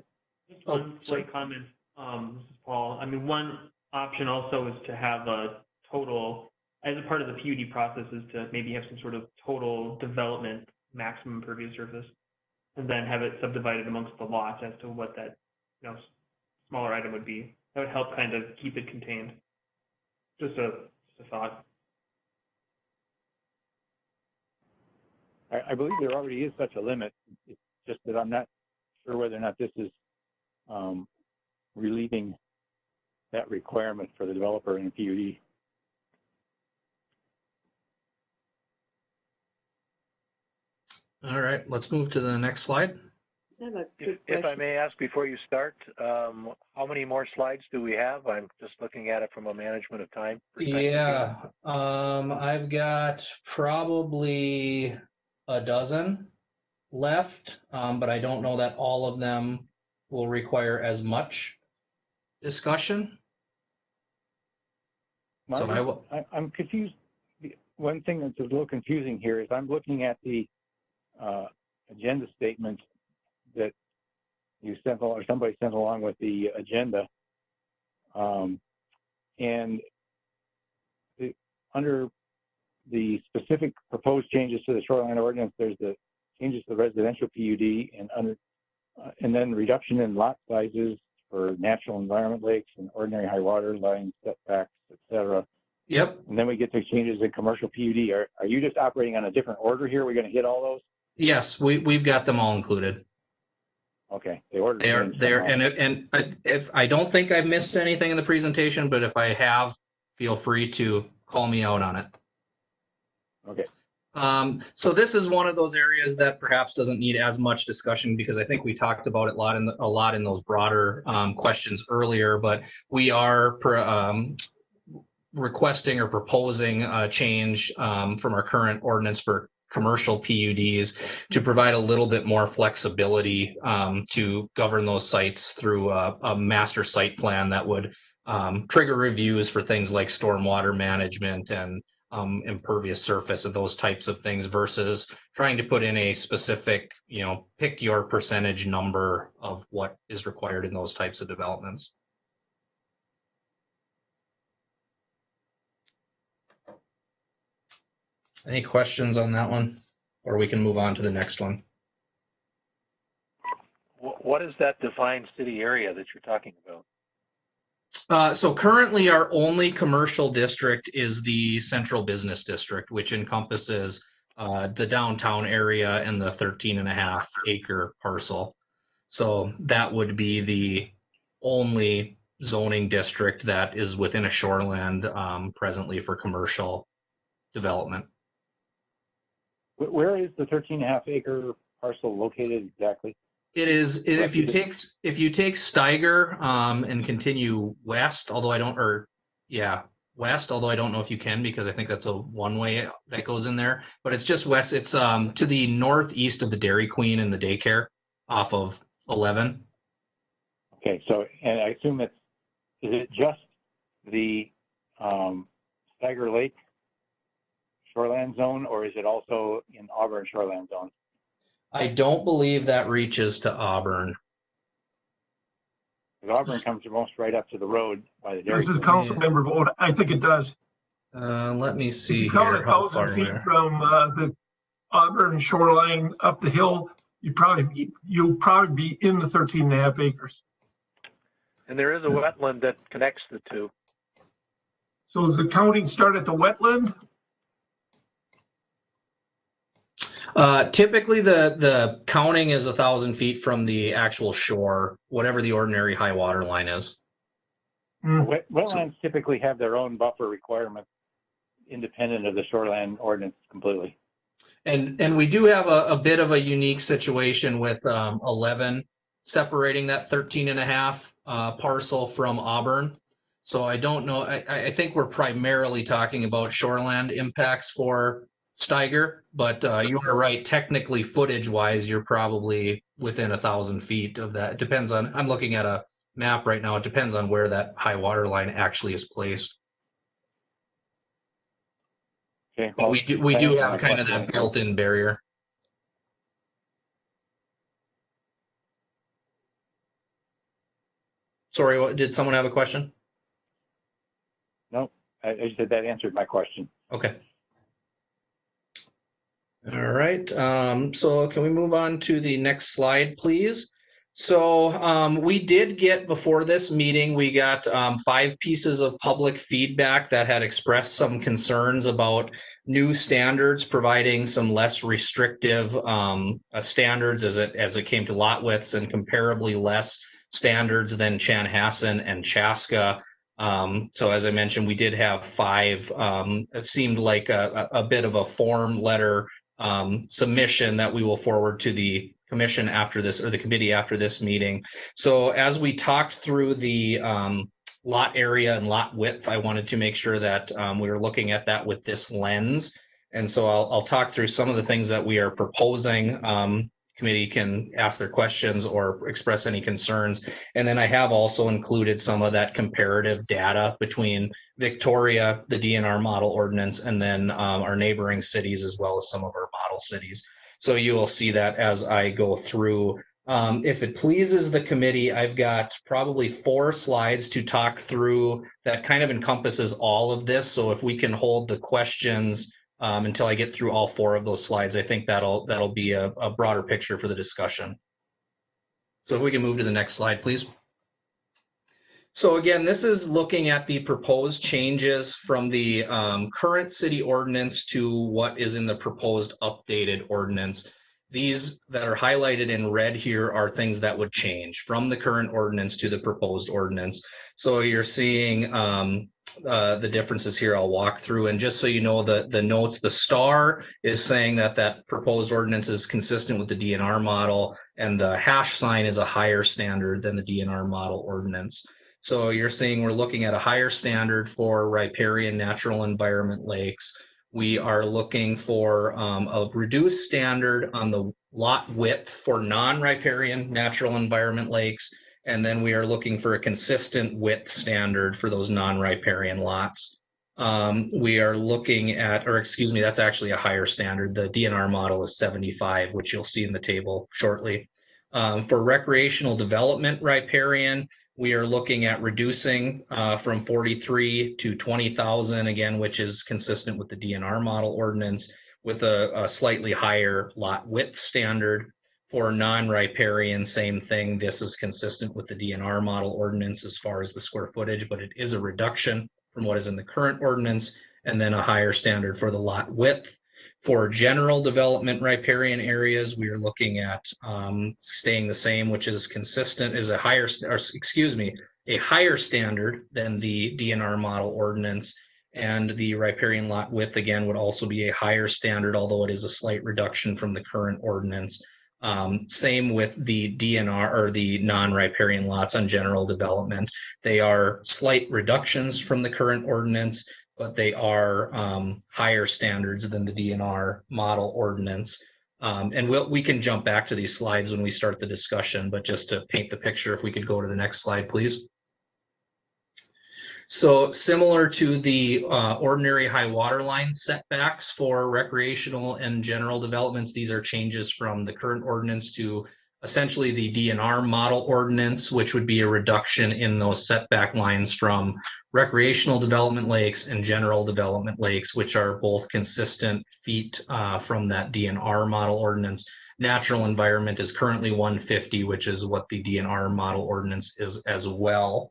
Speaker 1: just one slight comment, this is Paul. I mean, one option also is to have a total, as a part of the PUD process, is to maybe have some sort of total development maximum impervious surface, and then have it subdivided amongst the lots as to what that, you know, smaller item would be. That would help kind of keep it contained. Just a thought.
Speaker 10: I believe there already is such a limit. It's just that I'm not sure whether or not this is relieving that requirement for the developer in a PUD.
Speaker 7: All right, let's move to the next slide.
Speaker 6: I have a quick
Speaker 3: If I
Speaker 6: question.
Speaker 3: may ask before you start, how many more slides do we have? I'm just looking at it from a management of time perspective.
Speaker 7: Yeah, I've got probably a dozen left, but I don't know that all of them will require as much discussion. So
Speaker 10: I'm confused. one thing that's a little confusing here is I'm looking at the agenda statement that you sent or somebody sent along with the agenda. And under the specific proposed changes to the shoreline ordinance, there's the changes to the residential PUD and then reduction in lot sizes for natural environment lakes and ordinary high water line setbacks, et cetera.
Speaker 7: Yep.
Speaker 10: And then we get to changes in commercial PUD. Are you just operating on a different order here? We're going to hit all those?
Speaker 7: Yes, we've got them all included.
Speaker 10: Okay. The order
Speaker 7: They are there, and if I don't think I've missed anything in the presentation, but if I have, feel free to call me out on it.
Speaker 10: Okay.
Speaker 7: So this is one of those areas that perhaps doesn't need as much discussion because I think we talked about it a lot in those broader questions earlier. But we are requesting or proposing a change from our current ordinance for commercial PUDs to provide a little bit more flexibility to govern those sites through a master site plan that would trigger reviews for things like stormwater management and impervious surface and those types of things versus trying to put in a specific, pick your percentage number of what is required in those types of developments. Any questions on that one? Or we can move on to the next one.
Speaker 3: What is that defined city area that you're talking about?
Speaker 7: So currently our only commercial district is the central business district, which encompasses the downtown area and the 13.5 acre parcel. So that would be the only zoning district that is within a shoreland presently for commercial development.
Speaker 10: Where is the 13.5 acre parcel located exactly?
Speaker 7: It is, if you take Steiger and continue west, although I don't know if you can because I think that's a one-way that goes in there, but it's just west. It's to the northeast of the Dairy Queen and the daycare off of 11.
Speaker 10: Okay, so, and I assume is it just the Steiger Lake shoreland zone, or is it also in Auburn shoreland zone?
Speaker 7: I don't believe that reaches to Auburn.
Speaker 10: Auburn comes almost right up to the road by the Dairy
Speaker 5: This is
Speaker 10: Queen.
Speaker 5: council member vote. I think it does.
Speaker 7: Let me see
Speaker 5: If you count
Speaker 7: here how far
Speaker 5: 1,000 feet from the Auburn shoreline up the hill, you'll probably be in the 13.5 acres.
Speaker 3: And there is a wetland that connects the two.
Speaker 5: So does the counting start at the wetland?
Speaker 7: Typically the counting is 1,000 feet from the actual shore, whatever the ordinary high water line is.
Speaker 10: Wetlands typically have their own buffer requirements independent of the shoreline ordinance completely.
Speaker 7: And we do have a bit of a unique situation with 11 separating that 13.5 parcel from Auburn. So I don't know, I think we're primarily talking about shoreland impacts for Steiger, but you are right. Technically, footage-wise, you're probably within 1,000 feet of that. It depends on. I'm looking at a map right now. It depends on where that high water line actually is placed.
Speaker 10: Okay.
Speaker 7: But we do have kind of that built-in barrier. Sorry, did someone have a question?
Speaker 10: No, I just said that answered my question.
Speaker 7: Okay. All right, so can we move on to the next slide, please? So we did get, before this meeting, we got 5 pieces of public feedback that had expressed some concerns about new standards, providing some less restrictive standards as it came to lot widths and comparably less standards than Chanhassen and Chaska. So as I mentioned, we did have 5. It seemed like a bit of a form letter submission that we will forward to the commission after this, or the committee after this meeting. So as we talked through the lot area and lot width, I wanted to make sure that we were looking at that with this lens. And so I'll talk through some of the things that we are proposing committee can ask their questions or express any concerns. And then I have also included some of that comparative data between Victoria, the DNR model ordinance, and then our neighboring cities, as well as some of our model cities. So you will see that as I go through. If it pleases the committee, I've got probably 4 slides to talk through that kind of encompasses all of this. So if we can hold the questions until I get through all 4 of those slides, I think that'll be a broader picture for the discussion. So if we can move to the next slide, please. So again, this is looking at the proposed changes from the current city ordinance to what is in the proposed updated ordinance. These that are highlighted in red here are things that would change from the current ordinance to the proposed ordinance. So you're seeing the differences here. I'll walk through, and just so you know, the notes, the star is saying that that proposed ordinance is consistent with the DNR model, and the hash sign is a higher standard than the DNR model ordinance. So you're seeing we're looking at a higher standard for riparian natural environment lakes. We are looking for a reduced standard on the lot width for non-riparian natural environment lakes. And then we are looking for a consistent width standard for those non-riparian lots. We are looking at, or excuse me, that's actually a higher standard. The DNR model is 75, which you'll see in the table shortly. For recreational development riparian, we are looking at reducing from 43 to 20,000, again, which is consistent with the DNR model ordinance, with a slightly higher lot width standard. For non-riparian, same thing. This is consistent with the DNR model ordinance as far as the square footage, but it is a reduction from what is in the current ordinance, and then a higher standard for the lot width. For general development riparian areas, we are looking at staying the same, which is consistent, is a higher standard than the DNR model ordinance. And the riparian lot width, again, would also be a higher standard, although it is a slight reduction from the current ordinance. Same with the DNR, or the non-riparian lots on general development. They are slight reductions from the current ordinance, but they are higher standards than the DNR model ordinance. And we can jump back to these slides when we start the discussion, but just to paint the picture, if we could go to the next slide, please. So similar to the ordinary high water line setbacks for recreational and general developments, these are changes from the current ordinance to essentially the DNR model ordinance, which would be a reduction in those setback lines from recreational development lakes and general development lakes, which are both consistent feet from that DNR model ordinance. Natural environment is currently 150, which is what the DNR model ordinance is as well.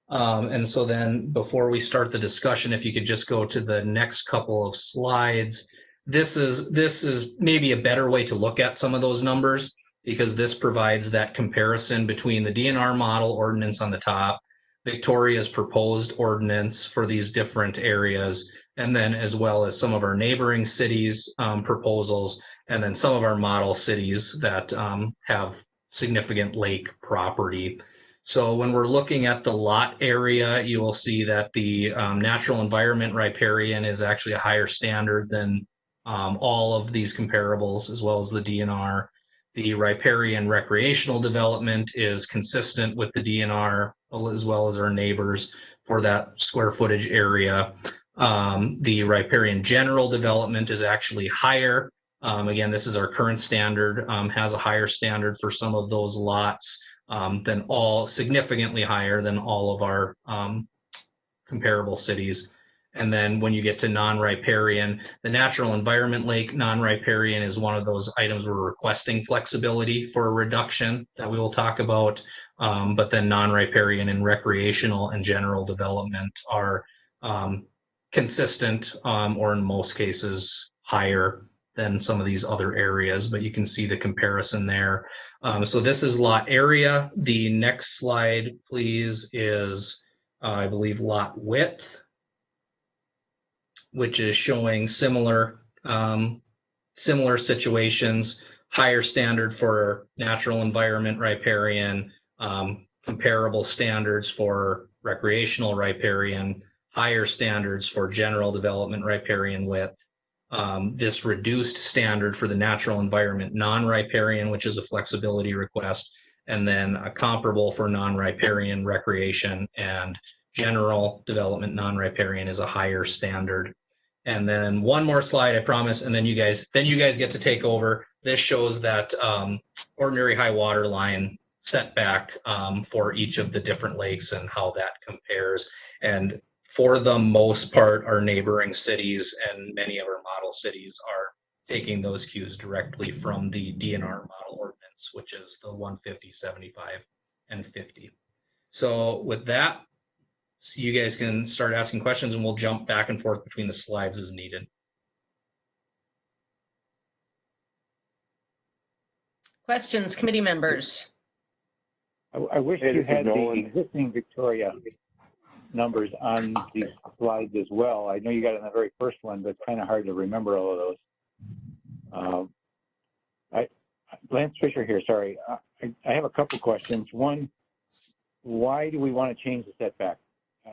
Speaker 7: And so then before we start the discussion, if you could just go to the next couple of slides, this is maybe a better way to look at some of those numbers, because this provides that comparison between the DNR model ordinance on the top, Victoria's proposed ordinance for these different areas, and then as well as some of our neighboring cities' proposals, and then some of our model cities that have significant lake property. So when we're looking at the lot area, you will see that the natural environment riparian is actually a higher standard than all of these comparables, as well as the DNR. The riparian recreational development is consistent with the DNR, as well as our neighbors for that square footage area. The riparian general development is actually higher. Again, this is our current standard, has a higher standard for some of those lots than significantly higher than all of our comparable cities. And then when you get to non-riparian, the natural environment lake non-riparian is one of those items we're requesting flexibility for a reduction that we will talk about. But then non-riparian and recreational and general development are consistent, or in most cases higher than some of these other areas, but you can see the comparison there. So this is lot area. The next slide, please, is I believe lot width, which is showing similar situations, higher standard for natural environment riparian, comparable standards for recreational riparian, higher standards for general development riparian width, this reduced standard for the natural environment, non-riparian, which is a flexibility request, and then a comparable for non-riparian recreation, and general development non-riparian is a higher standard. And then one more slide, I promise, and then you guys get to take over. This shows that ordinary high water line setback for each of the different lakes and how that compares. And for the most part, our neighboring cities and many of our model cities are taking those cues directly from the DNR model ordinance, which is the 150, 75, and 50. So with that, so you guys can start asking questions and we'll jump back and forth between the slides as needed.
Speaker 2: Questions, committee members?
Speaker 10: I wish you had the existing Victoria numbers on these slides as well. I know you got it on the very first one, but it's kind of hard to remember all of those. Lance Fisher here, sorry. I have a couple questions. One, why do we want to change the setback?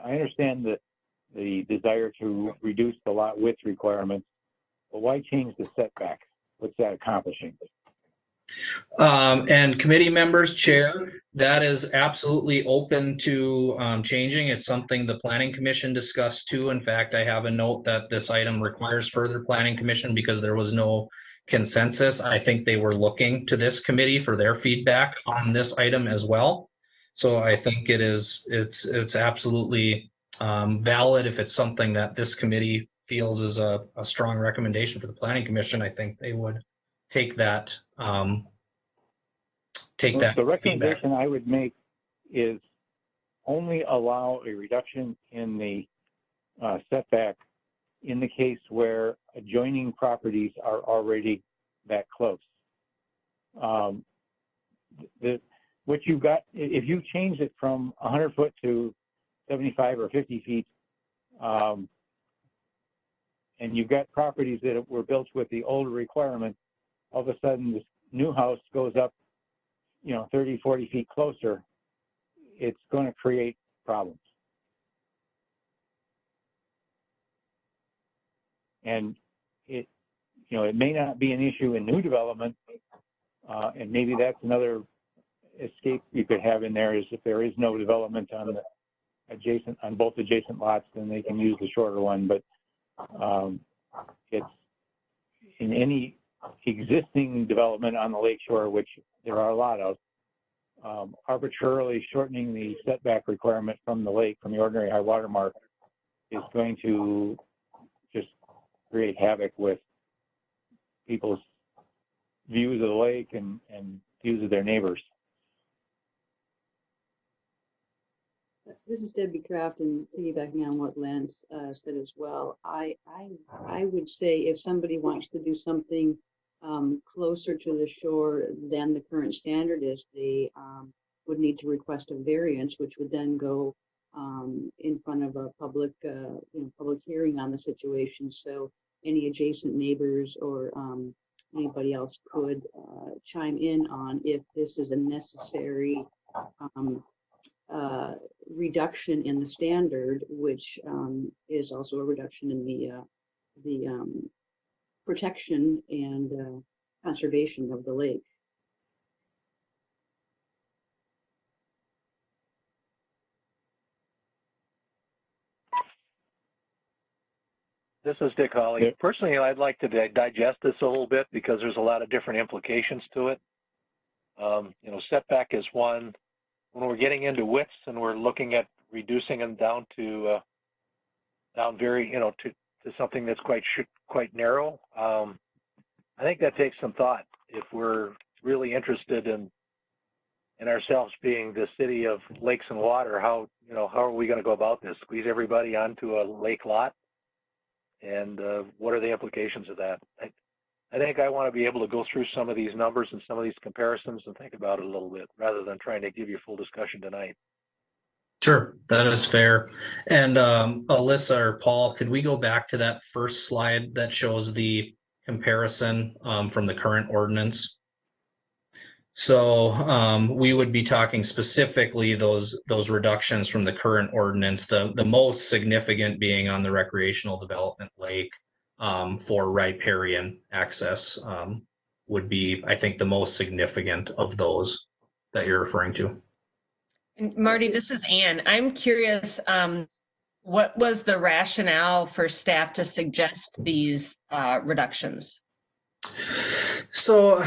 Speaker 10: I understand the desire to reduce the lot width requirements, but why change the setback? What's that accomplishing?
Speaker 7: And committee members, chair, that is absolutely open to changing. It's something the planning commission discussed too. In fact, I have a note that this item requires further planning commission because there was no consensus. I think they were looking to this committee for their feedback on this item as well. So I think it's absolutely valid if it's something that this committee feels is a strong recommendation for the planning commission. I think they would take that. The
Speaker 10: recommendation
Speaker 7: feedback.
Speaker 10: I would make is only allow a reduction in the setback in the case where adjoining properties are already that close. What you got, if you change it from 100 foot to 75 or 50 feet, and you've got properties that were built with the older requirement, all of a sudden this new house goes up, 30, 40 feet closer, it's going to create problems. And it may not be an issue in new development, and maybe that's another escape you could have in there, is if there is no development on both adjacent lots, then they can use the shorter one. But it's in any existing development on the lakeshore, which there are a lot of, arbitrarily shortening the setback requirement from the lake, from the ordinary high water mark, is going to just create havoc with people's views of the lake and views of their neighbors.
Speaker 6: This is Debbie Kraft, and piggybacking on what Lance said as well. I would say if somebody wants to do something closer to the shore than the current standard is, they would need to request a variance, which would then go in front of a public hearing on the situation. So any adjacent neighbors or anybody else could chime in on if this is a necessary reduction in the standard, which is also a reduction in the protection and conservation of the lake.
Speaker 3: This is Dick Hawley.
Speaker 10: Yeah.
Speaker 3: Personally, I'd like to digest this a little bit because there's a lot of different implications to it. Setback is one. When we're getting into widths and we're looking at reducing them down to something that's quite narrow, I think that takes some thought. If we're really interested in ourselves being the city of lakes and water, how are we going to go about this? Squeeze everybody onto a lake lot, and what are the implications of that? I think I want to be able to go through some of these numbers and some of these comparisons and think about it a little bit rather than trying to give you full discussion tonight.
Speaker 7: Sure, that is fair. And Alyssa or Paul, could we go back to that first slide that shows the comparison from the current ordinance? So we would be talking specifically those reductions from the current ordinance, the most significant being on the recreational development lake. for riparian access would be, I think, the most significant of those that you're referring to.
Speaker 2: And Marty, this is Ann. I'm curious, what was the rationale for staff to suggest these reductions?
Speaker 7: So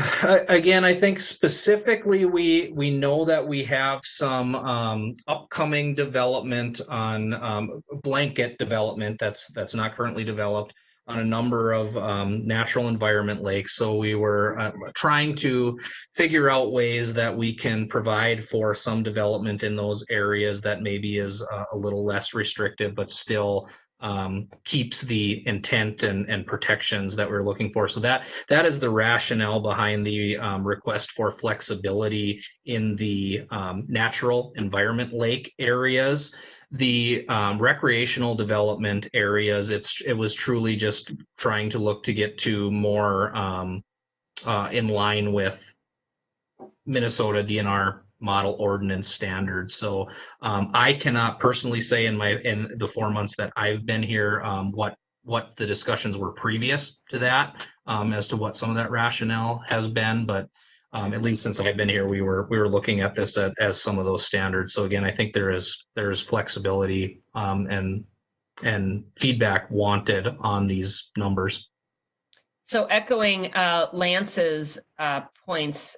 Speaker 7: again, I think specifically we know that we have some upcoming development on blanket development that's not currently developed on a number of natural environment lakes. So we were trying to figure out ways that we can provide for some development in those areas that maybe is a little less restrictive, but still keeps the intent and protections that we're looking for. So that is the rationale behind the request for flexibility in the natural environment lake areas. The recreational development areas, it was truly just trying to look to get to more in line with Minnesota DNR model ordinance standards. So I cannot personally say in the 4 months that I've been here what the discussions were previous to that as to what some of that rationale has been, but at least since I've been here, we were looking at this as some of those standards. So again, I think there's flexibility and feedback wanted on these numbers.
Speaker 2: So echoing Lance's points,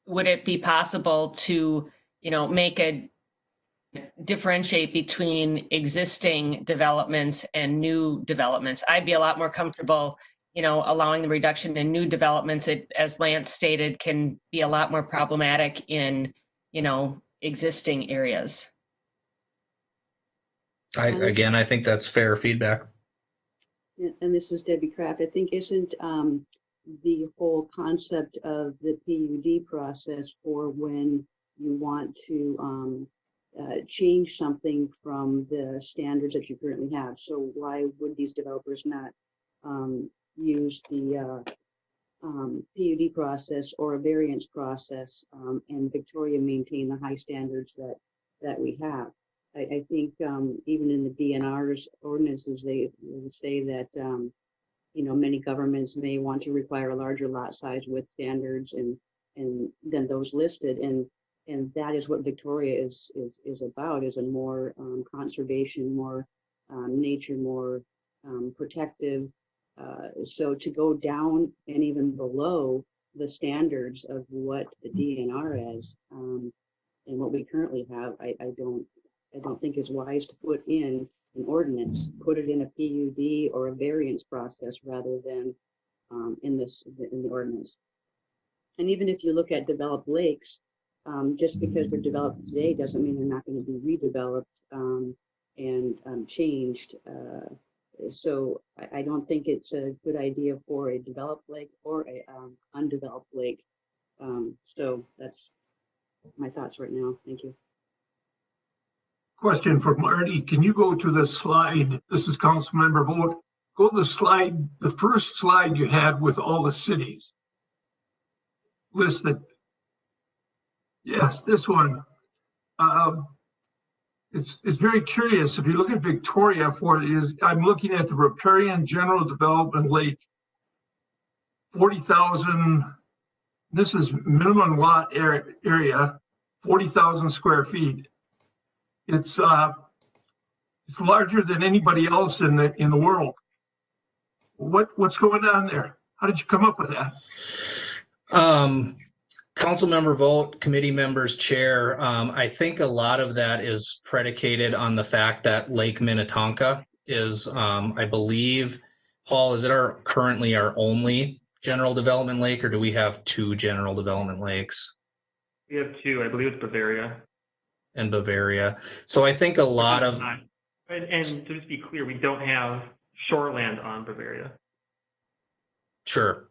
Speaker 2: would it be possible to, differentiate between existing developments and new developments? I'd be a lot more comfortable, allowing the reduction in new developments. It, as Lance stated, can be a lot more problematic in, existing areas.
Speaker 7: I think that's fair feedback.
Speaker 6: And this is Debbie Kraft. I think isn't the whole concept of the PUD process for when you want to change something from the standards that you currently have. So why would these developers not use the PUD process or a variance process and Victoria maintain the high standards that we have? I think even in the DNR's ordinances, they say that many governments may want to require a larger lot size with standards and than those listed, and that is what Victoria is about, is a more conservation, more nature, more protective. So to go down and even below the standards of what the DNR is and what we currently have, I don't think is wise to put in an ordinance, put it in a PUD or a variance process rather than in the ordinance. And even if you look at developed lakes, just because they're developed today doesn't mean they're not going to be redeveloped and changed. So I don't think it's a good idea for a developed lake or a undeveloped lake. So that's my thoughts right now. Thank you.
Speaker 5: Question for Marty. Can you go to the slide? This is Councilmember Vogt. Go to the slide, the first slide you had with all the cities listed. Yes, this one. It's very curious. If you look at Victoria, I'm looking at the Riparian General Development Lake, 40,000. This is minimum lot area, 40,000 square feet. It's larger than anybody else in the world. What's going on there? How did you come up with that?
Speaker 7: Council member vote, committee members, chair. I think a lot of that is predicated on the fact that Lake Minnetonka is, I believe, Paul, is it currently our only general development lake, or do we have 2 general development lakes?
Speaker 1: We have 2. I believe it's Bavaria.
Speaker 7: And Bavaria. So I think a lot of,
Speaker 1: and to just be clear, we don't have Shoreland on Bavaria.
Speaker 7: Sure.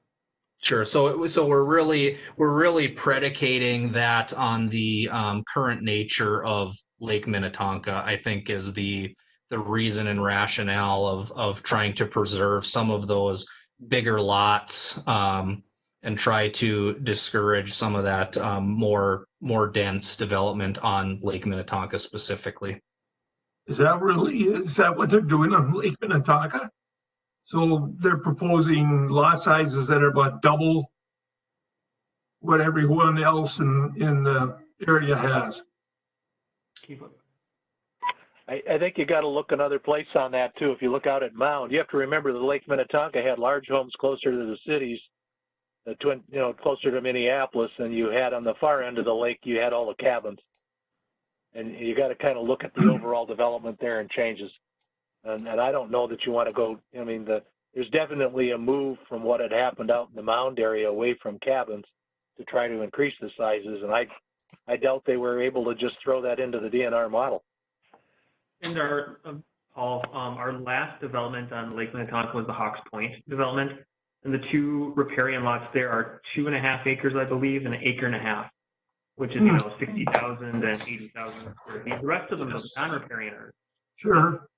Speaker 7: So we're really predicating that on the current nature of Lake Minnetonka. I think is the reason and rationale of trying to preserve some of those bigger lots and try to discourage some of that more dense development on Lake Minnetonka specifically.
Speaker 5: Is that what they're doing on Lake Minnetonka? So they're proposing lot sizes that are about double what everyone else in the area has.
Speaker 3: I think you got to look another place on that too. If you look out at Mound, you have to remember the Lake Minnetonka had large homes closer to the cities, closer to Minneapolis, than you had on the far end of the lake. You had all the cabins, and you got to kind of look at the overall development there and changes. And I don't know that you want to go. I mean, there's definitely a move from what had happened out in the Mound area away from cabins to try to increase the sizes, and I doubt they were able to just throw that into the DNR model.
Speaker 1: And Paul, our last development on Lake Minnetonka was the Hawks Point development, and the two riparian lots there are 2.5 acres, I believe, and 1.5 acres, which is 60,000 and 80,000 square feet. The rest of them are non-riparian.
Speaker 5: Sure.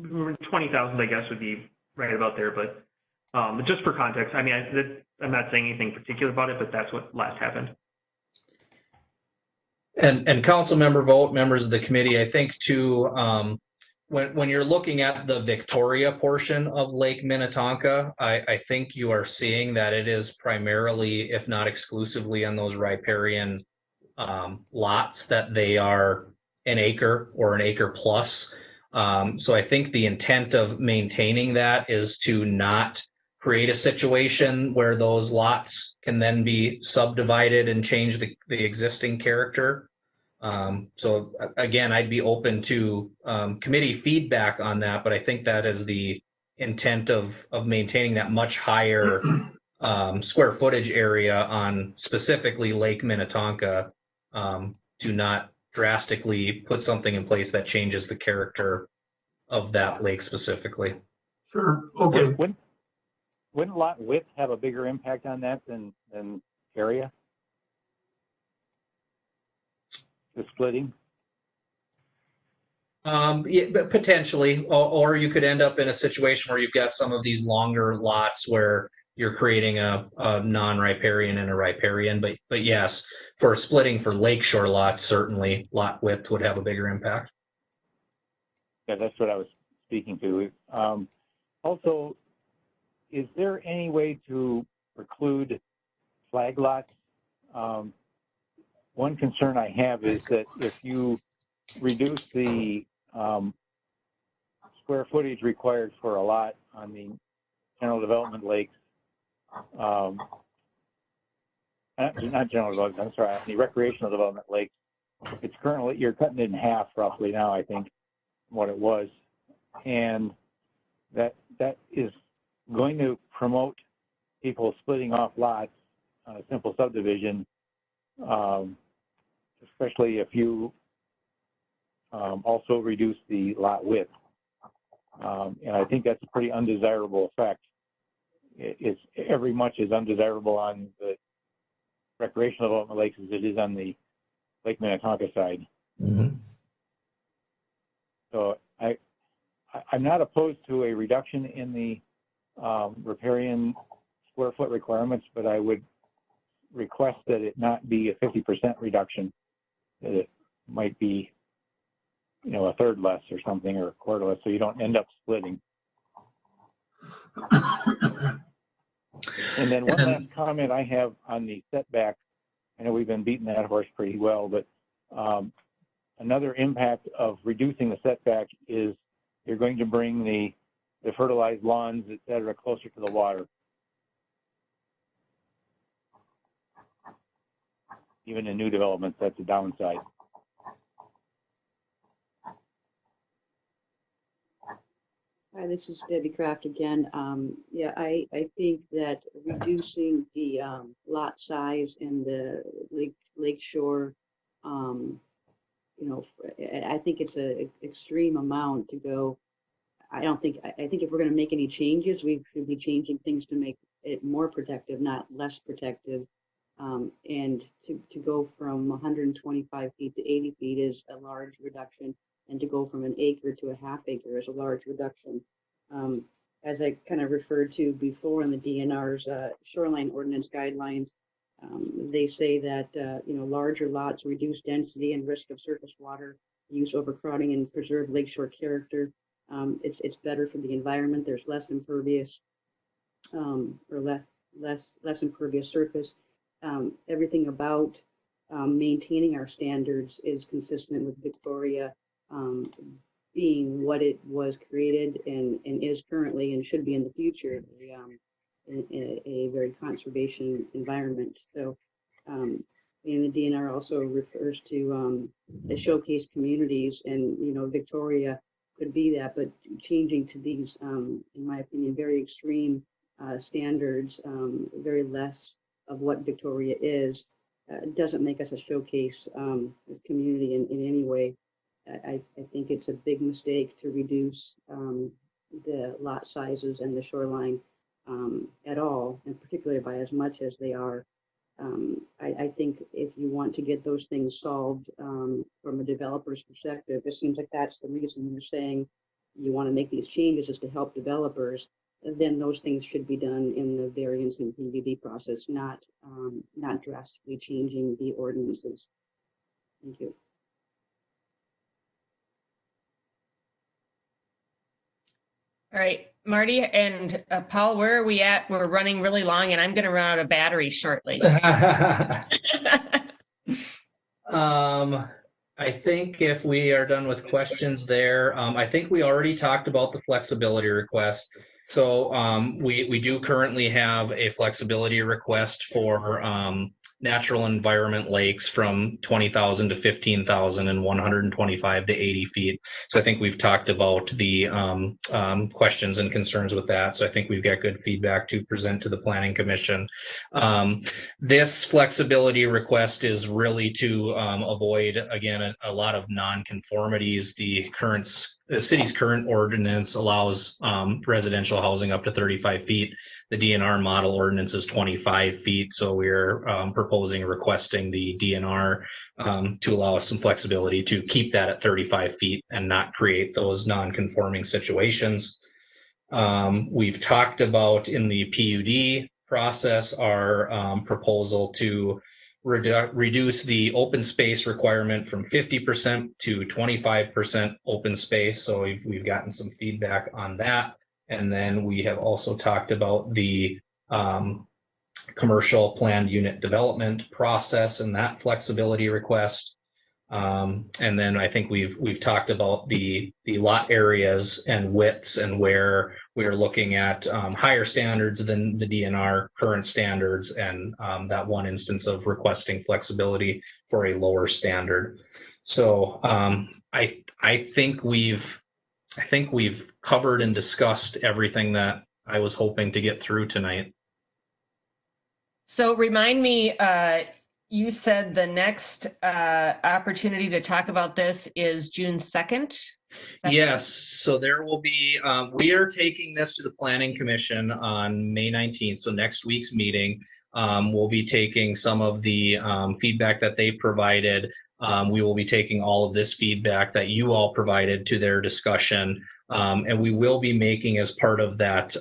Speaker 1: 20,000, I guess, would be right about there. But just for context, I mean, I'm not saying anything particular about it, but that's what last happened.
Speaker 7: And council member vote, members of the committee, I think too, when you're looking at the Victoria portion of Lake Minnetonka, I think you are seeing that it is primarily, if not exclusively, on those riparian lots that they are 1 acre or 1 acre plus. So I think the intent of maintaining that is to not create a situation where those lots can then be subdivided and change the existing character. So again, I'd be open to committee feedback on that, but I think that is the intent of maintaining that much higher square footage area on specifically Lake Minnetonka, to not drastically put something in place that changes the character of that lake specifically.
Speaker 5: Sure. Okay.
Speaker 10: Wouldn't lot width have a bigger impact on that than area? The splitting?
Speaker 7: Yeah, but potentially, or you could end up in a situation where you've got some of these longer lots where you're creating a non-riparian and a riparian. But yes, for splitting for lakeshore lots, certainly lot width would have a bigger impact.
Speaker 10: Yeah, that's what I was speaking to. Also, is there any way to preclude flag lots? One concern I have is that if you reduce the square footage required for a lot on the general development lakes, not general development, I'm sorry, the recreational development lakes, it's currently, you're cutting it in half roughly now, I think, from what it was. And that is going to promote people splitting off lots on a simple subdivision, especially if you also reduce the lot width. And I think that's a pretty undesirable effect. It's every much as undesirable on the recreational development lakes as it is on the Lake Minnetonka side.
Speaker 7: Mm-hmm.
Speaker 10: So I'm not opposed to a reduction in the riparian square foot requirements, but I would request that it not be a 50% reduction, that it might be, a third less or something, or a quarter less, so you don't end up splitting. And then one last comment I have on the setback. I know we've been beating that horse pretty well, but another impact of reducing the setback is you're going to bring the fertilized lawns, et cetera, closer to the water. Even in new developments, that's a downside.
Speaker 6: Hi, this is Debbie Kraft again. Yeah, I think that reducing the lot size in the lakeshore, I think it's an extreme amount to go. I think if we're going to make any changes, we should be changing things to make it more protective, not less protective. And to go from 125 feet to 80 feet is a large reduction, and to go from 1 acre to 1/2 acre is a large reduction. As I kind of referred to before in the DNR's shoreline ordinance guidelines, they say that larger lots reduce density and risk of surface water use, overcrowding, and preserve lakeshore character. It's better for the environment. There's less impervious or less impervious surface. Everything about maintaining our standards is consistent with Victoria being what it was created and is currently and should be in the future, a very conservation environment. So, and the DNR also refers to the showcase communities, and Victoria could be that, but changing to these, in my opinion, very extreme standards, very less of what Victoria is, doesn't make us a showcase community in any way. I think it's a big mistake to reduce the lot sizes and the shoreline at all, and particularly by as much as they are. I think if you want to get those things solved from a developer's perspective, it seems like that's the reason you're saying you want to make these changes, is to help developers. Then those things should be done in the variance and PDD process, not drastically changing the ordinances. Thank you.
Speaker 2: All right, Marty and Paul, where are we at? We're running really long and I'm going to run out of battery shortly.
Speaker 7: I think if we are done with questions there, I think we already talked about the flexibility request. So we do currently have a flexibility request for natural environment lakes from 20,000 to 15,000 and 125 to 80 feet. So I think we've talked about the questions and concerns with that. So I think we've got good feedback to present to the Planning Commission. This flexibility request is really to avoid, again, a lot of non-conformities. The city's current ordinance allows residential housing up to 35 feet. The DNR model ordinance is 25 feet. So we're requesting the DNR to allow us some flexibility to keep that at 35 feet and not create those non-conforming situations. We've talked about in the PUD process our proposal to reduce the open space requirement from 50% to 25% open space. So we've gotten some feedback on that. And then we have also talked about the commercial planned unit development process and that flexibility request. And then I think we've talked about the lot areas and widths and where we're looking at higher standards than the DNR current standards, and that one instance of requesting flexibility for a lower standard. So I think we've covered and discussed everything that I was hoping to get through tonight.
Speaker 2: So remind me, you said the next opportunity to talk about this is June 2nd?
Speaker 7: Yes, so there will be, we are taking this to the Planning Commission on May 19th, so next week's meeting. We'll be taking some of the feedback that they provided. We will be taking all of this feedback that you all provided to their discussion, and we will be making, as part of that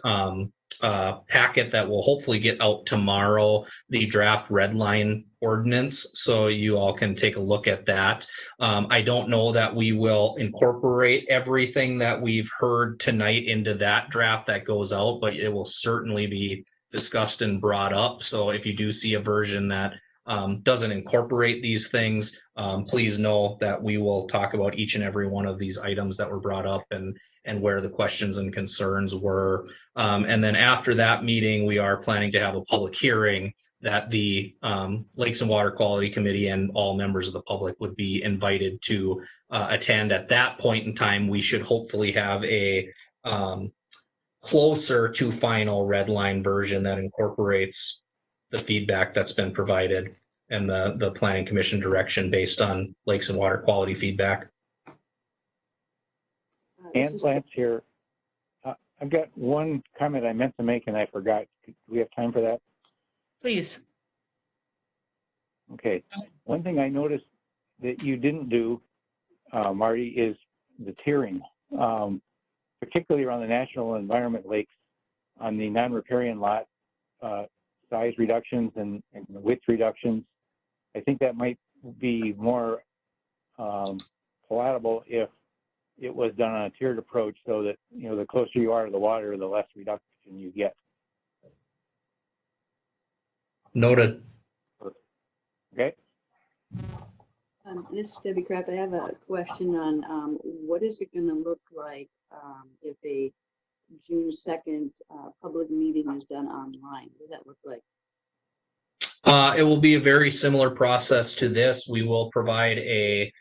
Speaker 7: packet that will hopefully get out tomorrow, the draft red line ordinance, so you all can take a look at that. I don't know that we will incorporate everything that we've heard tonight into that draft that goes out, but it will certainly be discussed and brought up. So if you do see a version that doesn't incorporate these things, please know that we will talk about each and every one of these items that were brought up and where the questions and concerns were. And then after that meeting, we are planning to have a public hearing that the Lakes and Water Quality Committee and all members of the public would be invited to attend. At that point in time, we should hopefully have a closer to final red line version that incorporates the feedback that's been provided and the Planning Commission direction based on Lakes and Water Quality feedback.
Speaker 10: And Lance here. I've got one comment I meant to make and I forgot. Do we have time for that?
Speaker 2: Please.
Speaker 10: Okay. One thing I noticed that you didn't do, Marty, is the tiering, particularly around the national environment lakes on the non-riparian lot size reductions and width reductions. I think that might be more palatable if it was done on a tiered approach so that, the closer you are to the water, the less reduction you get.
Speaker 7: Noted.
Speaker 10: Okay.
Speaker 6: This is Debbie Kraft. I have a question on what is it going to look like if a June 2nd public meeting is done online? What does that look like?
Speaker 7: It will be a very similar process to this. We will provide a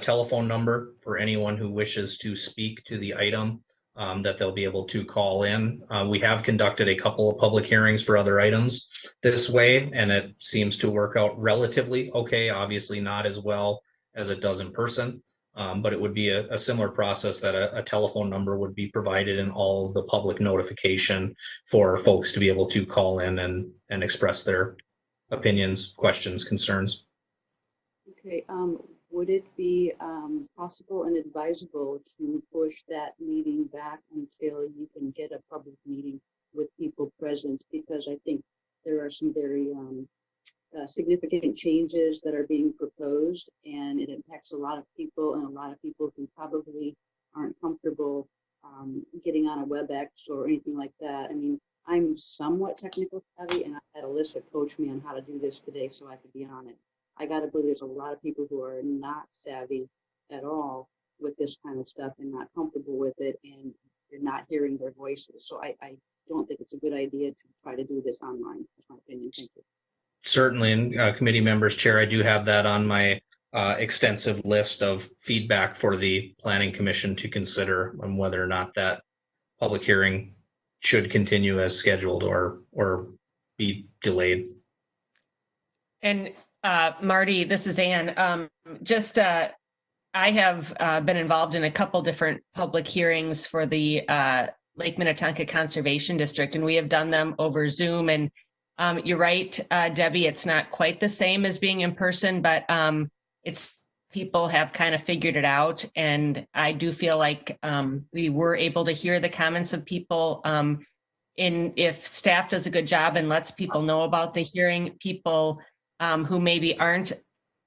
Speaker 7: telephone number for anyone who wishes to speak to the item that they'll be able to call in. We have conducted a couple of public hearings for other items this way, and it seems to work out relatively okay. Obviously not as well as it does in person, but it would be a similar process that a telephone number would be provided in all of the public notification for folks to be able to call in and express their opinions, questions, concerns.
Speaker 6: Okay. Would it be possible and advisable to push that meeting back until you can get a public meeting with people present? Because I think there are some very significant changes that are being proposed, and it impacts a lot of people, and a lot of people who probably aren't comfortable getting on a WebEx or anything like that. I mean, I'm somewhat technical savvy, and I had Alyssa coach me on how to do this today so I could be on it. I got to believe there's a lot of people who are not savvy at all with this kind of stuff and not comfortable with it, and you're not hearing their voices. So I don't think it's a good idea to try to do this online. That's my opinion. Thank you.
Speaker 7: Certainly, and committee members, Chair, I do have that on my extensive list of feedback for the Planning Commission to consider on whether or not that public hearing should continue as scheduled or be delayed.
Speaker 2: And Marty, this is Ann. I have been involved in a couple different public hearings for the Lake Minnetonka Conservation District, and we have done them over Zoom. And you're right, Debbie, it's not quite the same as being in person, but people have kind of figured it out. And I do feel like we were able to hear the comments of people. If staff does a good job and lets people know about the hearing, people who maybe aren't,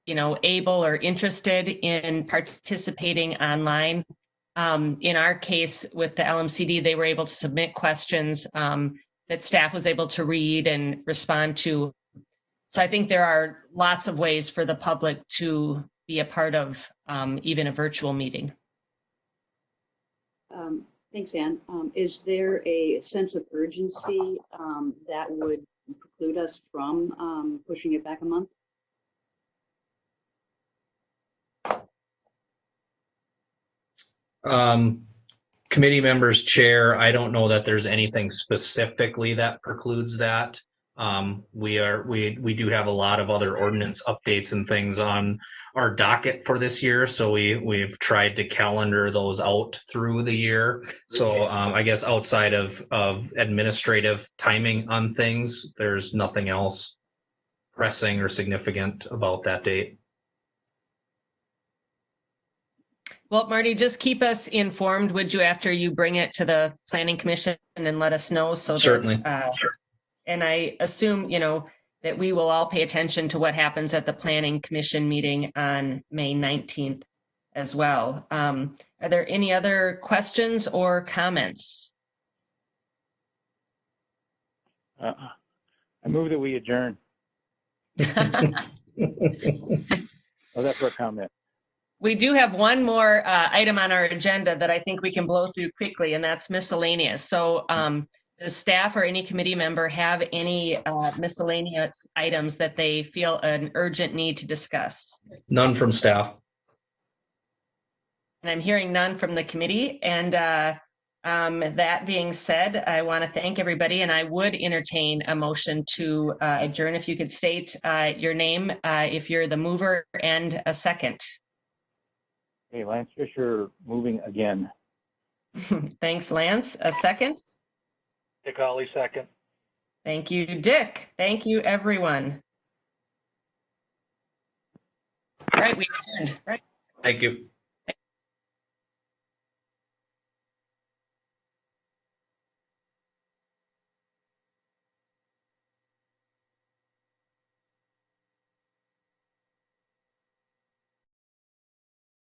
Speaker 2: able or interested in participating online. In our case with the LMCD, they were able to submit questions that staff was able to read and respond to. So I think there are lots of ways for the public to be a part of even a virtual meeting.
Speaker 6: Thanks, Ann. Is there a sense of urgency that would preclude us from pushing it back a month?
Speaker 7: Committee members, Chair, I don't know that there's anything specifically that precludes that. We do have a lot of other ordinance updates and things on our docket for this year, so we've tried to calendar those out through the year. So I guess outside of administrative timing on things, there's nothing else pressing or significant about that date.
Speaker 2: Well, Marty, just keep us informed, would you, after you bring it to the Planning Commission, and let us know so
Speaker 7: Certainly.
Speaker 2: that, and I assume, that we will all pay attention to what happens at the Planning Commission meeting on May 19th as well. Are there any other questions or comments?
Speaker 10: I move that we adjourn. Oh, that's for a comment.
Speaker 2: We do have one more item on our agenda that I think we can blow through quickly, and that's miscellaneous. So does staff or any committee member have any miscellaneous items that they feel an urgent need to discuss?
Speaker 7: None from staff.
Speaker 2: And I'm hearing none from the committee. And that being said, I want to thank everybody, and I would entertain a motion to adjourn. If you could state your name, if you're the mover, and a second.
Speaker 10: Hey, Lance Fisher, moving again.
Speaker 2: Thanks, Lance. A second?
Speaker 3: Dick Ollie, second.
Speaker 2: Thank you, Dick. Thank you, everyone. All right, we adjourned. Right.
Speaker 7: Thank you.